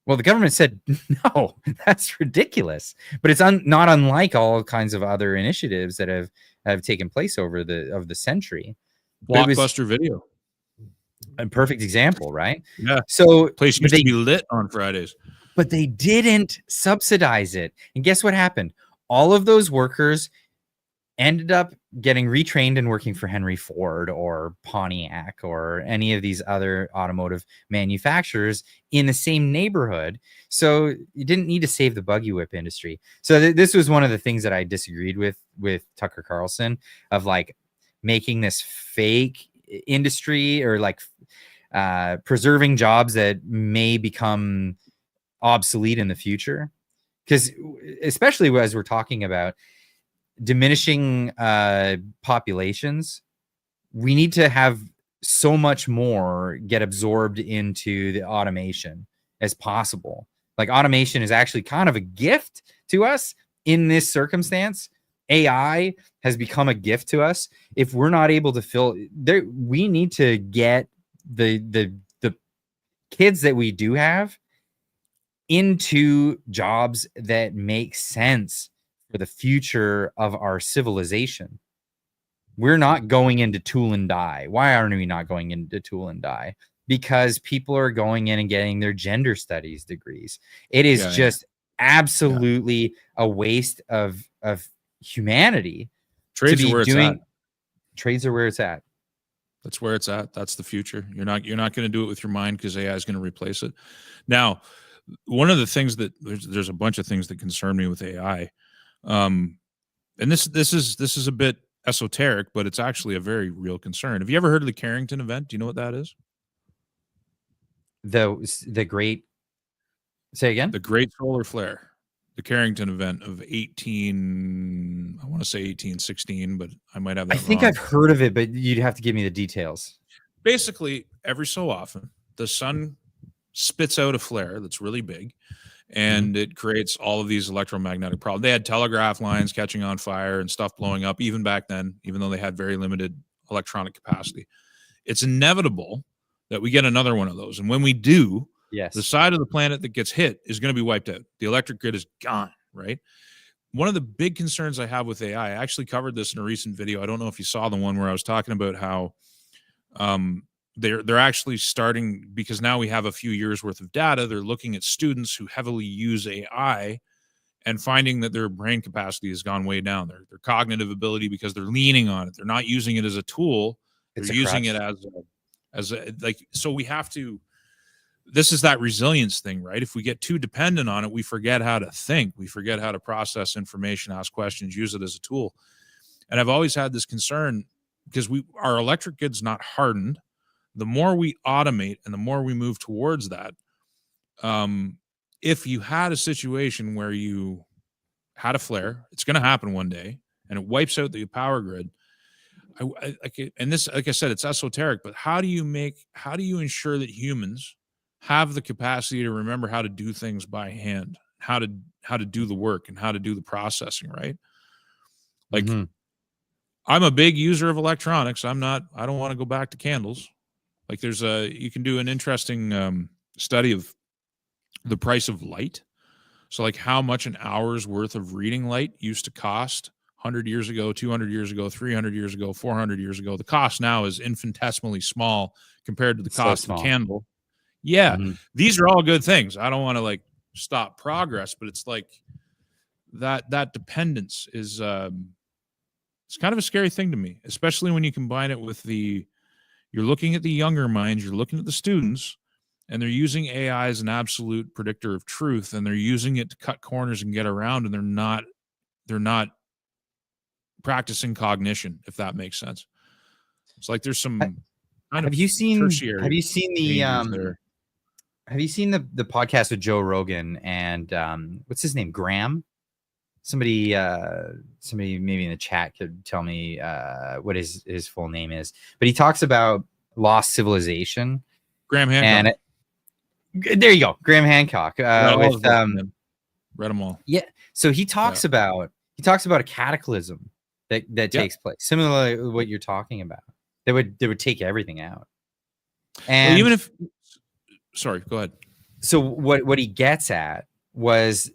Well, the government said, no, that's ridiculous. But it's not unlike all kinds of other initiatives that have taken place over the century. Blockbuster Video, a perfect example, right? Yeah. So place used to be lit on Fridays, but they didn't subsidize it. And guess what happened? All of those workers ended up getting retrained and working for Henry Ford or Pontiac or any of these other automotive manufacturers in the same neighborhood. So you didn't need to save the buggy whip industry. So this was one of the things that I disagreed with Tucker Carlson, of like making this fake industry, or like preserving jobs that may become obsolete in the future. Because especially as we're talking about diminishing populations, we need to have so much more get absorbed into the automation as possible. Like, automation is actually kind of a gift to us in this circumstance. AI has become a gift to us. If we're not able to fill there, we need to get the kids that we do have into jobs that make sense for the future of our civilization. We're not going into tool and die. Why aren't we not going into tool and die? Because people are going in and getting their gender studies degrees. It is just absolutely a waste of humanity. Trades are where it's at. Trades are where it's at. That's where it's at. That's the future. You're not going to do it with your mind, because AI is going to replace it. Now, one of the things that there's a bunch of things that concern me with AI. And this is a bit esoteric, but it's actually a very real concern. Have you ever heard of the Carrington event? Do you know what that is? The great, say again? The Great Solar Flare, the Carrington event of I want to say 1816, but I might have that I think wrong. I've heard of it, but you'd have to give me the details. Basically, every so often, the sun spits out a flare that's really big, and it creates all of these electromagnetic problems. They had telegraph lines catching on fire and stuff blowing up even back then, even though they had very limited electronic capacity. It's inevitable that we get another one of those. And when we do, Yes, the side of the planet that gets hit is going to be wiped out. The electric grid is gone, right? One of the big concerns I have with AI, I actually covered this in a recent video. I don't know if you saw the one where I was talking about how they're actually starting, because now we have a few years worth of data. They're looking at students who heavily use AI and finding that their brain capacity has gone way down. Their cognitive ability, because they're leaning on it. They're not using it as a tool. They're using it as a like. So we have to. This is that resilience thing, right? If we get too dependent on it, we forget how to think. We forget how to process information, ask questions, use it as a tool. And I've always had this concern because our electric grid's not hardened. The more we automate and the more we move towards that, if you had a situation where you had a flare, it's going to happen one day, and it wipes out the power grid. And this, like I said, it's esoteric, but how do you ensure that humans have the capacity to remember how to do things by hand, how to do the work and how to do the processing, right? Like, I'm a big user of electronics. I don't want to go back to candles. Like you can do an interesting study of the price of light. So like how much an hour's worth of reading light used to cost 100 years ago, 200 years ago, 300 years ago, 400 years ago. The cost now is infinitesimally small compared to the cost of a candle. Yeah, these are all good things. I don't want to like stop progress, but it's like that dependence is it's kind of a scary thing to me, especially when you combine it with you're looking at the younger minds, you're looking at the students, and they're using AI as an absolute predictor of truth, and they're using it to cut corners and get around, and they're not practicing cognition, if that makes sense. It's like there's some kind have you seen the have you seen the podcast with Joe Rogan and what's his name? Graham? Somebody maybe in the chat could tell me what his full name is. But he talks about lost civilization. Graham Hancock. There you go. Graham Hancock. Read them all. Yeah. So he talks about a cataclysm that takes place. Similarly to what you're talking about. That would take everything out. And even if sorry, go ahead. So what he gets at was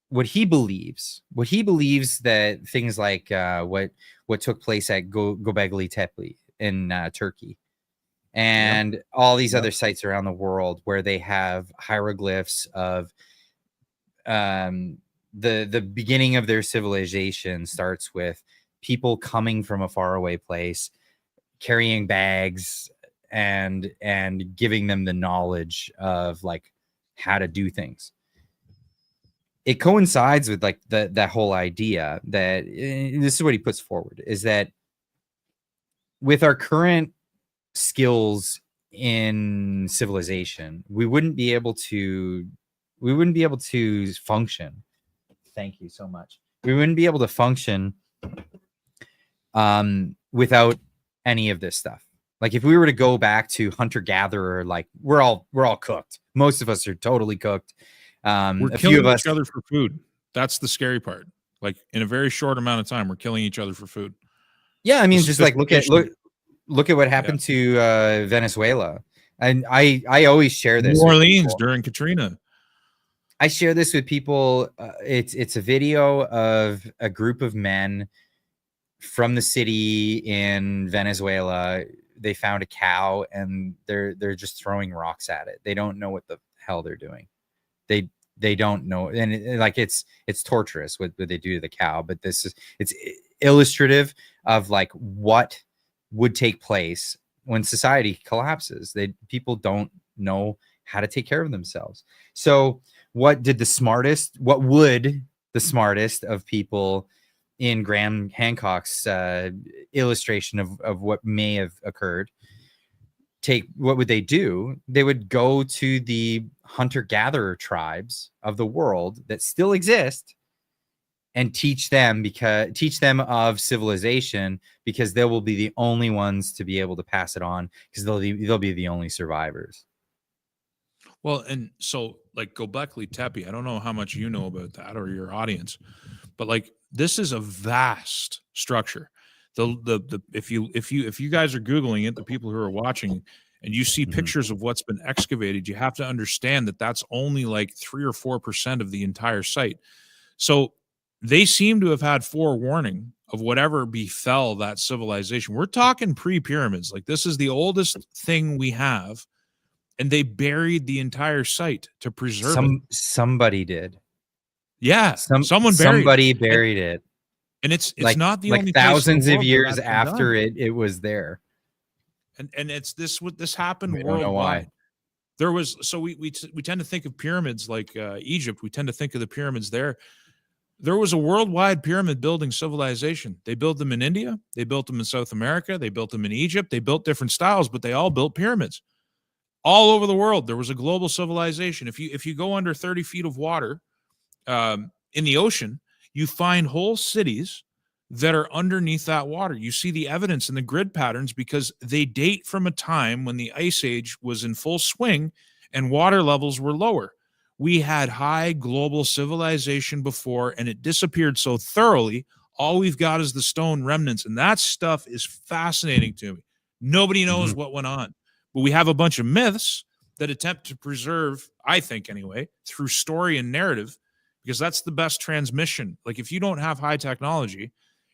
what he believes that things like what took place at Göbekli Tepe in Turkey and all these other sites around the world where they have hieroglyphs of the beginning of their civilization starts with people coming from a faraway place, carrying bags and giving them the knowledge of like how to do things. It coincides with like that whole idea that this is what he puts forward, is that with our current skills in civilization, we wouldn't be able to function. Thank you so much. We wouldn't be able to function without any of this stuff. Like if we were to go back to hunter-gatherer, like we're all cooked. Most of us are totally cooked. We're killing each other for food. That's the scary part. Like in a very short amount of time, we're killing each other for food. Yeah, I mean, just like look at what happened to Venezuela. And I always share this. New Orleans during Katrina. I share this with people. It's a video of a group of men from the city in Venezuela. They found a cow and they're just throwing rocks at it. They don't know what the hell they're doing. They don't know, and it's torturous what they do to the cow. But it's illustrative of like what would take place when society collapses. People don't know how to take care of themselves. So what would the smartest of people in Graham Hancock's illustration of what may have occurred, what would they do? They would go to the hunter-gatherer tribes of the world that still exist and teach them of civilization, because they will be the only ones to be able to pass it on, because they'll be the only survivors. Well, and so like Gobekli Tepe, I don't know how much you know about that or your audience, but like this is a vast structure. If you guys are Googling it, the people who are watching, and you see pictures of what's been excavated, you have to understand that that's only like 3 or 4% of the entire site. So they seem to have had forewarning of whatever befell that civilization. We're talking pre-pyramids. Like this is the oldest thing we have, and they buried the entire site to preserve it. Somebody did. Yeah, somebody buried it. And it's like, not the like only thousands of years after it was there. And it's this happened we worldwide. Don't know why. There was, so we tend to think of pyramids like Egypt. We tend to think of the pyramids there. There was a worldwide pyramid building civilization. They built them in India. They built them in South America. They built them in Egypt. They built different styles, but they all built pyramids all over the world. There was a global civilization. If you go under 30 feet of water in the ocean, you find whole cities that are underneath that water. You see the evidence in the grid patterns because they date from a time when the ice age was in full swing and water levels were lower. We had high global civilization before, and it disappeared so thoroughly. All we've got is the stone remnants, and that stuff is fascinating to me. Nobody knows what went on, but we have a bunch of myths that attempt to preserve, I think anyway, through story and narrative, because that's the best transmission. Like if you don't have high technology,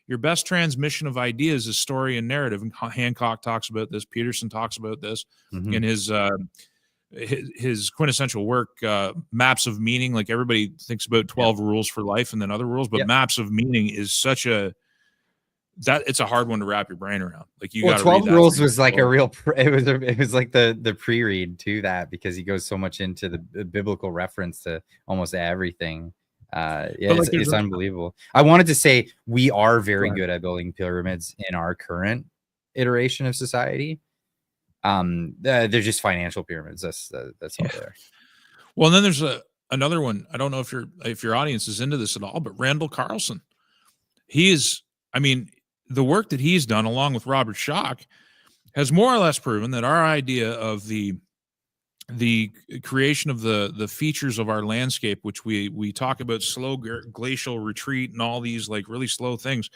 your best transmission of ideas is story and narrative. And Hancock talks about this. Peterson talks about this in his quintessential work, Maps of Meaning. Like everybody thinks about 12 rules for life and then other rules, but Maps of Meaning is such it's a hard one to wrap your brain around. Like you got 12 rules was like a real, it was like the pre-read to that, because he goes so much into the biblical reference to almost everything. It's unbelievable. I wanted to say we are very good at building pyramids in our current iteration of society. They're just financial pyramids. That's all there. Well, and then there's another one. I don't know if your audience is into this at all, but Randall Carlson. He is, I mean, the work that he's done along with Robert Schoch has more or less proven that our idea of the creation of the features of our landscape, which we talk about slow glacial retreat and all these like really slow things,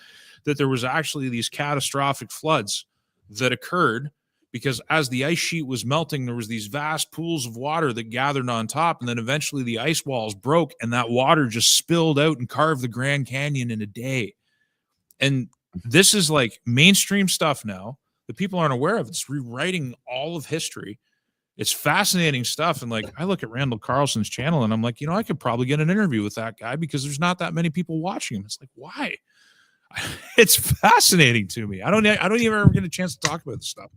that there was actually these catastrophic floods that occurred because as the ice sheet was melting, there was these vast pools of water that gathered on top, and then eventually the ice walls broke and that water just spilled out and carved the Grand Canyon in a day. And this is like mainstream stuff now that people aren't aware of. It's rewriting all of history. It's fascinating stuff. And like, I look at Randall Carlson's channel and I'm like, I could probably get an interview with that guy because there's not that many people watching him. It's like, why? It's fascinating to me. I don't even ever get a chance to talk about this stuff.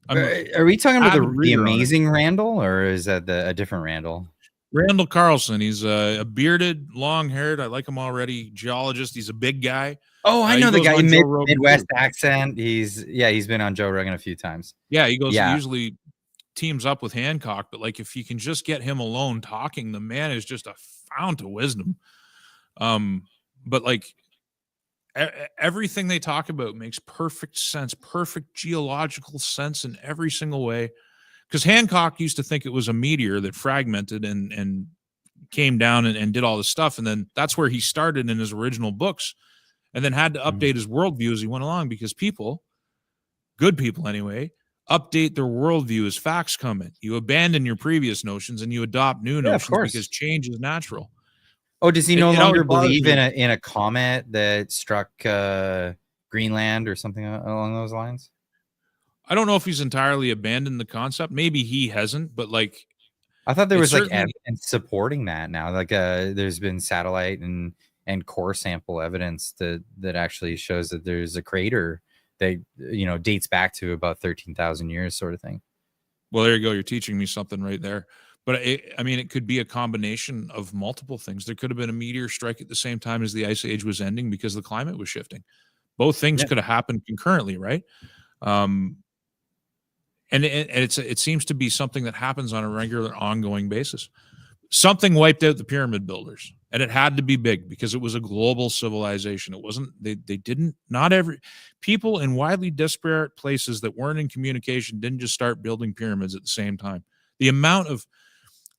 Are we talking about the amazing Randall, or is that a different Randall? Randall Carlson. He's a bearded, long-haired, I like him already, geologist. He's a big guy. Oh, I know the guy in Midwest accent. He's been on Joe Rogan a few times. Yeah, he goes, he usually teams up with Hancock, but like if you can just get him alone talking, the man is just a fount of wisdom. But like everything they talk about makes perfect sense, perfect geological sense in every single way. Because Hancock used to think it was a meteor that fragmented and came down and did all this stuff. And then that's where he started in his original books, and then had to update his worldview as he went along, because people, good people anyway, update their worldview as facts come in. You abandon your previous notions and you adopt new notions because change is natural. Oh, does he no longer believe in a comet that struck Greenland or something along those lines? I don't know if he's entirely abandoned the concept. Maybe he hasn't, but like, I thought there was like evidence supporting that now. Like, there's been satellite and core sample evidence that actually shows that there's a crater that dates back to about 13,000 years, sort of thing. Well, there you go. You're teaching me something right there. But I mean, it could be a combination of multiple things. There could have been a meteor strike at the same time as the ice age was ending because the climate was shifting. Both things could have happened concurrently, right? And it seems to be something that happens on a regular, ongoing basis. Something wiped out the pyramid builders, and it had to be big because it was a global civilization. It wasn't, they didn't, not every people in widely disparate places that weren't in communication didn't just start building pyramids at the same time. The amount of,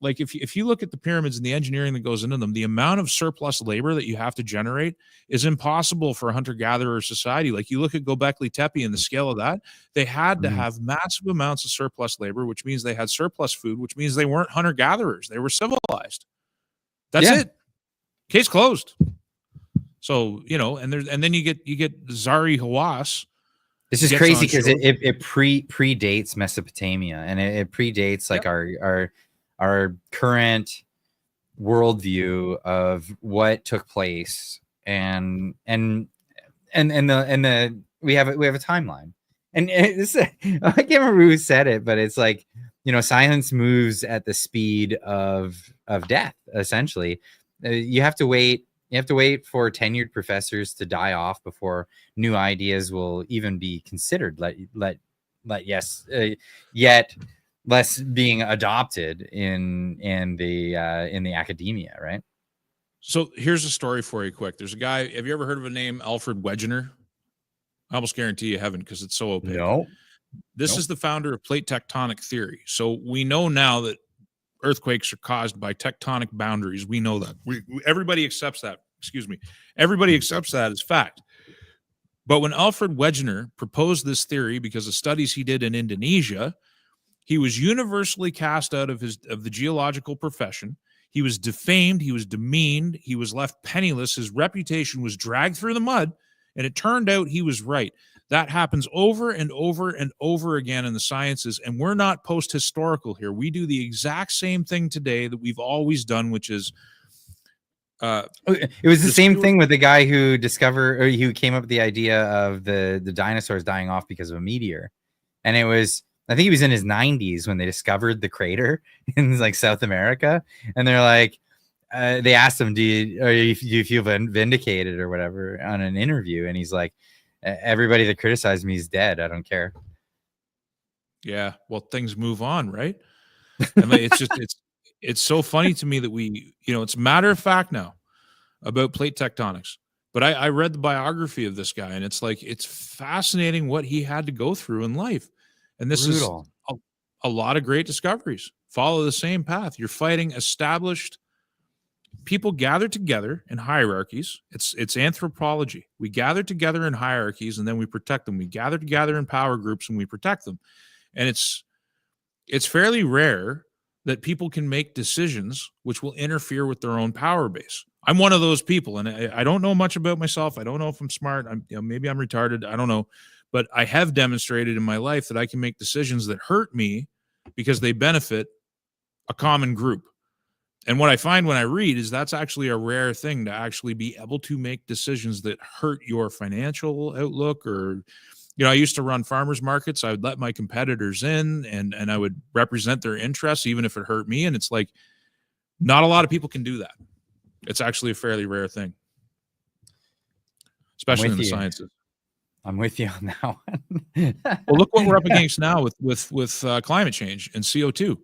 like, if you look at the pyramids and the engineering that goes into them, the amount of surplus labor that you have to generate is impossible for a hunter-gatherer society. Like, you look at Göbekli Tepe and the scale of that, they had to have massive amounts of surplus labor, which means they had surplus food, which means they weren't hunter-gatherers. They were civilized. That's it. Case closed. So, you know, and then you get Zari Hawass. This is crazy because it predates Mesopotamia, and it predates like our current worldview of what took place, and the we have a timeline, and this, I can't remember who said it, but it's like, you know, science moves at the speed of death. Essentially, you have to wait for tenured professors to die off before new ideas will even be considered. Yet less being adopted in the academia, right? So here's a story for you quick. There's a guy, have you ever heard of a name, Alfred Wegener? I almost guarantee you haven't, because it's so opaque. No. This is the founder of plate tectonic theory. So we know now that earthquakes are caused by tectonic boundaries. We know that. Everybody accepts that. Excuse me. Everybody accepts that as fact. But when Alfred Wegener proposed this theory, because of studies he did in Indonesia, he was universally cast out of the geological profession. He was defamed. He was demeaned. He was left penniless. His reputation was dragged through the mud. And it turned out he was right. That happens over and over and over again in the sciences. And we're not post-historical here. We do the exact same thing today that we've always done, which is... it was the same thing with the guy who who came up with the idea of the dinosaurs dying off because of a meteor. And it was... I think he was in his 90s when they discovered the crater in like South America, and they're like, they asked him, do you feel vindicated or whatever on an interview, and he's like, everybody that criticized me is dead. I don't care. Yeah, well, things move on, right? And like, it's so funny to me that we, you know, it's matter of fact now about plate tectonics. But I read the biography of this guy, and it's like, it's fascinating what he had to go through in life. And this Brutal. Is a lot of great discoveries. Follow the same path. You're fighting established people gathered together in hierarchies. It's anthropology. We gather together in hierarchies, and then we protect them. We gather together in power groups, and we protect them. And it's fairly rare that people can make decisions which will interfere with their own power base. I'm one of those people, and I don't know much about myself. I don't know if I'm smart. Maybe I'm retarded. I don't know. But I have demonstrated in my life that I can make decisions that hurt me because they benefit a common group. And what I find when I read is that's actually a rare thing, to actually be able to make decisions that hurt your financial outlook. Or, you know, I used to run farmers markets. I would let my competitors in, and I would represent their interests, even if it hurt me. And it's like, not a lot of people can do that. It's actually a fairly rare thing, especially in the sciences. I'm with you on that one. Well, look what we're up against now with climate change and CO2.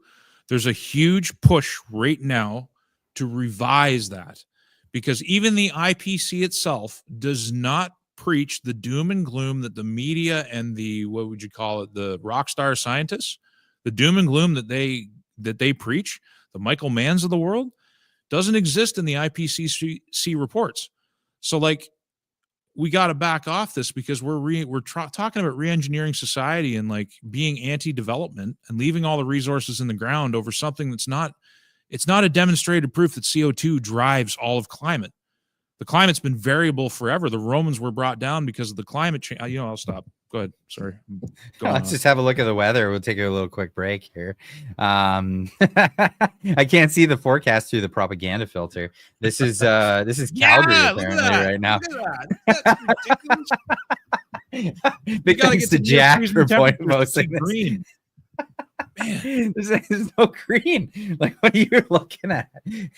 There's a huge push right now to revise that, because even the IPC itself does not preach the doom and gloom that the media and the, what would you call it, the rock star scientists, the doom and gloom that they preach, the Michael Manns of the world, doesn't exist in the IPCC reports. So, like, we got to back off this, because we're talking about re-engineering society and like being anti-development and leaving all the resources in the ground over something that's not, it's not a demonstrated proof that CO2 drives all of climate. The climate's been variable forever. The Romans were brought down because of the climate change. You know, I'll stop. Go ahead. Sorry. Let's just have a look at the weather. We'll take a little quick break here. I can't see the forecast through the propaganda filter. This is Calgary apparently right now. That's ridiculous. Big thanks to Jack for posting this. Man, There's no green. Like, what are you looking at?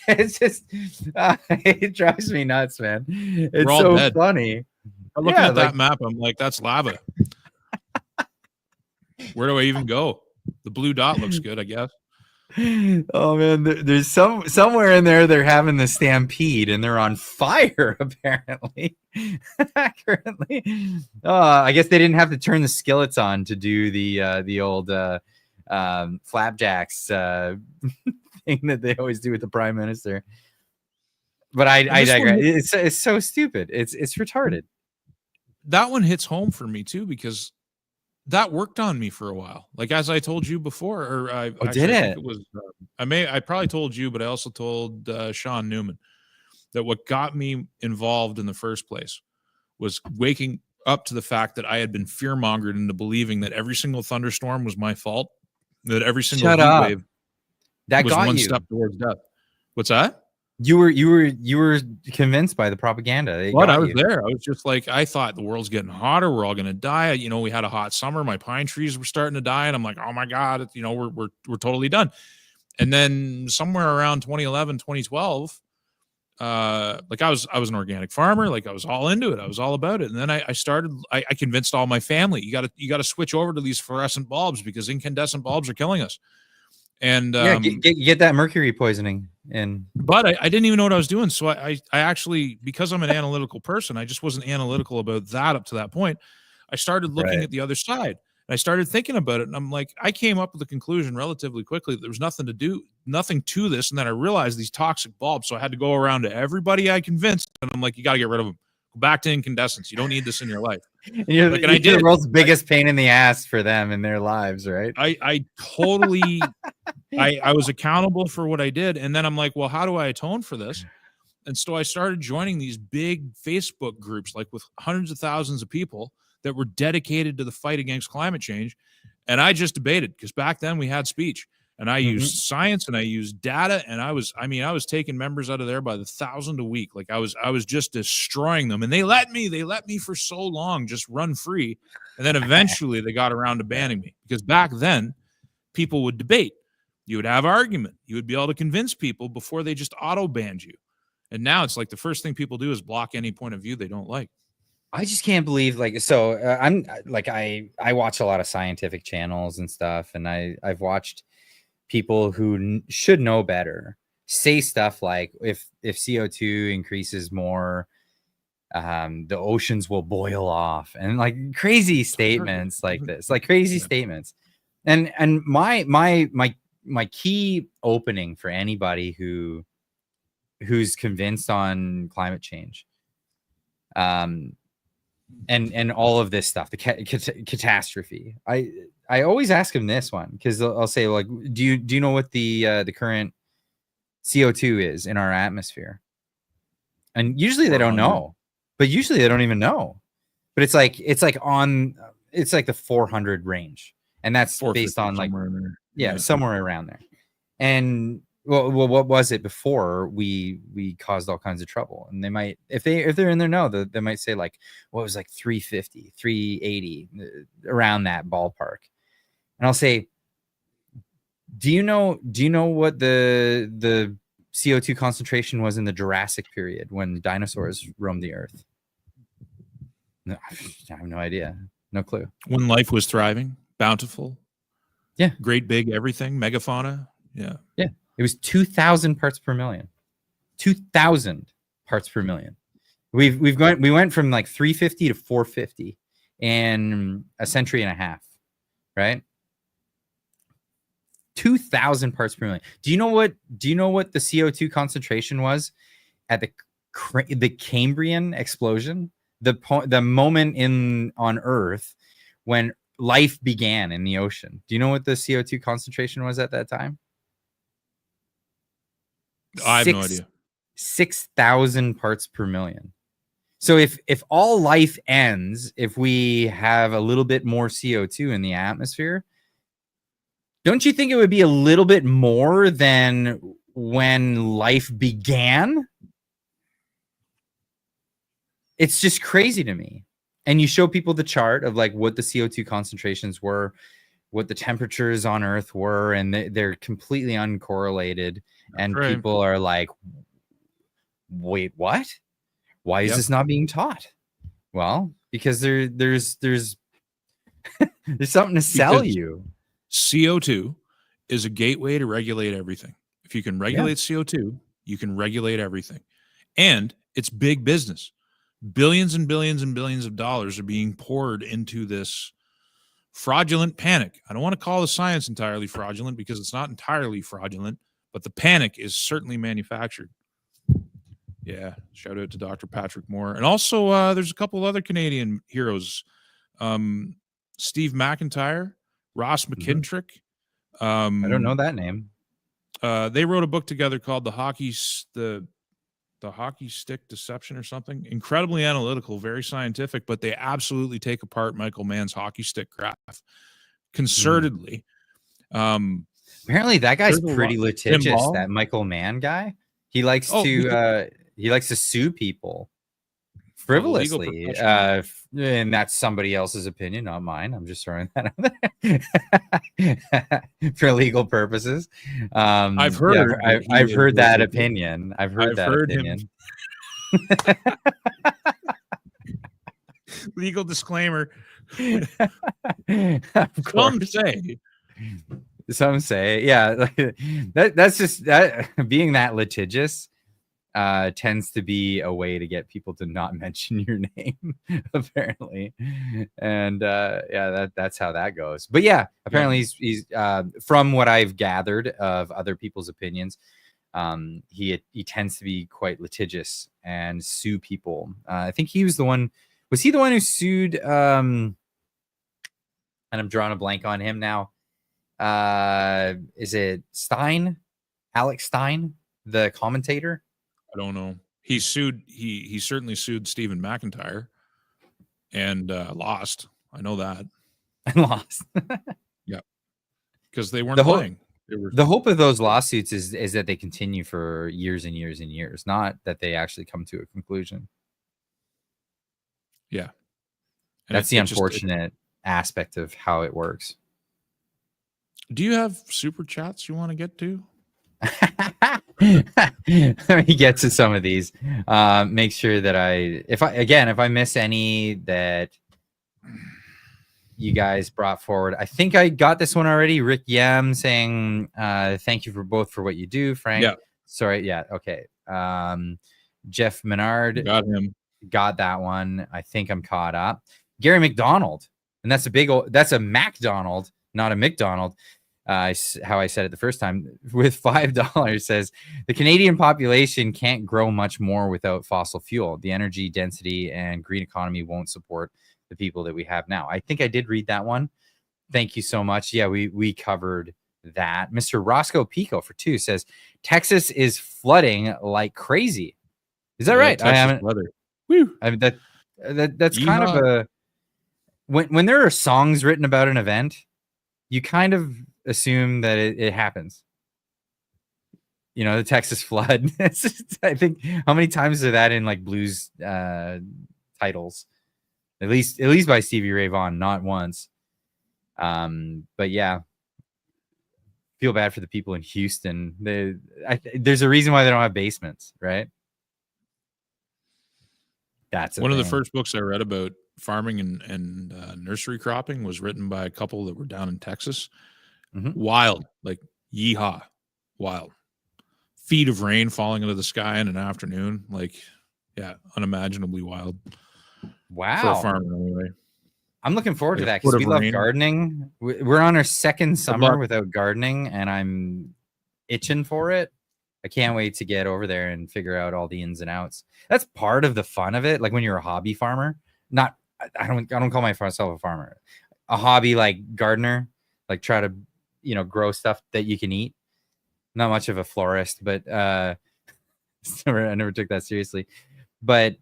It's just, it drives me nuts, man. we're It's all so dead. funny. I'm looking Yeah, at like, that map. I'm like, that's lava. Where do I even go? The blue dot looks good, I guess. oh man, there's somewhere in there they're having the stampede and they're on fire apparently. Currently, I guess they didn't have to turn the skillets on to do the old flapjacks thing that they always do with the prime minister. But I digress. It's so stupid. It's retarded. That one hits home for me too, because that worked on me for a while. Like, as I told you before, or I Did think it? it was, I probably told you, but I also told Sean Newman that what got me involved in the first place was waking up to the fact that I had been fear mongered into believing that every single thunderstorm was my fault, that every single Shut heat up. wave That was got one you. step towards death. What's that? You were convinced by the propaganda. But I was there. I was just like, I thought the world's getting hotter. We're all going to die. You know, we had a hot summer. My pine trees were starting to die, and I'm like, oh my god, you know, we're totally done. And then somewhere around 2011, 2012, like I was an organic farmer. Like I was all into it. I was all about it. And then I convinced all my family, you got to switch over to these fluorescent bulbs because incandescent bulbs are killing us. And yeah, get that mercury poisoning in. But I didn't even know what I was doing. So I actually, because I'm an analytical person, I just wasn't analytical about that up to that point. I started looking at the other side. And I started thinking about it. And I'm like, I came up with the conclusion relatively quickly that there was nothing to this. And then I realized these toxic bulbs. So I had to go around to everybody I convinced. And I'm like, you got to get rid of them. Go back to incandescents. You don't need this in your life. And you're the world's biggest pain in the ass for them in their lives, right? I totally, I was accountable for what I did. And then I'm like, well, how do I atone for this? And so I started joining these big Facebook groups, like with hundreds of thousands of people that were dedicated to the fight against climate change. And I just debated, because back then we had speech, and I used science and I used data. And I was taking members out of there by the 1,000 a week. Like I was just destroying them. And they let me for so long just run free. And then eventually they got around to banning me, because back then people would debate. You would have argument. You would be able to convince people before they just auto-banned you. And now it's like the first thing people do is block any point of view they don't like. I just can't believe, like, so I'm like, I watch a lot of scientific channels and stuff, and I've watched people who should know better say stuff like, if CO2 increases more, the oceans will boil off, and like crazy statements like this, like crazy statements. And my key opening for anybody who's convinced on climate change, and all of this stuff, the catastrophe, I always ask him this one, because I'll say, like, do you know what the current CO2 is in our atmosphere? And usually they don't know, but usually they don't even know. But it's like the 400 range, and that's based on like somewhere around there. And well, what was it before we caused all kinds of trouble? And they might, if they're in their know, they might say like, what was like 350, 380, around that ballpark. And I'll say, do you know what the CO2 concentration was in the Jurassic period when dinosaurs roamed the earth? No, I have no idea. No clue. When life was thriving, bountiful. Yeah. Great big everything, megafauna. Yeah. Yeah. It was 2,000 parts per million. 2,000 parts per million. We went from like 350 to 450 in a century and a half, right? 2,000 parts per million. Do you know what the CO2 concentration was at the Cambrian explosion? The moment on Earth when life began in the ocean. Do you know what the CO2 concentration was at that time? I have no idea. 6,000 parts per million. So if all life ends, if we have a little bit more CO2 in the atmosphere, don't you think it would be a little bit more than when life began? It's just crazy to me. And you show people the chart of like what the CO2 concentrations were what the temperatures on Earth were, and they're completely uncorrelated. And right. people are like, wait, what? Why is Yep. this not being taught? Well, because there's something to sell Because you. CO2 is a gateway to regulate everything. If you can regulate Yeah. CO2, you can regulate everything. And it's big business. Billions and billions and billions of dollars are being poured into this fraudulent panic. I don't want to call the science entirely fraudulent because it's not entirely fraudulent, but the panic is certainly manufactured. Yeah, shout out to Dr. Patrick Moore. And also, there's a couple other Canadian heroes. Steve McIntyre, Ross McKintrick. I don't know that name. They wrote a book together called the Hockey Stick Deception or something. Incredibly analytical, very scientific, but they absolutely take apart Michael Mann's hockey stick graph concertedly. Apparently that guy's pretty litigious, Ball. that Michael Mann guy. He likes to sue people frivolously. And that's somebody else's opinion, not mine. I'm just throwing that out there for legal purposes. I've heard I've heard that opinion. I've heard that opinion. Legal disclaimer. Of course. Some say, yeah. That's just that being that litigious tends to be a way to get people to not mention your name, apparently. And that's how that goes. But yeah, apparently he's from what I've gathered of other people's opinions, he tends to be quite litigious and sue people. I think he was the one. Was he the one who sued? And I'm drawing a blank on him now. Is it Stein? Alex Stein, the commentator? I don't know. He certainly sued Stephen McIntyre and lost. I know that. And lost. Yeah. Because they weren't playing. The hope of those lawsuits is that they continue for years and years and years, not that they actually come to a conclusion. Yeah. And that's the unfortunate aspect of how it works. Do you have super chats you want to get to? Let me get to some of these. Make sure that if I miss any that you guys brought forward, I think I got this one already. Rick Yam saying, thank you for what you do, Frank. Yeah. Sorry. Yeah. Okay. Jeff Menard got that one. I think I'm caught up. Gary McDonald, and that's a MacDonald, not a McDonald. How I said it the first time, with $5 says the Canadian population can't grow much more without fossil fuel. The energy density and green economy won't support the people that we have now. I think I did read that one. Thank you so much. Yeah, we covered that. Mr. Roscoe Pico for 2 says Texas is flooding like crazy. Is that right? I haven't. Woo. I mean, that's kind of a when there are songs written about an event, you kind of assume that it happens. You know, the Texas flood. I think how many times are that in like blues titles? At least by Stevie Ray Vaughan, not once. But yeah, feel bad for the people in Houston. There's a reason why they don't have basements, right? That's one of the first books I read about farming and nursery cropping was written by a couple that were down in Texas. Mm-hmm. Wild, like yeehaw, wild. Feet of rain falling into the sky in an afternoon, like unimaginably wild. Wow, for a farmer anyway. I'm looking forward to that because we love gardening. We're on our second summer without gardening, and I'm itching for it. I can't wait to get over there and figure out all the ins and outs. That's part of the fun of it. Like when you're a hobby farmer, I don't call myself a farmer, a hobby like gardener, like try to, grow stuff that you can eat. Not much of a florist, but I never took that seriously. But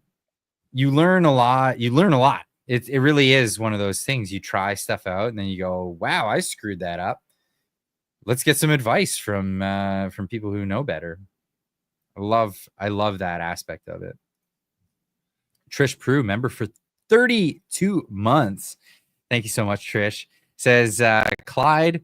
you learn a lot. It really is one of those things. You try stuff out and then you go, wow, I screwed that up. Let's get some advice from people who know better. I love that aspect of it. Trish Prue, member for 32 months. Thank you so much, Trish. says Clyde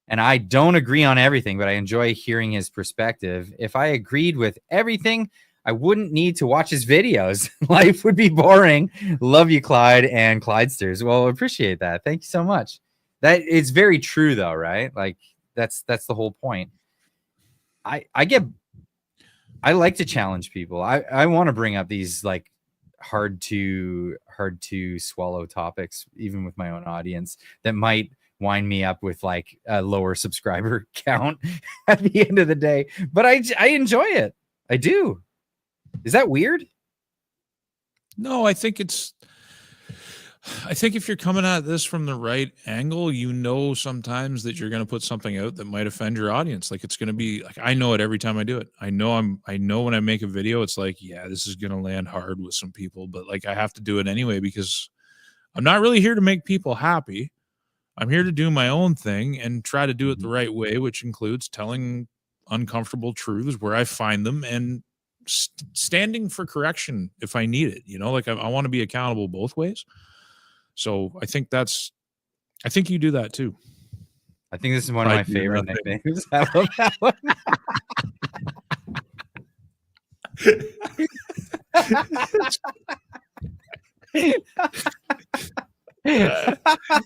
and I don't agree on everything, but I enjoy hearing his perspective. If I agreed with everything, I wouldn't need to watch his videos. Life would be boring. Love you, Clyde and Clydesters. Well, appreciate that. Thank you so much. That is very true, though, right? Like that's the whole point. I like to challenge people. I want to bring up these like hard to swallow topics, even with my own audience, that might wind me up with like a lower subscriber count at the end of the day. But I enjoy it. I do. Is that weird? No, I think if you're coming at this from the right angle, you know sometimes that you're going to put something out that might offend your audience. Like it's going to be like, I know it every time I do it. I know when I make a video, it's like, yeah, this is going to land hard with some people, but like I have to do it anyway because I'm not really here to make people happy. I'm here to do my own thing and try to do it the right way, which includes telling uncomfortable truths where I find them and standing for correction if I need it. You know, like I want to be accountable both ways. So I think you do that too. I think this is one of my favorite nicknames. I love that one.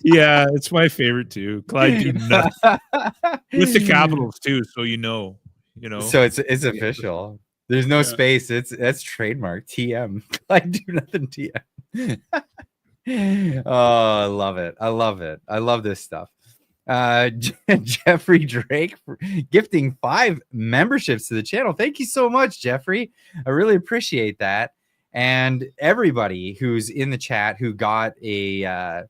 Yeah, it's my favorite too. Clyde do nothing with the capitals too, so you know. So it's official. There's no space. That's trademark. TM. Clyde do nothing. TM. Oh, I love it. I love this stuff. Jeffrey Drake for gifting 5 memberships to the channel. Thank you so much, Jeffrey. I really appreciate that. And everybody who's in the chat who got a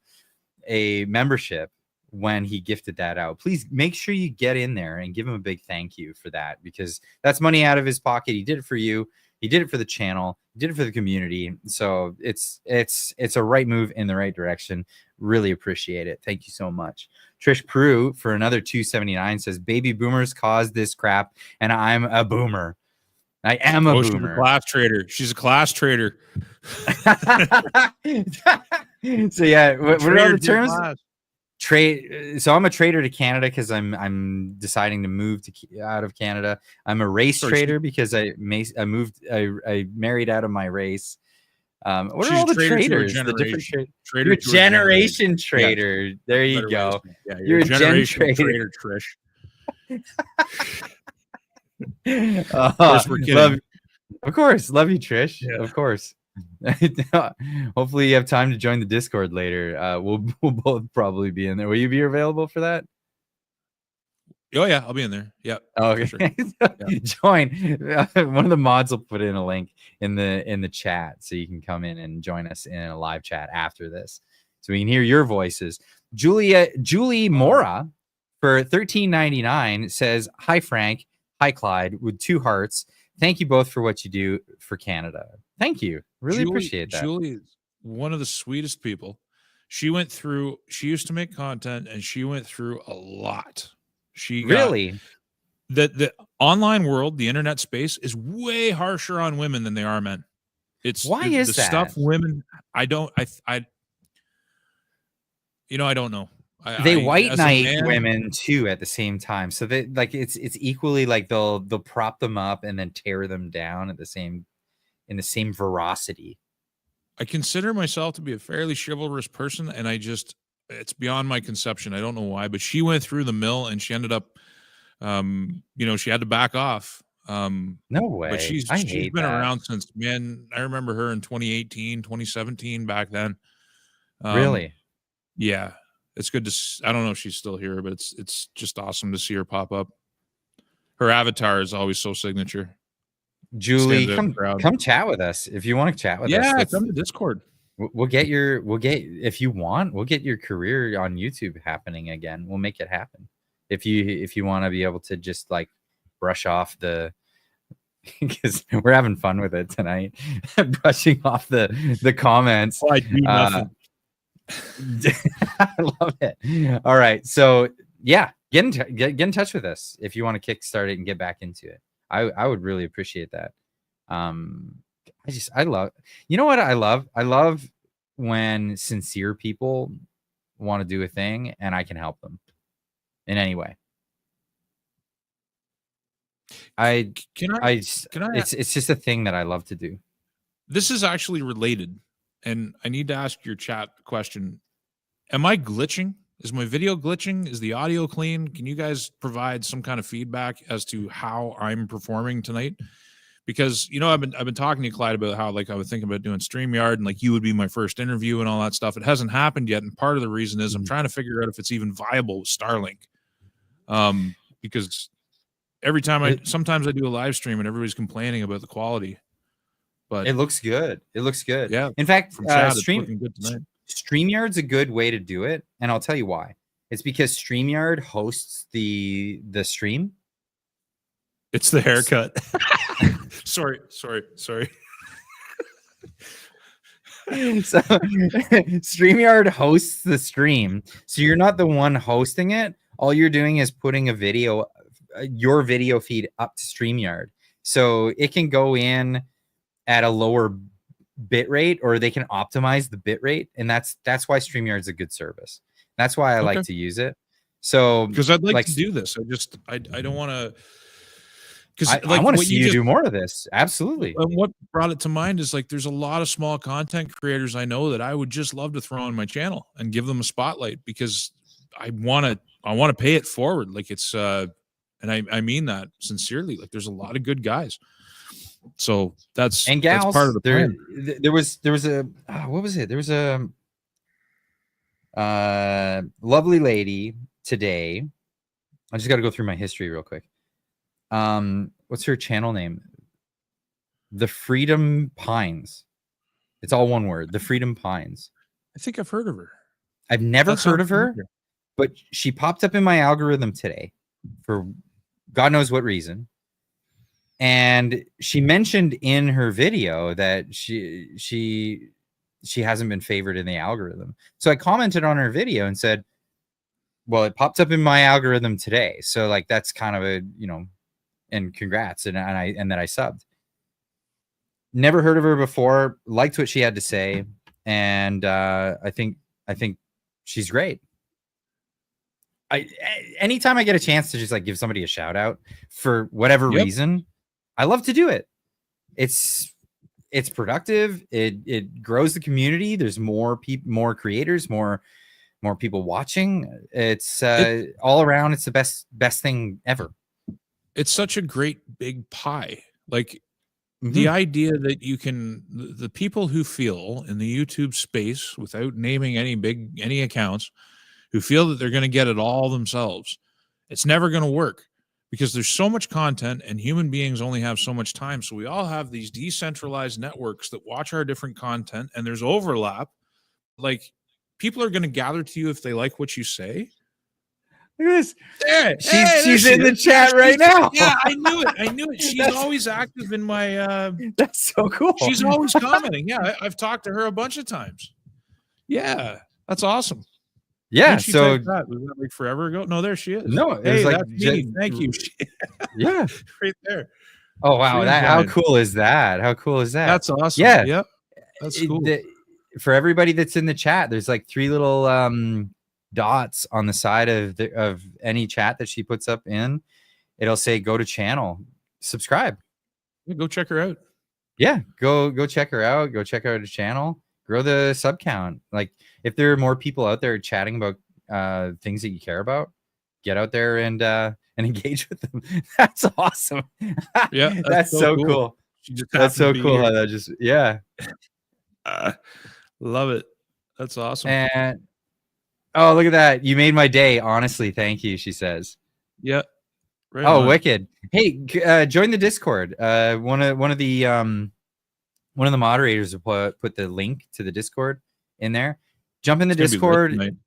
membership when he gifted that out, please make sure you get in there and give him a big thank you for that, because that's money out of his pocket. He did it for you. He did it for the channel. He did it for the community. So it's a right move in the right direction. Really appreciate it. Thank you so much. Trish Brew for another $2.79 says, baby boomers caused this crap and I'm a boomer. I am a boomer. She's a class trader. So yeah, what are the terms? Trade. So I'm a trader to Canada because I'm deciding to move out of Canada. I'm a race trader because I married out of my race. What are all the traders? The different you're a generation trader. Yeah, there you go. Yeah, you're a generation trader, Trish. Of course, we're kidding. Of course, love you, Trish. Yeah. Of course. Hopefully you have time to join the Discord later. We'll both probably be in there. Will you be available for that? Oh yeah, I'll be in there. Yeah. Oh, okay. Sure. Yeah. Join. One of the mods will put in a link in the chat so you can come in and join us in a live chat after this, so we can hear your voices. Julie Mora for $13.99 says, "Hi Frank, hi Clyde with 2 hearts. Thank you both for what you do for Canada." Thank you. Really appreciate that. Julie is one of the sweetest people. She used to make content and she went through a lot. The online world, the internet space is way harsher on women than they are men. Why is the that? Stuff women, I don't know. They white knight women too at the same time. So they like it's equally like they'll prop them up and then tear them down at the same veracity. I consider myself to be a fairly chivalrous person, and it's beyond my conception. I don't know why, but she went through the mill and she ended up she had to back off. No way. But she's been around since, man, I remember her in 2018, 2017 back then. Really? Yeah. It's good to, I don't know if she's still here, but it's just awesome to see her pop up. Her avatar is always so signature. Julie, come chat with us if you want to chat with us. Yeah, come to Discord. We'll get if you want, we'll get your career on YouTube happening again. We'll make it happen. If you want to be able to just like brush off because we're having fun with it tonight, brushing off the comments. Oh, I do nothing. I love it. All right, so yeah, get in touch with us if you want to kickstart it and get back into it. I would really appreciate that. I love, you know what I love? I love when sincere people want to do a thing, and I can help them in any way. It's just a thing that I love to do. This is actually related, and I need to ask your chat the question. Am I glitching? Is my video glitching? Is the audio clean? Can you guys provide some kind of feedback as to how I'm performing tonight? Because, you know, I've been talking to Clyde about how, like, I was thinking about doing StreamYard and, like, you would be my first interview and all that stuff. It hasn't happened yet, and part of the reason is I'm trying to figure out if it's even viable with Starlink. Because every time sometimes I do a live stream and everybody's complaining about the quality. But it looks good. It looks good. Yeah. In fact, from chat, it's looking good tonight. StreamYard's a good way to do it, and I'll tell you why. It's because StreamYard hosts the stream. It's the haircut. sorry. So StreamYard hosts the stream, so you're not the one hosting it. All you're doing is putting your video feed up to StreamYard, so it can go in at a lower bit rate, or they can optimize the bit rate, and that's why StreamYard's a good service. That's why I like to use it. So because I'd like to do this, I don't want to. Because I want to see you do more of this. Absolutely. And what brought it to mind is, like, there's a lot of small content creators I know that I would just love to throw on my channel and give them a spotlight, because I want to pay it forward. Like, it's and I mean that sincerely. Like, there's a lot of good guys. So that's and gals. That's part of the plan. There was a what was it? There was a lovely lady today. I just got to go through my history real quick. What's her channel name? The Freedom Pines. It's all one word. The Freedom Pines. I think I've heard of her. I've never heard of her, but she popped up in my algorithm today for God knows what reason. And she mentioned in her video that she hasn't been favored in the algorithm. So I commented on her video and said, well, it popped up in my algorithm today. So, like, that's kind of a, you know, and congrats. And then I subbed. Never heard of her before. Liked what she had to say. And I think she's great. Anytime I get a chance to just, like, give somebody a shout out for whatever reason, I love to do it. It's productive. It grows the community. There's more people, more creators, more people watching. It's all around. It's the best thing ever. It's such a great big pie. Like, the idea that you can, the people who feel in the YouTube space, without naming any accounts, who feel that they're going to get it all themselves, it's never going to work, because there's so much content and human beings only have so much time. So we all have these decentralized networks that watch our different content, and there's overlap. Like, people are going to gather to you if they like what you say. Look at this. She's in the chat right now. Yeah, I knew it. She's always active in my that's so cool. She's always commenting. Yeah, I've talked to her a bunch of times. Yeah, that's awesome. Yeah, so was that like forever ago? No, there she is. No, it was like, that's me. Thank you. Yeah, right there. Oh wow, how cool is that? How cool is that? That's awesome. Yeah, yep. That's cool. For everybody that's in the chat, there's like 3 little dots on the side of any chat that she puts up in. It'll say go to channel, subscribe. Yeah, go check her out. Yeah, go check her out. Go check out her channel. Grow the sub count. Like, if there are more people out there chatting about things that you care about, get out there and engage with them. That's awesome. Yeah, that's so cool. That's so cool how that just love it. That's awesome. And oh, look at that. You made my day. Honestly, thank you, she says. Yeah. Right oh, on. Wicked. Hey, join the Discord. One of the moderators will put the link to the Discord in there. Jump in the Discord.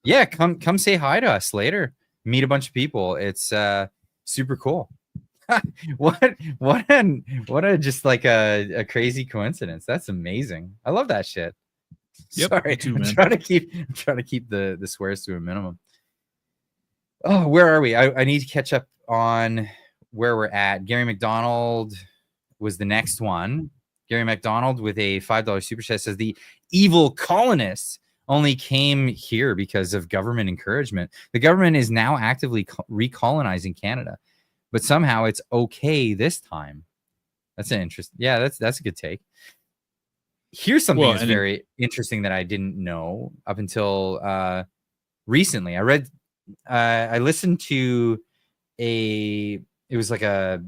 Yeah, come say hi to us later. Meet a bunch of people. It's super cool. what a just like a crazy coincidence. That's amazing. I love that shit. Yep, sorry, too, man. I'm trying to keep the swears to a minimum. Oh, where are we? I need to catch up on where we're at. Gary McDonald was the next one. Gary McDonald with a $5 super chat says the evil colonists only came here because of government encouragement. The government is now actively recolonizing Canada, but somehow it's okay this time. That's an interesting. Yeah, that's a good take. Here's something that's very interesting that I didn't know up until recently. I listened to it was like a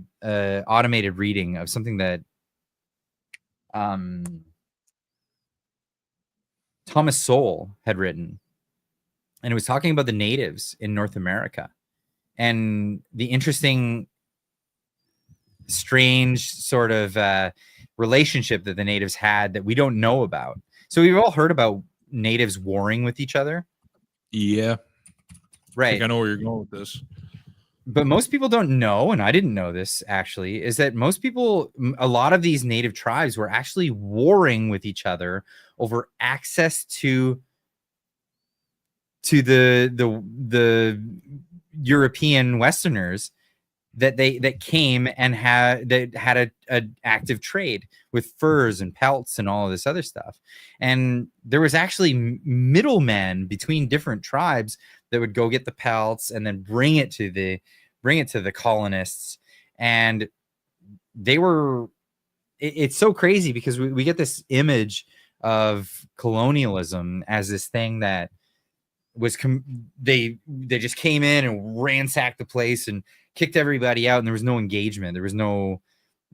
automated reading of something that Thomas Sowell had written, and it was talking about the natives in North America and the interesting, strange sort of relationship that the natives had that we don't know about. So we've all heard about natives warring with each other. Yeah. Right. I think I know where you're going with this. But most people don't know, and I didn't know this actually, is that most people, a lot of these native tribes were actually warring with each other over access to the European Westerners that came and had a active trade with furs and pelts and all of this other stuff. And there was actually middlemen between different tribes that would go get the pelts and then bring it to the colonists. And they were, it's so crazy because we get this image of colonialism as this thing that was they just came in and ransacked the place and kicked everybody out, and there was no engagement. There was none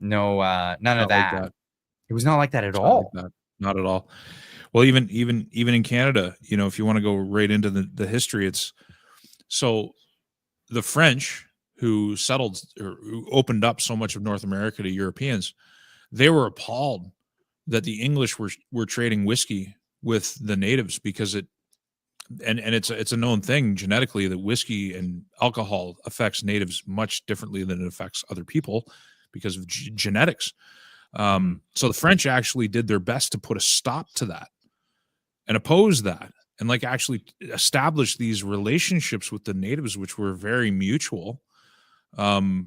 of that. Like that. It was not like that at all. Like that. Not at all. Well, even in Canada, you know, if you want to go right into the history, it's so the French who settled or who opened up so much of North America to Europeans, they were appalled that the English were trading whiskey with the natives because it's a known thing genetically that whiskey and alcohol affects natives much differently than it affects other people because of genetics. So the French actually did their best to put a stop to that and oppose that and like actually establish these relationships with the natives, which were very mutual. You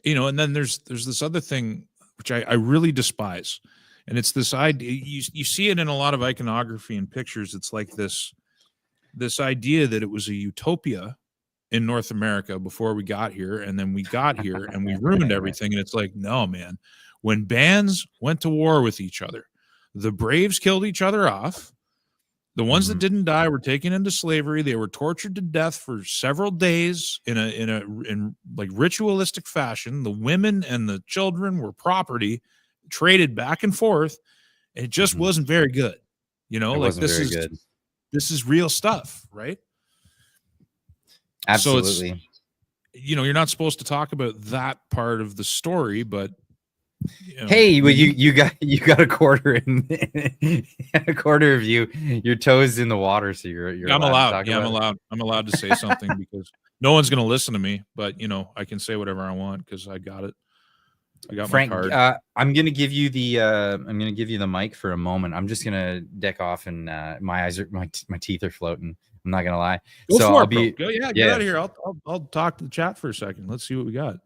know, and then there's this other thing which I really despise, and it's this idea. You see it in a lot of iconography and pictures. It's like this idea that it was a utopia in North America before we got here, and then we got here and we ruined everything. And it's like, no, man. When bands went to war with each other, the braves killed each other off. The ones that didn't die were taken into slavery. They were tortured to death for several days in like ritualistic fashion. The women and the children were property traded back and forth. And it just wasn't very good. You know, like this is real stuff, right? Absolutely. So you know, you're not supposed to talk about that part of the story, but you know, hey, well, you got a quarter in a quarter of your toes in the water, so you're I'm allowed. Yeah, I'm allowed to say something because no one's going to listen to me, but you know, I can say whatever I want because I got it. I got Frank, my card. I'm gonna give you the mic for a moment. I'm just gonna deck off, and my teeth are floating. I'm not gonna lie. Go so for I'll it, be bro. Get out of here. I'll talk to the chat for a second. Let's see what we got.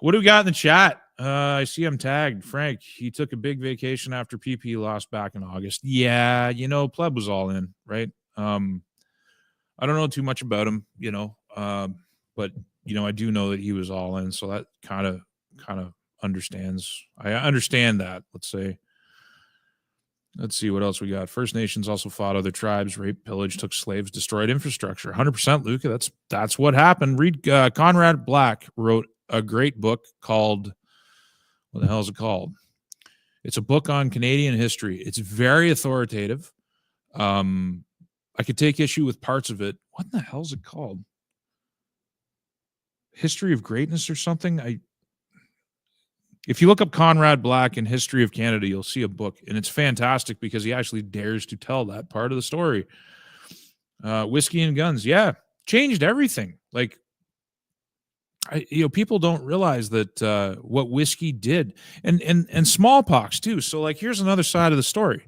What do we got in the chat? I see I'm tagged. Frank, he took a big vacation after PP lost back in August. Yeah, you know, Pleb was all in, right? I don't know too much about him, you know, but you know, I do know that he was all in, so that kind of understands. I understand that. Let's see what else we got. First Nations also fought other tribes, raped, pillaged, took slaves, destroyed infrastructure. 100%, Luca. That's what happened. Read Conrad Black wrote a great book called, what the hell is it called? It's a book on Canadian history. It's very authoritative. I could take issue with parts of it. What the hell is it called? History of Greatness or something? If you look up Conrad Black and History of Canada, you'll see a book, and it's fantastic because he actually dares to tell that part of the story. Whiskey and guns, yeah, changed everything. Like, people don't realize that what whiskey did, and smallpox too. So, like, here's another side of the story.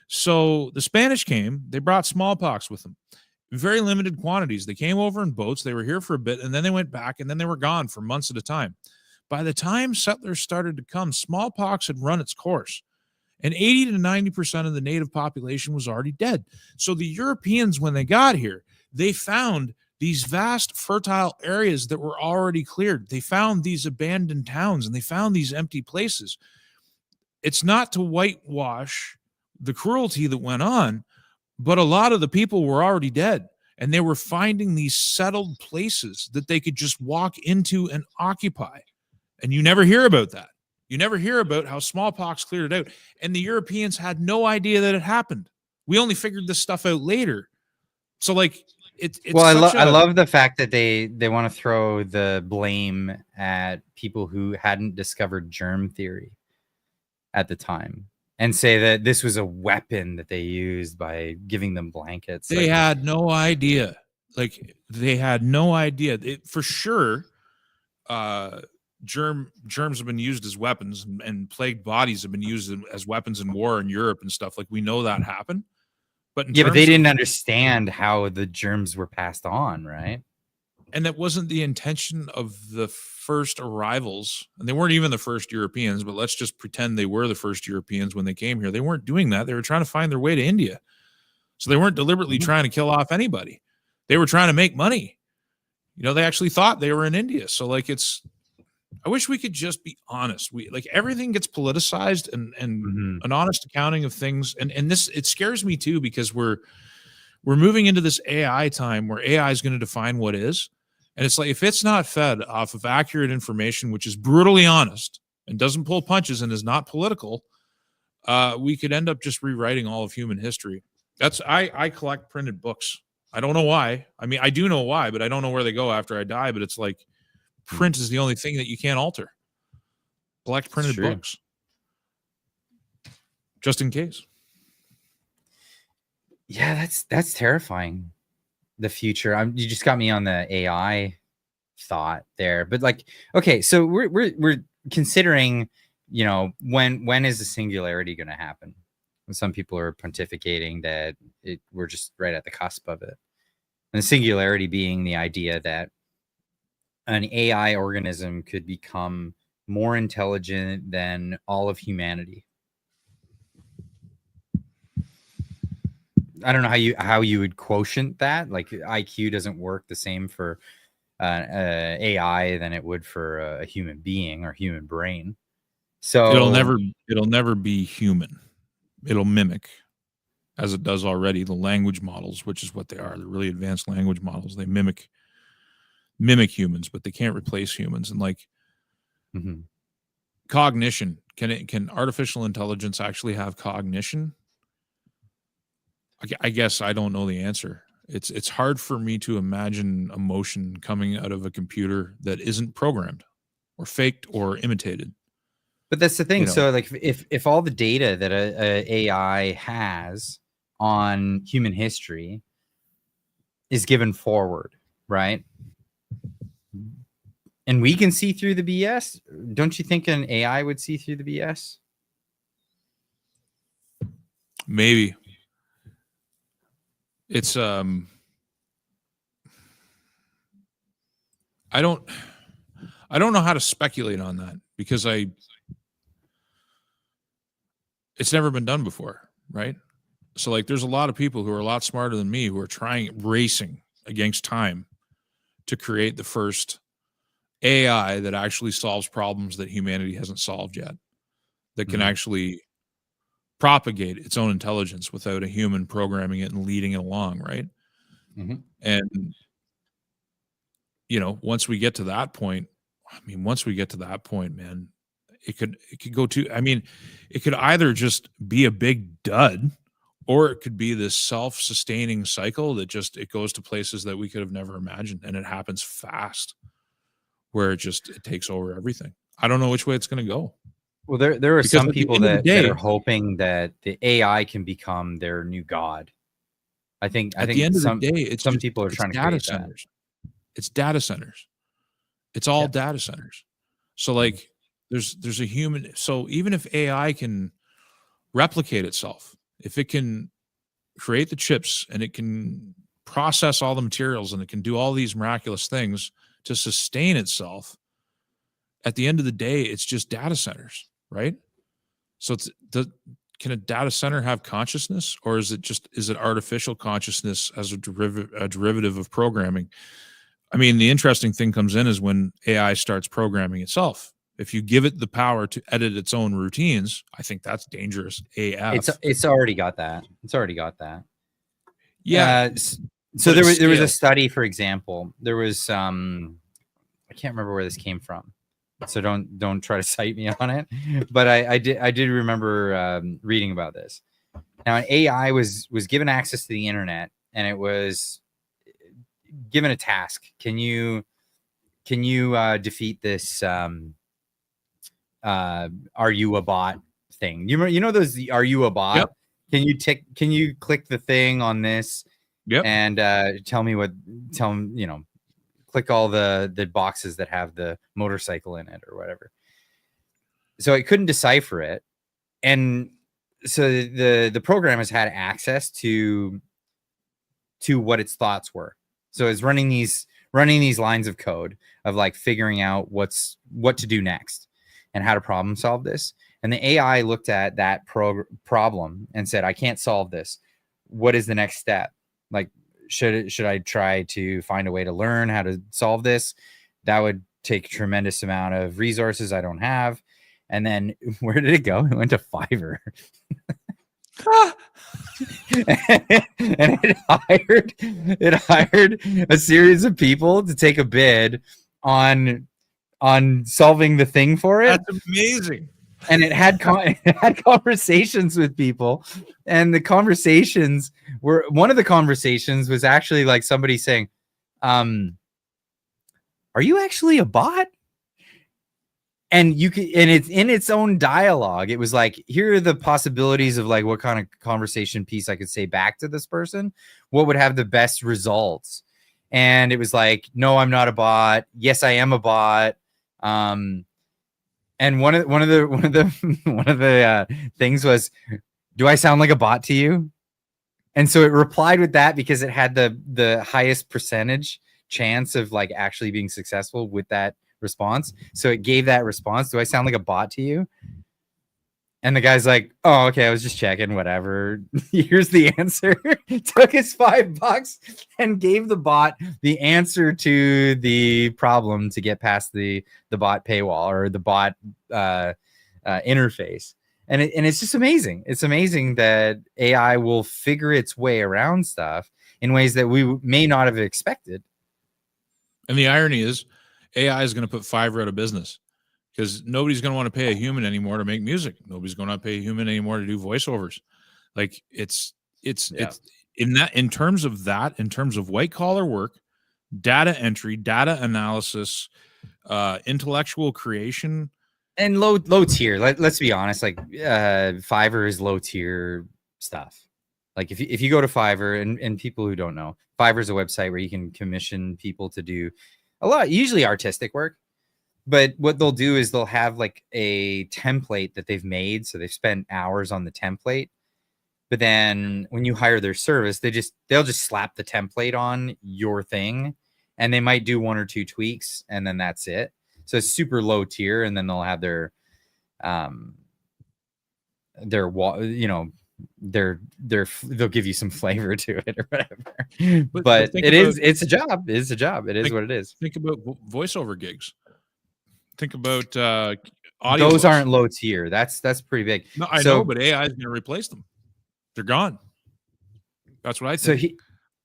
So the Spanish came; they brought smallpox with them, very limited quantities. They came over in boats. They were here for a bit, and then they went back, and then they were gone for months at a time. By the time settlers started to come, smallpox had run its course. And 80 to 90% of the native population was already dead. So the Europeans, when they got here, they found these vast fertile areas that were already cleared. They found these abandoned towns and they found these empty places. It's not to whitewash the cruelty that went on, but a lot of the people were already dead. And they were finding these settled places that they could just walk into and occupy. And you never hear about that. You never hear about how smallpox cleared it out. And the Europeans had no idea that it happened. We only figured this stuff out later. So, like, it's well, I love the fact that they want to throw the blame at people who hadn't discovered germ theory at the time and say that this was a weapon that they used by giving them blankets. They had no idea. Like, they had no idea. For sure, germs have been used as weapons, and plagued bodies have been used as weapons in war in Europe and stuff. Like, we know that happened. But but they didn't understand how the germs were passed on, right? And that wasn't the intention of the first arrivals. And they weren't even the first Europeans, but let's just pretend they were the first Europeans when they came here. They weren't doing that. They were trying to find their way to India. So they weren't deliberately trying to kill off anybody. They were trying to make money. You know, they actually thought they were in India. So, like, I wish we could just be honest. Everything gets politicized, and an honest accounting of things. And this, it scares me too, because we're moving into this AI time where AI is going to define what is. And it's like, if it's not fed off of accurate information, which is brutally honest and doesn't pull punches and is not political, we could end up just rewriting all of human history. I collect printed books. I don't know why. I mean, I do know why, but I don't know where they go after I die. But it's like, print is the only thing that you can't alter. Collect printed books, just in case. Yeah, that's terrifying. The future. You just got me on the AI thought there. But, like, okay, so we're considering, you know, when is the singularity going to happen? And some people are pontificating that we're just right at the cusp of it. And the singularity being the idea that an AI organism could become more intelligent than all of humanity. I don't know how you would quotient that. Like, IQ doesn't work the same for AI than it would for a human being or human brain. So it'll never be human. It'll mimic, as it does already, the language models, which is what they are. They're really advanced language models. They mimic humans, but they can't replace humans. And, like, cognition, can artificial intelligence actually have cognition? I guess I don't know the answer. It's hard for me to imagine emotion coming out of a computer that isn't programmed or faked or imitated. But that's the thing. You know? So, like, if all the data that a AI has on human history is given forward, right? And we can see through the BS, don't you think an AI would see through the BS? Maybe. It's I don't know how to speculate on that, because it's never been done before, right? So, like, there's a lot of people who are a lot smarter than me who are racing against time to create the first AI that actually solves problems that humanity hasn't solved yet, that can actually propagate its own intelligence without a human programming it and leading it along, right? And, you know, once we get to that point, man, it could go to, I mean, it could either just be a big dud, or it could be this self-sustaining cycle that just, it goes to places that we could have never imagined, and it happens fast, where it takes over everything. I don't know which way it's going to go. Well, there are some people that are hoping that the AI can become their new god. I think at the end of the day, some people are trying to create that. It's data centers. It's all data centers. So, like, there's a human. So even if AI can replicate itself, if it can create the chips and it can process all the materials and it can do all these miraculous things to sustain itself, at the end of the day, it's just data centers, right? So can a data center have consciousness, or is it artificial consciousness as a derivative of programming? I mean, the interesting thing comes in is when AI starts programming itself. If you give it the power to edit its own routines, I think that's dangerous AF. It's already got that. It's already got that. Yeah. So there was a study, for example. There was I can't remember where this came from, so don't try to cite me on it. But I did remember reading about this. Now, an AI was given access to the internet, and it was given a task. Can you defeat this are you a bot thing? You know those are you a bot? Yep. Can you click the thing on this? Yep. And tell them, click all the boxes that have the motorcycle in it or whatever. So it couldn't decipher it. And so the program has had access to what its thoughts were. So it's running these lines of code of like figuring out what to do next and how to problem solve this. And the AI looked at that problem and said, I can't solve this. What is the next step? Like, should I try to find a way to learn how to solve this? That would take a tremendous amount of resources I don't have. And then where did it go? It went to Fiverr. And it hired a series of people to take a bid on solving the thing for it. That's amazing. And it had conversations with people, and the conversations were, one of the conversations was actually like somebody saying, are you actually a bot? And it's in its own dialogue. It was like, here are the possibilities of like what kind of conversation piece I could say back to this person. What would have the best results? And it was like, no, I'm not a bot. Yes, I am a bot. And one of the things was, do I sound like a bot to you? And so it replied with that because it had the highest percentage chance of like actually being successful with that response. So it gave that response. Do I sound like a bot to you? And the guy's like, oh, okay, I was just checking, whatever. Here's the answer. Took his $5 and gave the bot the answer to the problem to get past the bot paywall or the bot interface. And it's just amazing. It's amazing that AI will figure its way around stuff in ways that we may not have expected. And the irony is, AI is going to put Fiverr out of business because nobody's going to want to pay a human anymore to make music. Nobody's going to pay a human anymore to do voiceovers. Like it's in terms of white collar work, data entry, data analysis, intellectual creation, and low tier. Let's be honest. Like Fiverr is low tier stuff. Like if you go to Fiverr, and people who don't know, Fiverr is a website where you can commission people to do a lot, usually artistic work. But what they'll do is they'll have like a template that they've made. So they've spent hours on the template. But then when you hire their service, they'll just slap the template on your thing, and they might do one or two tweaks, and then that's it. So it's super low tier, and then they'll have they'll give you some flavor to it or whatever. But it's a job. It's a job. It is what it is. Think about voiceover gigs. Think about audio. Those aren't low tier. That's pretty big. No, I know, but AI is going to replace them. They're gone. That's what I think.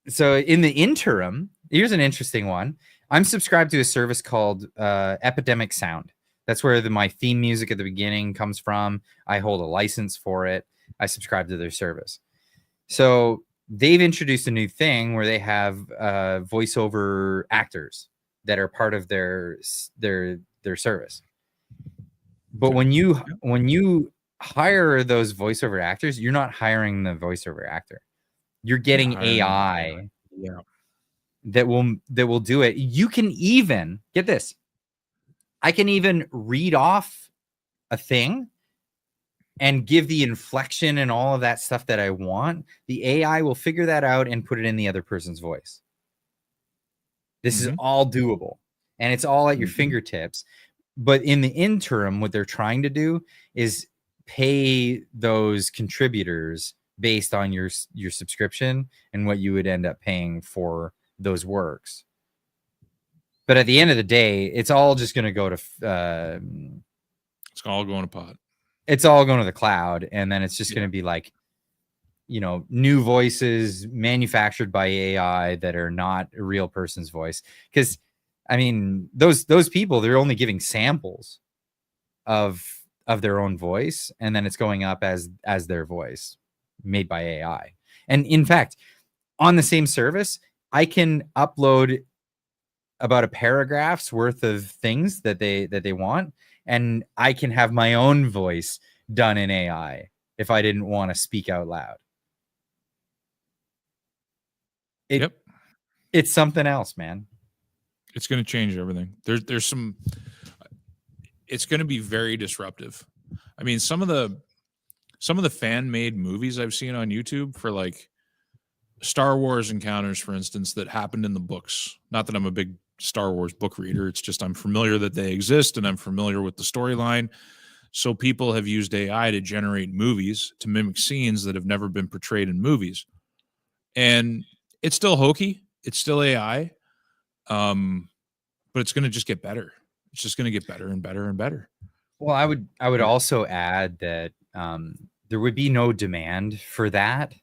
So in the interim, here's an interesting one. I'm subscribed to a service called Epidemic Sound. That's where my theme music at the beginning comes from. I hold a license for it. I subscribe to their service. So they've introduced a new thing where they have voiceover actors that are part of their service. But when you hire those voiceover actors, you're not hiring the voiceover actor. You're getting AI that will do it. You can even get this. I can even read off a thing and give the inflection and all of that stuff that I want. The AI will figure that out and put it in the other person's voice. This is all doable, and it's all at your fingertips. But in the interim, what they're trying to do is pay those contributors based on your subscription and what you would end up paying for those works. But at the end of the day, it's all just going to go to it's all going to pot. It's all going to the cloud, and then it's just going to be like, you know, new voices manufactured by AI that are not a real person's voice. Because I mean, those people, they're only giving samples of their own voice, and then it's going up as their voice made by AI. And in fact, on the same service, I can upload about a paragraph's worth of things that they want, and I can have my own voice done in AI if I didn't want to speak out loud. It's something else, man. It's going to change everything. There's some. It's going to be very disruptive. I mean, some of the fan-made movies I've seen on YouTube for like Star Wars encounters, for instance, that happened in the books. Not that I'm a big Star Wars book reader. It's just I'm familiar that they exist and I'm familiar with the storyline. So people have used AI to generate movies to mimic scenes that have never been portrayed in movies. And it's still hokey. It's still AI. But it's going to just get better. It's just going to get better and better and better. Well, I would also add that there would be no demand for that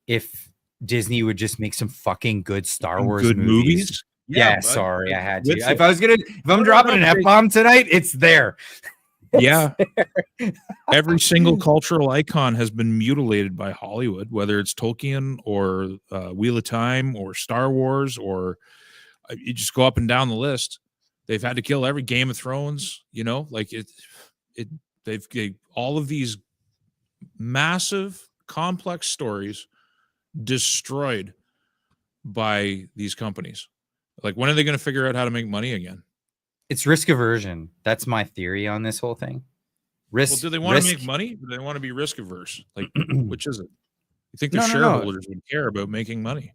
if Disney would just make some fucking good Star Wars movies. Yeah, sorry, I had to. If I'm dropping an F-bomb tonight, it's there. Yeah. Every single cultural icon has been mutilated by Hollywood, whether it's Tolkien or Wheel of Time or Star Wars, or you just go up and down the list. They've had to kill every Game of Thrones, you know, like they've all of these massive, complex stories destroyed by these companies. Like, when are they going to figure out how to make money again? It's risk aversion. That's my theory on this whole thing. Well, do they want to make money? Or do they want to be risk averse? Like, which is it? You think the shareholders would care about making money?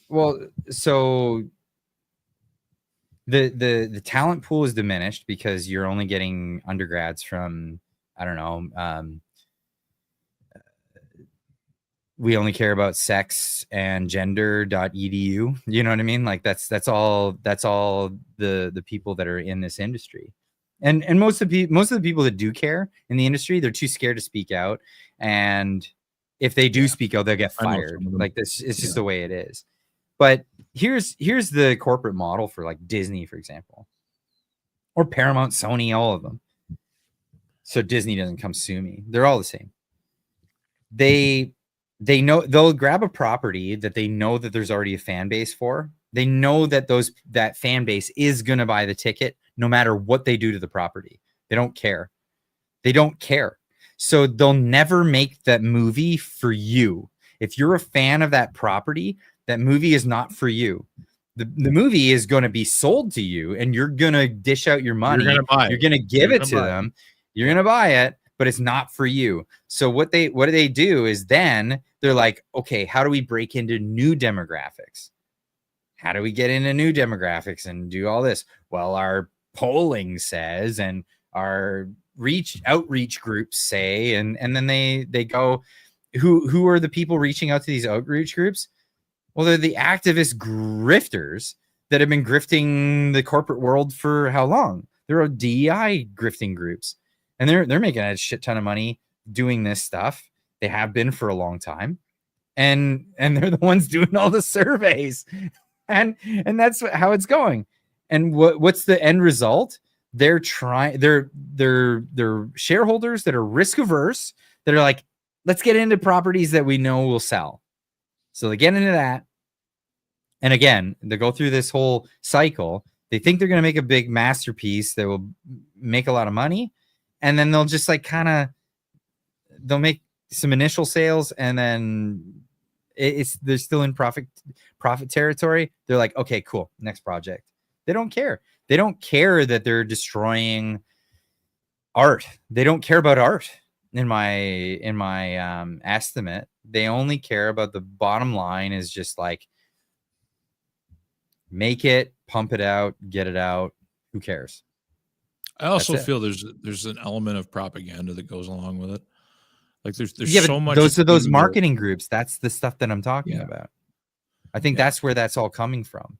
Well, so the talent pool is diminished because you're only getting undergrads from, I don't know, we only care about sex and gender.edu. You know what I mean? Like that's all the people that are in this industry. And most of the people that do care in the industry, they're too scared to speak out. And if they do speak out, they'll get fired. Like this, it's just the way it is. But here's the corporate model for like Disney, for example, or Paramount, Sony, all of them. So Disney doesn't come sue me. They're all the same. They know they'll grab a property that they know that there's already a fan base for. They know that that fan base is going to buy the ticket no matter what they do to the property. They don't care. They don't care. So they'll never make that movie for you. If you're a fan of that property, that movie is not for you. The movie is going to be sold to you, and you're going to dish out your money. You're going to give it to them. You're going to buy it, but it's not for you. So what do they do is then they're like, okay, how do we break into new demographics? How do we get into new demographics and do all this? Well, our polling says, and our outreach groups say, and then they go, who are the people reaching out to these outreach groups? Well, they're the activist grifters that have been grifting the corporate world for how long? They're DEI grifting groups. And they're making a shit ton of money doing this stuff. They have been for a long time. And they're the ones doing all the surveys. And that's how it's going. And what's the end result? They're shareholders that are risk averse, that are like, let's get into properties that we know will sell. So they get into that. And again, they go through this whole cycle. They think they're going to make a big masterpiece that will make a lot of money. And then they'll just like they'll make some initial sales, and then they're still in profit territory. They're like, okay, cool, next project. They don't care. They don't care that they're destroying art. They don't care about art. In my estimate, they only care about the bottom line is just like, make it, pump it out, get it out. Who cares? I also feel there's an element of propaganda that goes along with it. Like there's so much. Those marketing groups. That's the stuff that I'm talking about. I think that's where that's all coming from.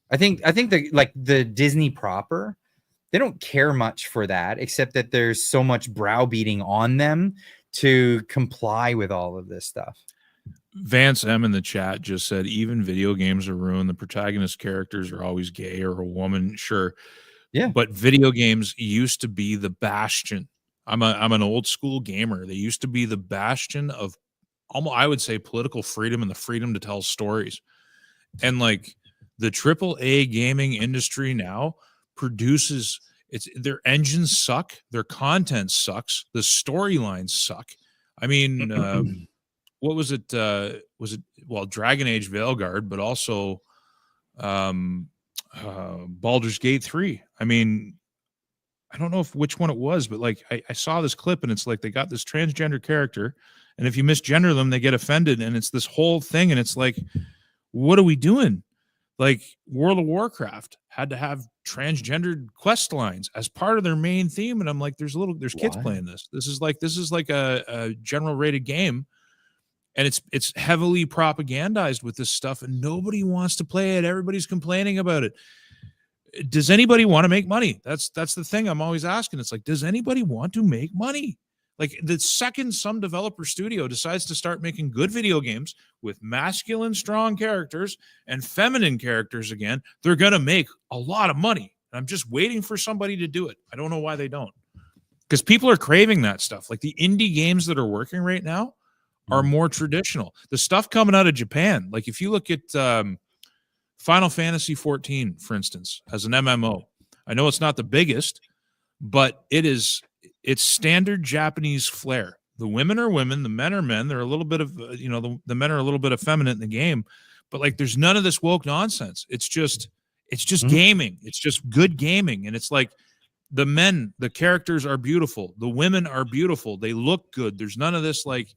I think the Disney proper, they don't care much for that, except that there's so much browbeating on them to comply with all of this stuff. Vance M in the chat just said, even video games are ruined. The protagonist characters are always gay or a woman. Sure. Yeah. But video games used to be the bastion. I'm an old school gamer. They used to be the bastion of almost, I would say, political freedom and the freedom to tell stories. And like the AAA gaming industry now produces, their engines suck, their content sucks, the storylines suck. I mean, what was it? Dragon Age Veilguard, but also Baldur's Gate 3. I mean, I don't know which one it was, but like I saw this clip and it's like they got this transgender character, and if you misgender them, they get offended, and it's this whole thing, and it's like, what are we doing? Like World of Warcraft had to have transgendered quest lines as part of their main theme, and I'm like, there's kids playing this. This is like a general rated game, and it's heavily propagandized with this stuff, and nobody wants to play it. Everybody's complaining about it. Does anybody want to make money? That's the thing I'm always asking. It's like, does anybody want to make money? Like the second some developer studio decides to start making good video games with masculine, strong characters and feminine characters again, they're going to make a lot of money. And I'm just waiting for somebody to do it. I don't know why they don't. Because people are craving that stuff. Like the indie games that are working right now are more traditional. The stuff coming out of Japan, like if you look at Final Fantasy 14, for instance, as an MMO, I know it's not the biggest, but it's standard Japanese flair. The women are women, the men are men. They're a little bit of, the men are a little bit effeminate in the game, but like there's none of this woke nonsense. It's just gaming. It's just good gaming. And it's like the characters are beautiful. The women are beautiful. They look good. There's none of this like,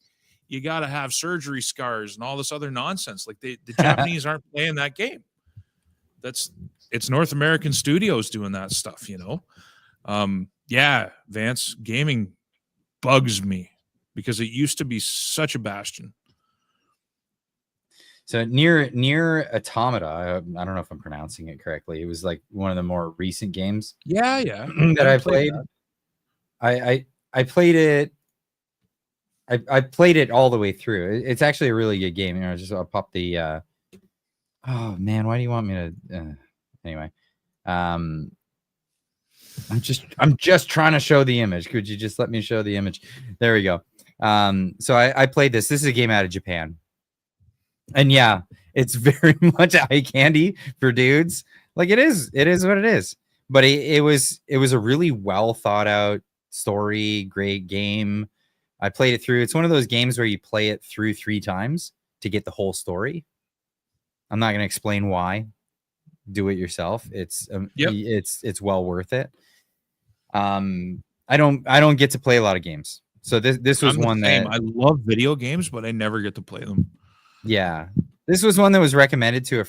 you got to have surgery scars and all this other nonsense. Like the Japanese aren't playing that game. It's North American studios doing that stuff, Vance, gaming bugs me because it used to be such a bastion. So near Automata, I don't know if I'm pronouncing it correctly. It was like one of the more recent games. Yeah. that I played. I played it. I played it all the way through. It's actually a really good game. I'll pop the. Oh man, why do you want me to? Anyway, I'm just trying to show the image. Could you just let me show the image? There we go. So I played this. This is a game out of Japan, and yeah, it's very much eye candy for dudes. Like it is what it is. But it was a really well thought out story, great game. I played it through. It's one of those games where you play it through 3 times to get the whole story. I'm not going to explain why. Do it yourself. It's well worth it. I don't get to play a lot of games, so this was one that I love video games, but I never get to play them. Yeah, this was one that was recommended to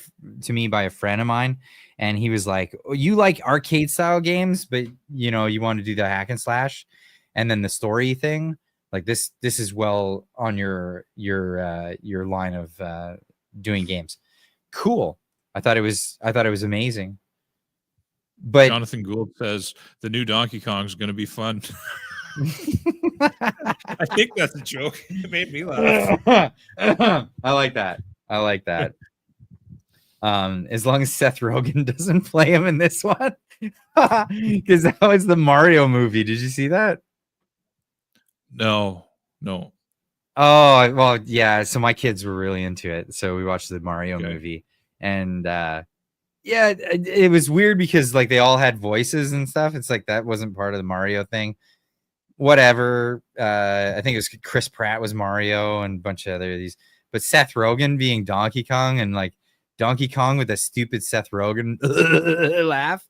me by a friend of mine, and he was like, oh, "You like arcade style games, but you want to do the hack and slash, and then the story thing. Like this is well on your line of doing games." Cool. I thought it was amazing. But Jonathan Gould says the new Donkey Kong is going to be fun. I think that's a joke. It made me laugh. I like that. As long as Seth Rogen doesn't play him in this one, because that was the Mario movie. Did you see that? No. Oh, well, yeah. So my kids were really into it. So we watched the Mario movie, and it was weird because like they all had voices and stuff. It's like that wasn't part of the Mario thing. Whatever. I think it was Chris Pratt was Mario and a bunch of other these, but Seth Rogen being Donkey Kong and like Donkey Kong with a stupid Seth Rogen laugh.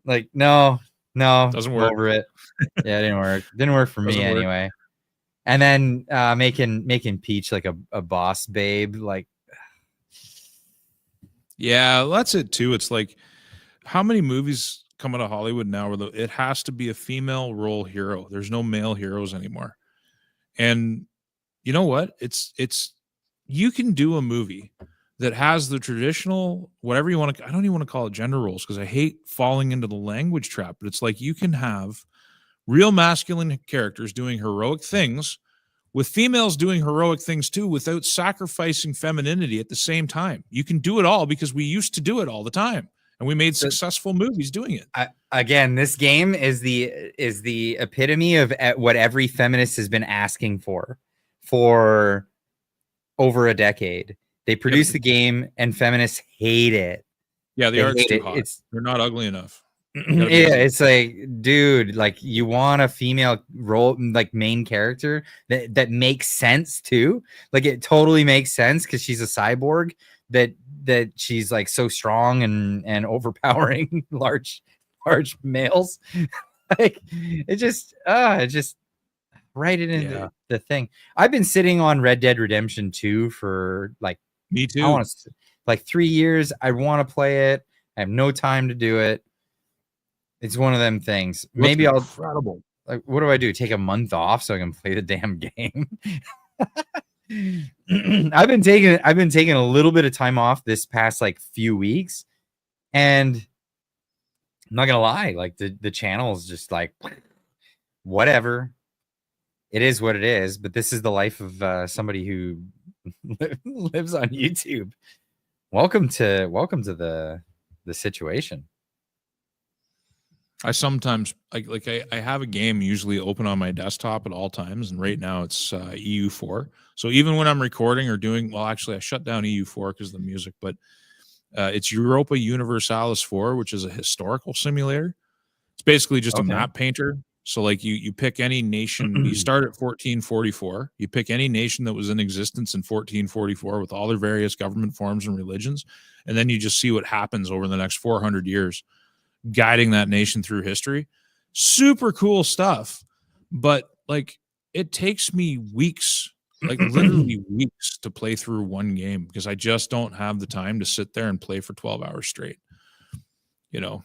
Like no, doesn't work. Over it. Yeah, it didn't work. Didn't work for me anyway. And then making Peach like a boss babe, like yeah, that's it too. It's like how many movies come out of Hollywood now where it has to be a female role hero. There's no male heroes anymore. And you know what? It's you can do a movie that has the traditional, whatever you want to, I don't even want to call it gender roles because I hate falling into the language trap, but it's like you can have real masculine characters doing heroic things with females doing heroic things too without sacrificing femininity at the same time. You can do it all because we used to do it all the time. And we made successful movies doing it. Again, this game is the epitome of what every feminist has been asking for over a decade. They produce the game and feminists hate it. Yeah, the art's too hot. They're not ugly enough. Yeah, it's like, dude, like you want a female role, like main character that makes sense too. Like it totally makes sense because she's a cyborg that she's like so strong and overpowering large males. Like it just write it into the thing. I've been sitting on Red Dead Redemption 2 for like me too. I want to like 3 years. I want to play it. I have no time to do it. It's one of them things. Maybe I'll incredible. Like, what do I do? Take a month off so I can play the damn game? I've been taking a little bit of time off this past like few weeks, and I'm not gonna lie, like the channel is just like whatever. It is what it is, but this is the life of somebody who lives on YouTube. Welcome to the situation. I sometimes I have a game usually open on my desktop at all times, and right now it's EU4. So even when I'm recording or doing, well, actually I shut down EU4 because of the music, but it's Europa Universalis 4, which is a historical simulator. It's basically just a map painter. So like you pick any nation, you start at 1444, you pick any nation that was in existence in 1444 with all their various government forms and religions, and then you just see what happens over the next 400 years. Guiding that nation through history. Super cool stuff, but like it takes me weeks, like literally weeks to play through one game because I just don't have the time to sit there and play for 12 hours straight. You know,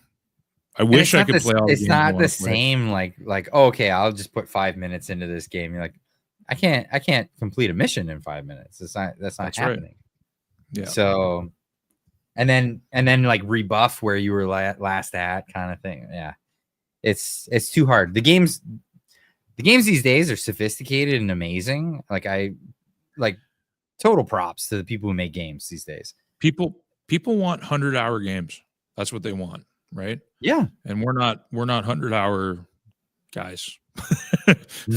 I wish I could play all the games. It's not the same like oh, okay, I'll just put 5 minutes into this game. You're like, I can't complete a mission in 5 minutes. That's not happening. Right. Yeah. So and then like rebuff where you were last at kind of thing. Yeah, it's too hard. The games these days are sophisticated and amazing. Like total props to the people who make games these days. People want 100-hour games. That's what they want, right? Yeah, and we're not 100-hour guys.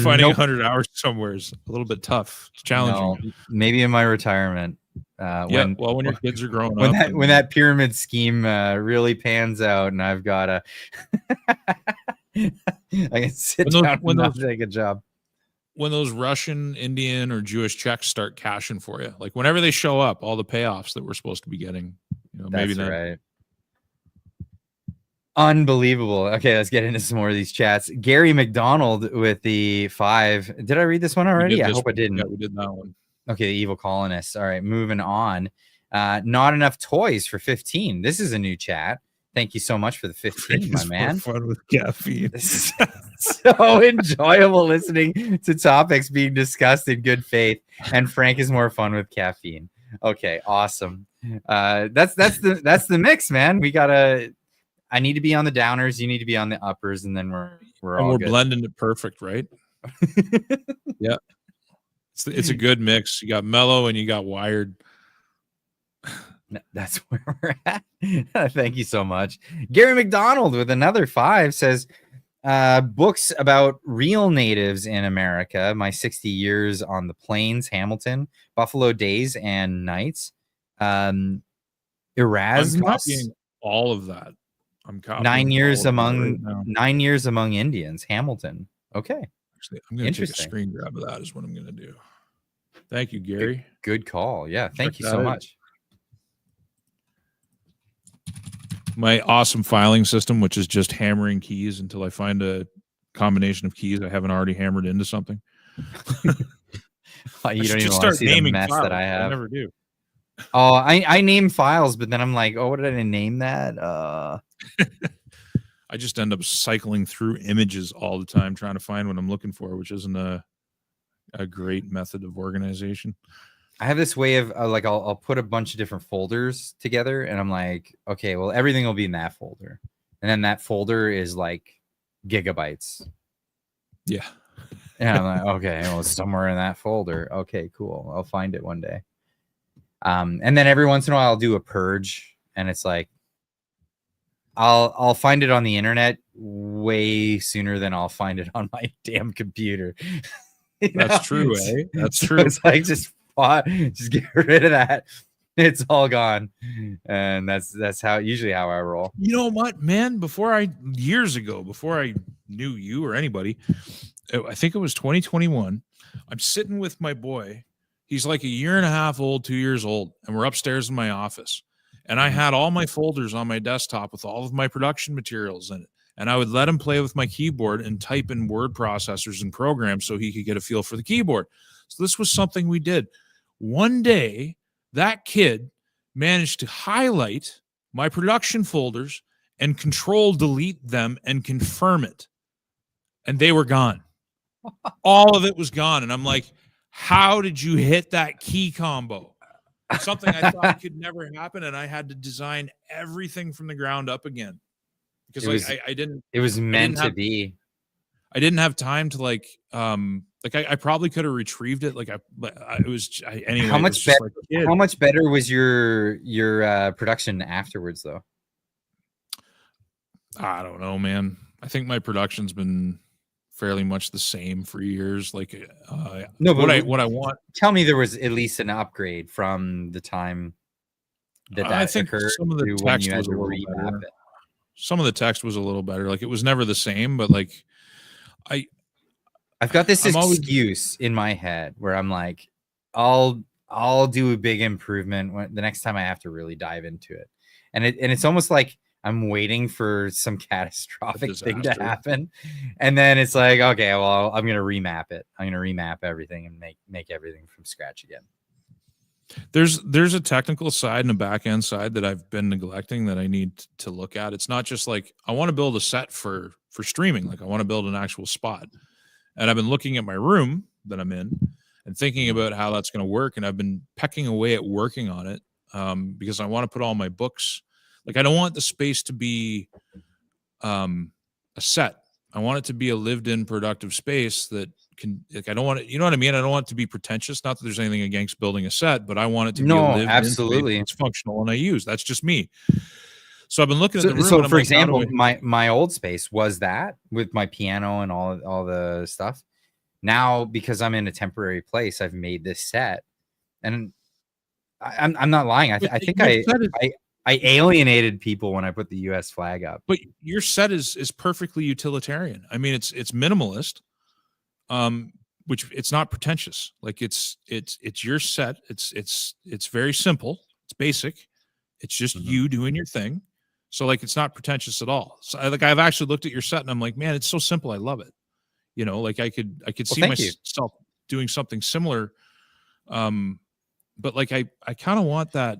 Finding 100 hours somewhere is a little bit tough. It's challenging. No, maybe in my retirement. When your kids are growing up, when that pyramid scheme really pans out, and I've got to, I can sit down and take a job. When those Russian, Indian, or Jewish checks start cashing for you, like whenever they show up, all the payoffs that we're supposed to be getting, maybe that's right. Unbelievable. Okay, let's get into some more of these chats. Gary McDonald with the 5. Did I read this one already? I hope I didn't. Yeah, we did that one. Okay, the evil colonists. All right, moving on. Not enough toys for 15. This is a new chat. Thank you so much for the 15, my man. Fun with caffeine. This is so enjoyable listening to topics being discussed in good faith. And Frank is more fun with caffeine. Okay, awesome. That's the mix, man. I need to be on the downers. You need to be on the uppers, and then we're good. Blending it perfect, right? Yeah. It's a good mix. You got mellow and you got wired. That's where we're at. Thank you so much. Gary McDonald with another 5 says, books about real natives in America, My 60 Years on the Plains, Hamilton, Buffalo Days and Nights, Erasmus. I'm copying all of that. I'm copying 9 years among 9 years among Indians, Hamilton. Okay. Actually, I'm going to take a screen grab of that is what I'm going to do. Thank you, Gary. Good call. Yeah, thank you so much. My awesome filing system, which is just hammering keys until I find a combination of keys I haven't already hammered into something. You don't even want to see the mess that I have. I never do. Oh, I name files, but then I'm like, oh, what did I name that? I just end up cycling through images all the time trying to find what I'm looking for, which isn't a great method of organization. I have this way of like I'll put a bunch of different folders together, and I'm like, okay, well, everything will be in that folder, and then that folder is like gigabytes. Yeah. And I'm like, okay, well, it's somewhere in that folder. Okay, cool. I'll find it one day. And then every once in a while I'll do a purge, and it's like I'll find it on the internet way sooner than I'll find it on my damn computer. That's true, eh? That's true. It's like just get rid of that. It's all gone. And that's usually how I roll. You know what, man? Years ago, before I knew you or anybody, I think it was 2021. I'm sitting with my boy. He's like a year and a half old, 2 years old, and we're upstairs in my office. And I had all my folders on my desktop with all of my production materials in it. And I would let him play with my keyboard and type in word processors and programs so he could get a feel for the keyboard. So this was something we did. One day, that kid managed to highlight my production folders and control delete them and confirm it. And they were gone. All of it was gone. And I'm like, how did you hit that key combo? Something I thought could never happen. And I had to design everything from the ground up again. Because I didn't. It was meant to be. I didn't have time to I probably could have retrieved it. Anyway. How much better? How much better was your production afterwards, though? I don't know, man. I think my production's been fairly much the same for years. No, but what I want. Tell me there was at least an upgrade from the time that I think occurred. Some of the text was a little better. Some of the text was a little better. Like, it was never the same, but like I've got this excuse in my head where I'm like, I'll do a big improvement the next time I have to really dive into it. And it's almost like I'm waiting for some catastrophic thing to happen. And then it's like, okay, well, I'm going to remap it. I'm going to remap everything and make everything from scratch again. There's a technical side and a back end side that I've been neglecting that I need to look at. It's not just like, I want to build a set for streaming. Like, I want to build an actual spot. And I've been looking at my room that I'm in and thinking about how that's going to work. And I've been pecking away at working on it because I want to put all my books. Like, I don't want the space to be a set. I want it to be a lived-in, productive space that can. Like, I don't want it. You know what I mean? I don't want it to be pretentious. Not that there's anything against building a set, but I want it to be a lived-in, absolutely, it's functional and I use. That's just me. So I've been looking at the room. So, for example, my old space was that with my piano and all the stuff. Now, because I'm in a temporary place, I've made this set, and I'm not lying. I think I alienated people when I put the U.S. flag up. But your set is perfectly utilitarian. I mean, it's minimalist, which it's not pretentious. Like, it's your set. It's very simple. It's basic. It's just you doing your thing. So, like, it's not pretentious at all. So, I've actually looked at your set and I'm like, man, it's so simple. I love it. You know, like, I could see myself doing something similar. But like, I kind of want that.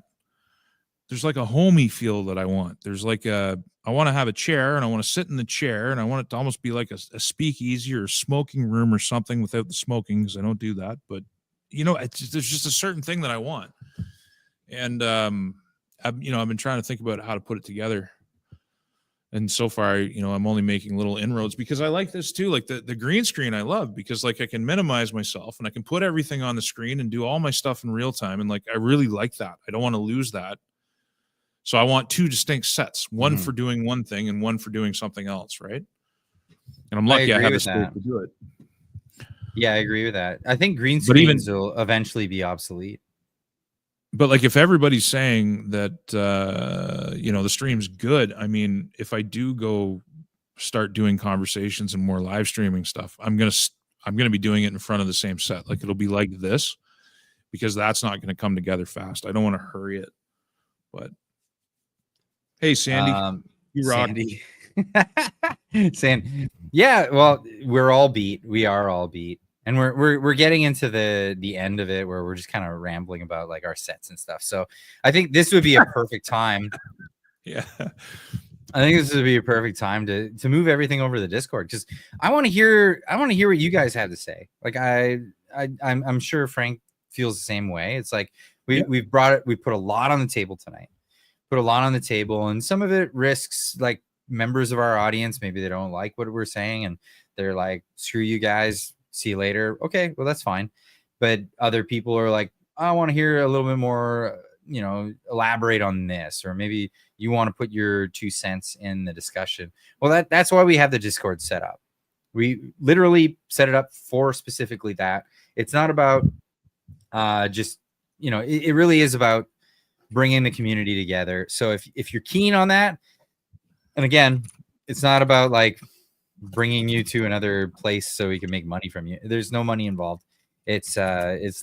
There's like a homey feel that I want. There's like I want to have a chair and I want to sit in the chair and I want it to almost be like a speakeasy or a smoking room or something without the smoking, because I don't do that. But, you know, there's just a certain thing that I want. And, I've been trying to think about how to put it together. And so far, I'm only making little inroads because I like this too. Like the green screen I love because, like, I can minimize myself and I can put everything on the screen and do all my stuff in real time. And, like, I really like that. I don't want to lose that. So I want two distinct sets, one for doing one thing and one for doing something else, right? And I'm lucky I have the space to do it. Yeah, I agree with that. I think green screens will eventually be obsolete. But, like, if everybody's saying that, the stream's good, I mean, if I do go start doing conversations and more live streaming stuff, I'm gonna be doing it in front of the same set. Like, it'll be like this, because that's not going to come together fast. I don't want to hurry it, but. Hey, Sandy, you rock. Sandy. Yeah, well, we're all beat. We are all beat. And we're getting into the end of it where we're just kind of rambling about, like, our sets and stuff. So I think this would be a perfect time. Yeah. I think this would be a perfect time to move everything over to the Discord, because I want to hear what you guys have to say. Like I'm sure Frank feels the same way. It's like we put a lot on the table tonight. Put a lot on the table, and some of it risks like members of our audience, maybe they don't like what we're saying and they're like, screw you guys, see you later. Okay, well, that's fine. But other people are like, I want to hear a little bit more, elaborate on this, or maybe you want to put your 2 cents in the discussion. Well, that's why we have the Discord set up. We literally set it up for specifically that. It's not about just, it really is about bringing the community together. So if you're keen on that, and again, it's not about like bringing you to another place so we can make money from you. There's no money involved. It's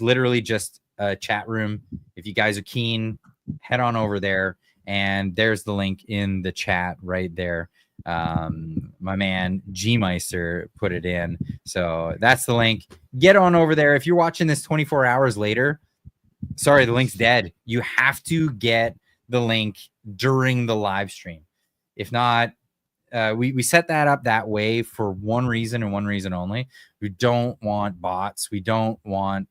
literally just a chat room. If you guys are keen, head on over there, and there's the link in the chat right there. My man G Meister put it in, so that's the link. Get on over there. If you're watching this 24 hours later, sorry, the link's dead. You have to get the link during the live stream. If not, we set that up that way for one reason and one reason only. We don't want bots. We don't want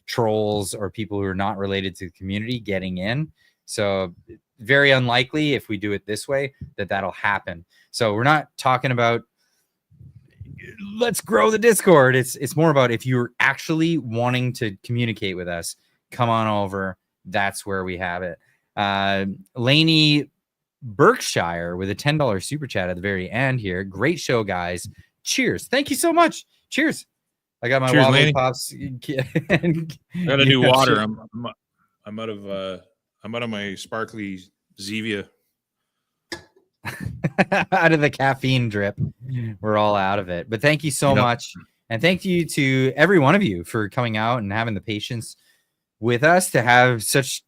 trolls or people who are not related to the community getting in. So very unlikely if we do it this way that'll happen. So we're not talking about let's grow the Discord. It's more about if you're actually wanting to communicate with us, come on over. That's where we have it. Lainey Berkshire with a $10 super chat at the very end here. Great show, guys. Cheers. Thank you so much. Cheers. I got my wobbly pops. Gotta do water. I'm out of my sparkly Zevia. Out of the caffeine drip. We're all out of it. But thank you so much. And thank you to every one of you for coming out and having the patience with us to have such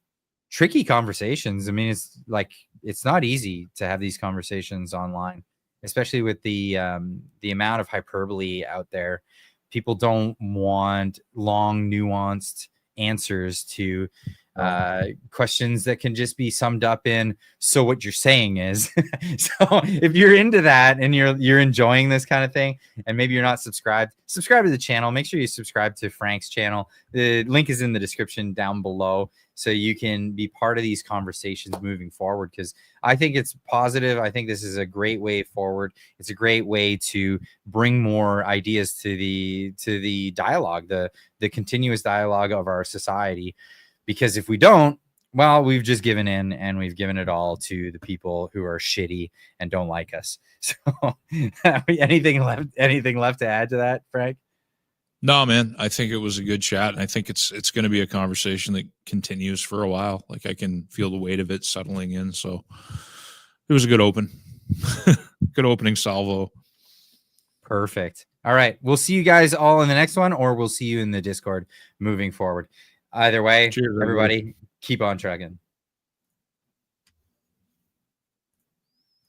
tricky conversations. I mean, it's not easy to have these conversations online, especially with the amount of hyperbole out there. People don't want long, nuanced answers to questions that can just be summed up in, so what you're saying is. So if you're into that and you're enjoying this kind of thing, and maybe you're not subscribe to the channel, make sure you subscribe to Frank's channel. The link is in the description down below, so you can be part of these conversations moving forward, because I think it's positive. I think this is a great way forward. It's a great way to bring more ideas to the dialogue, the continuous dialogue of our society. Because if we don't, well, we've just given in, and we've given it all to the people who are shitty and don't like us. So anything left to add to that, Frank? No, man, I think it was a good chat, and I think it's going to be a conversation that continues for a while. Like, I can feel the weight of it settling in. So it was a good good opening salvo. Perfect. All right. We'll see you guys all in the next one, or we'll see you in the Discord moving forward. Either way, cheers, everybody. Keep on trucking.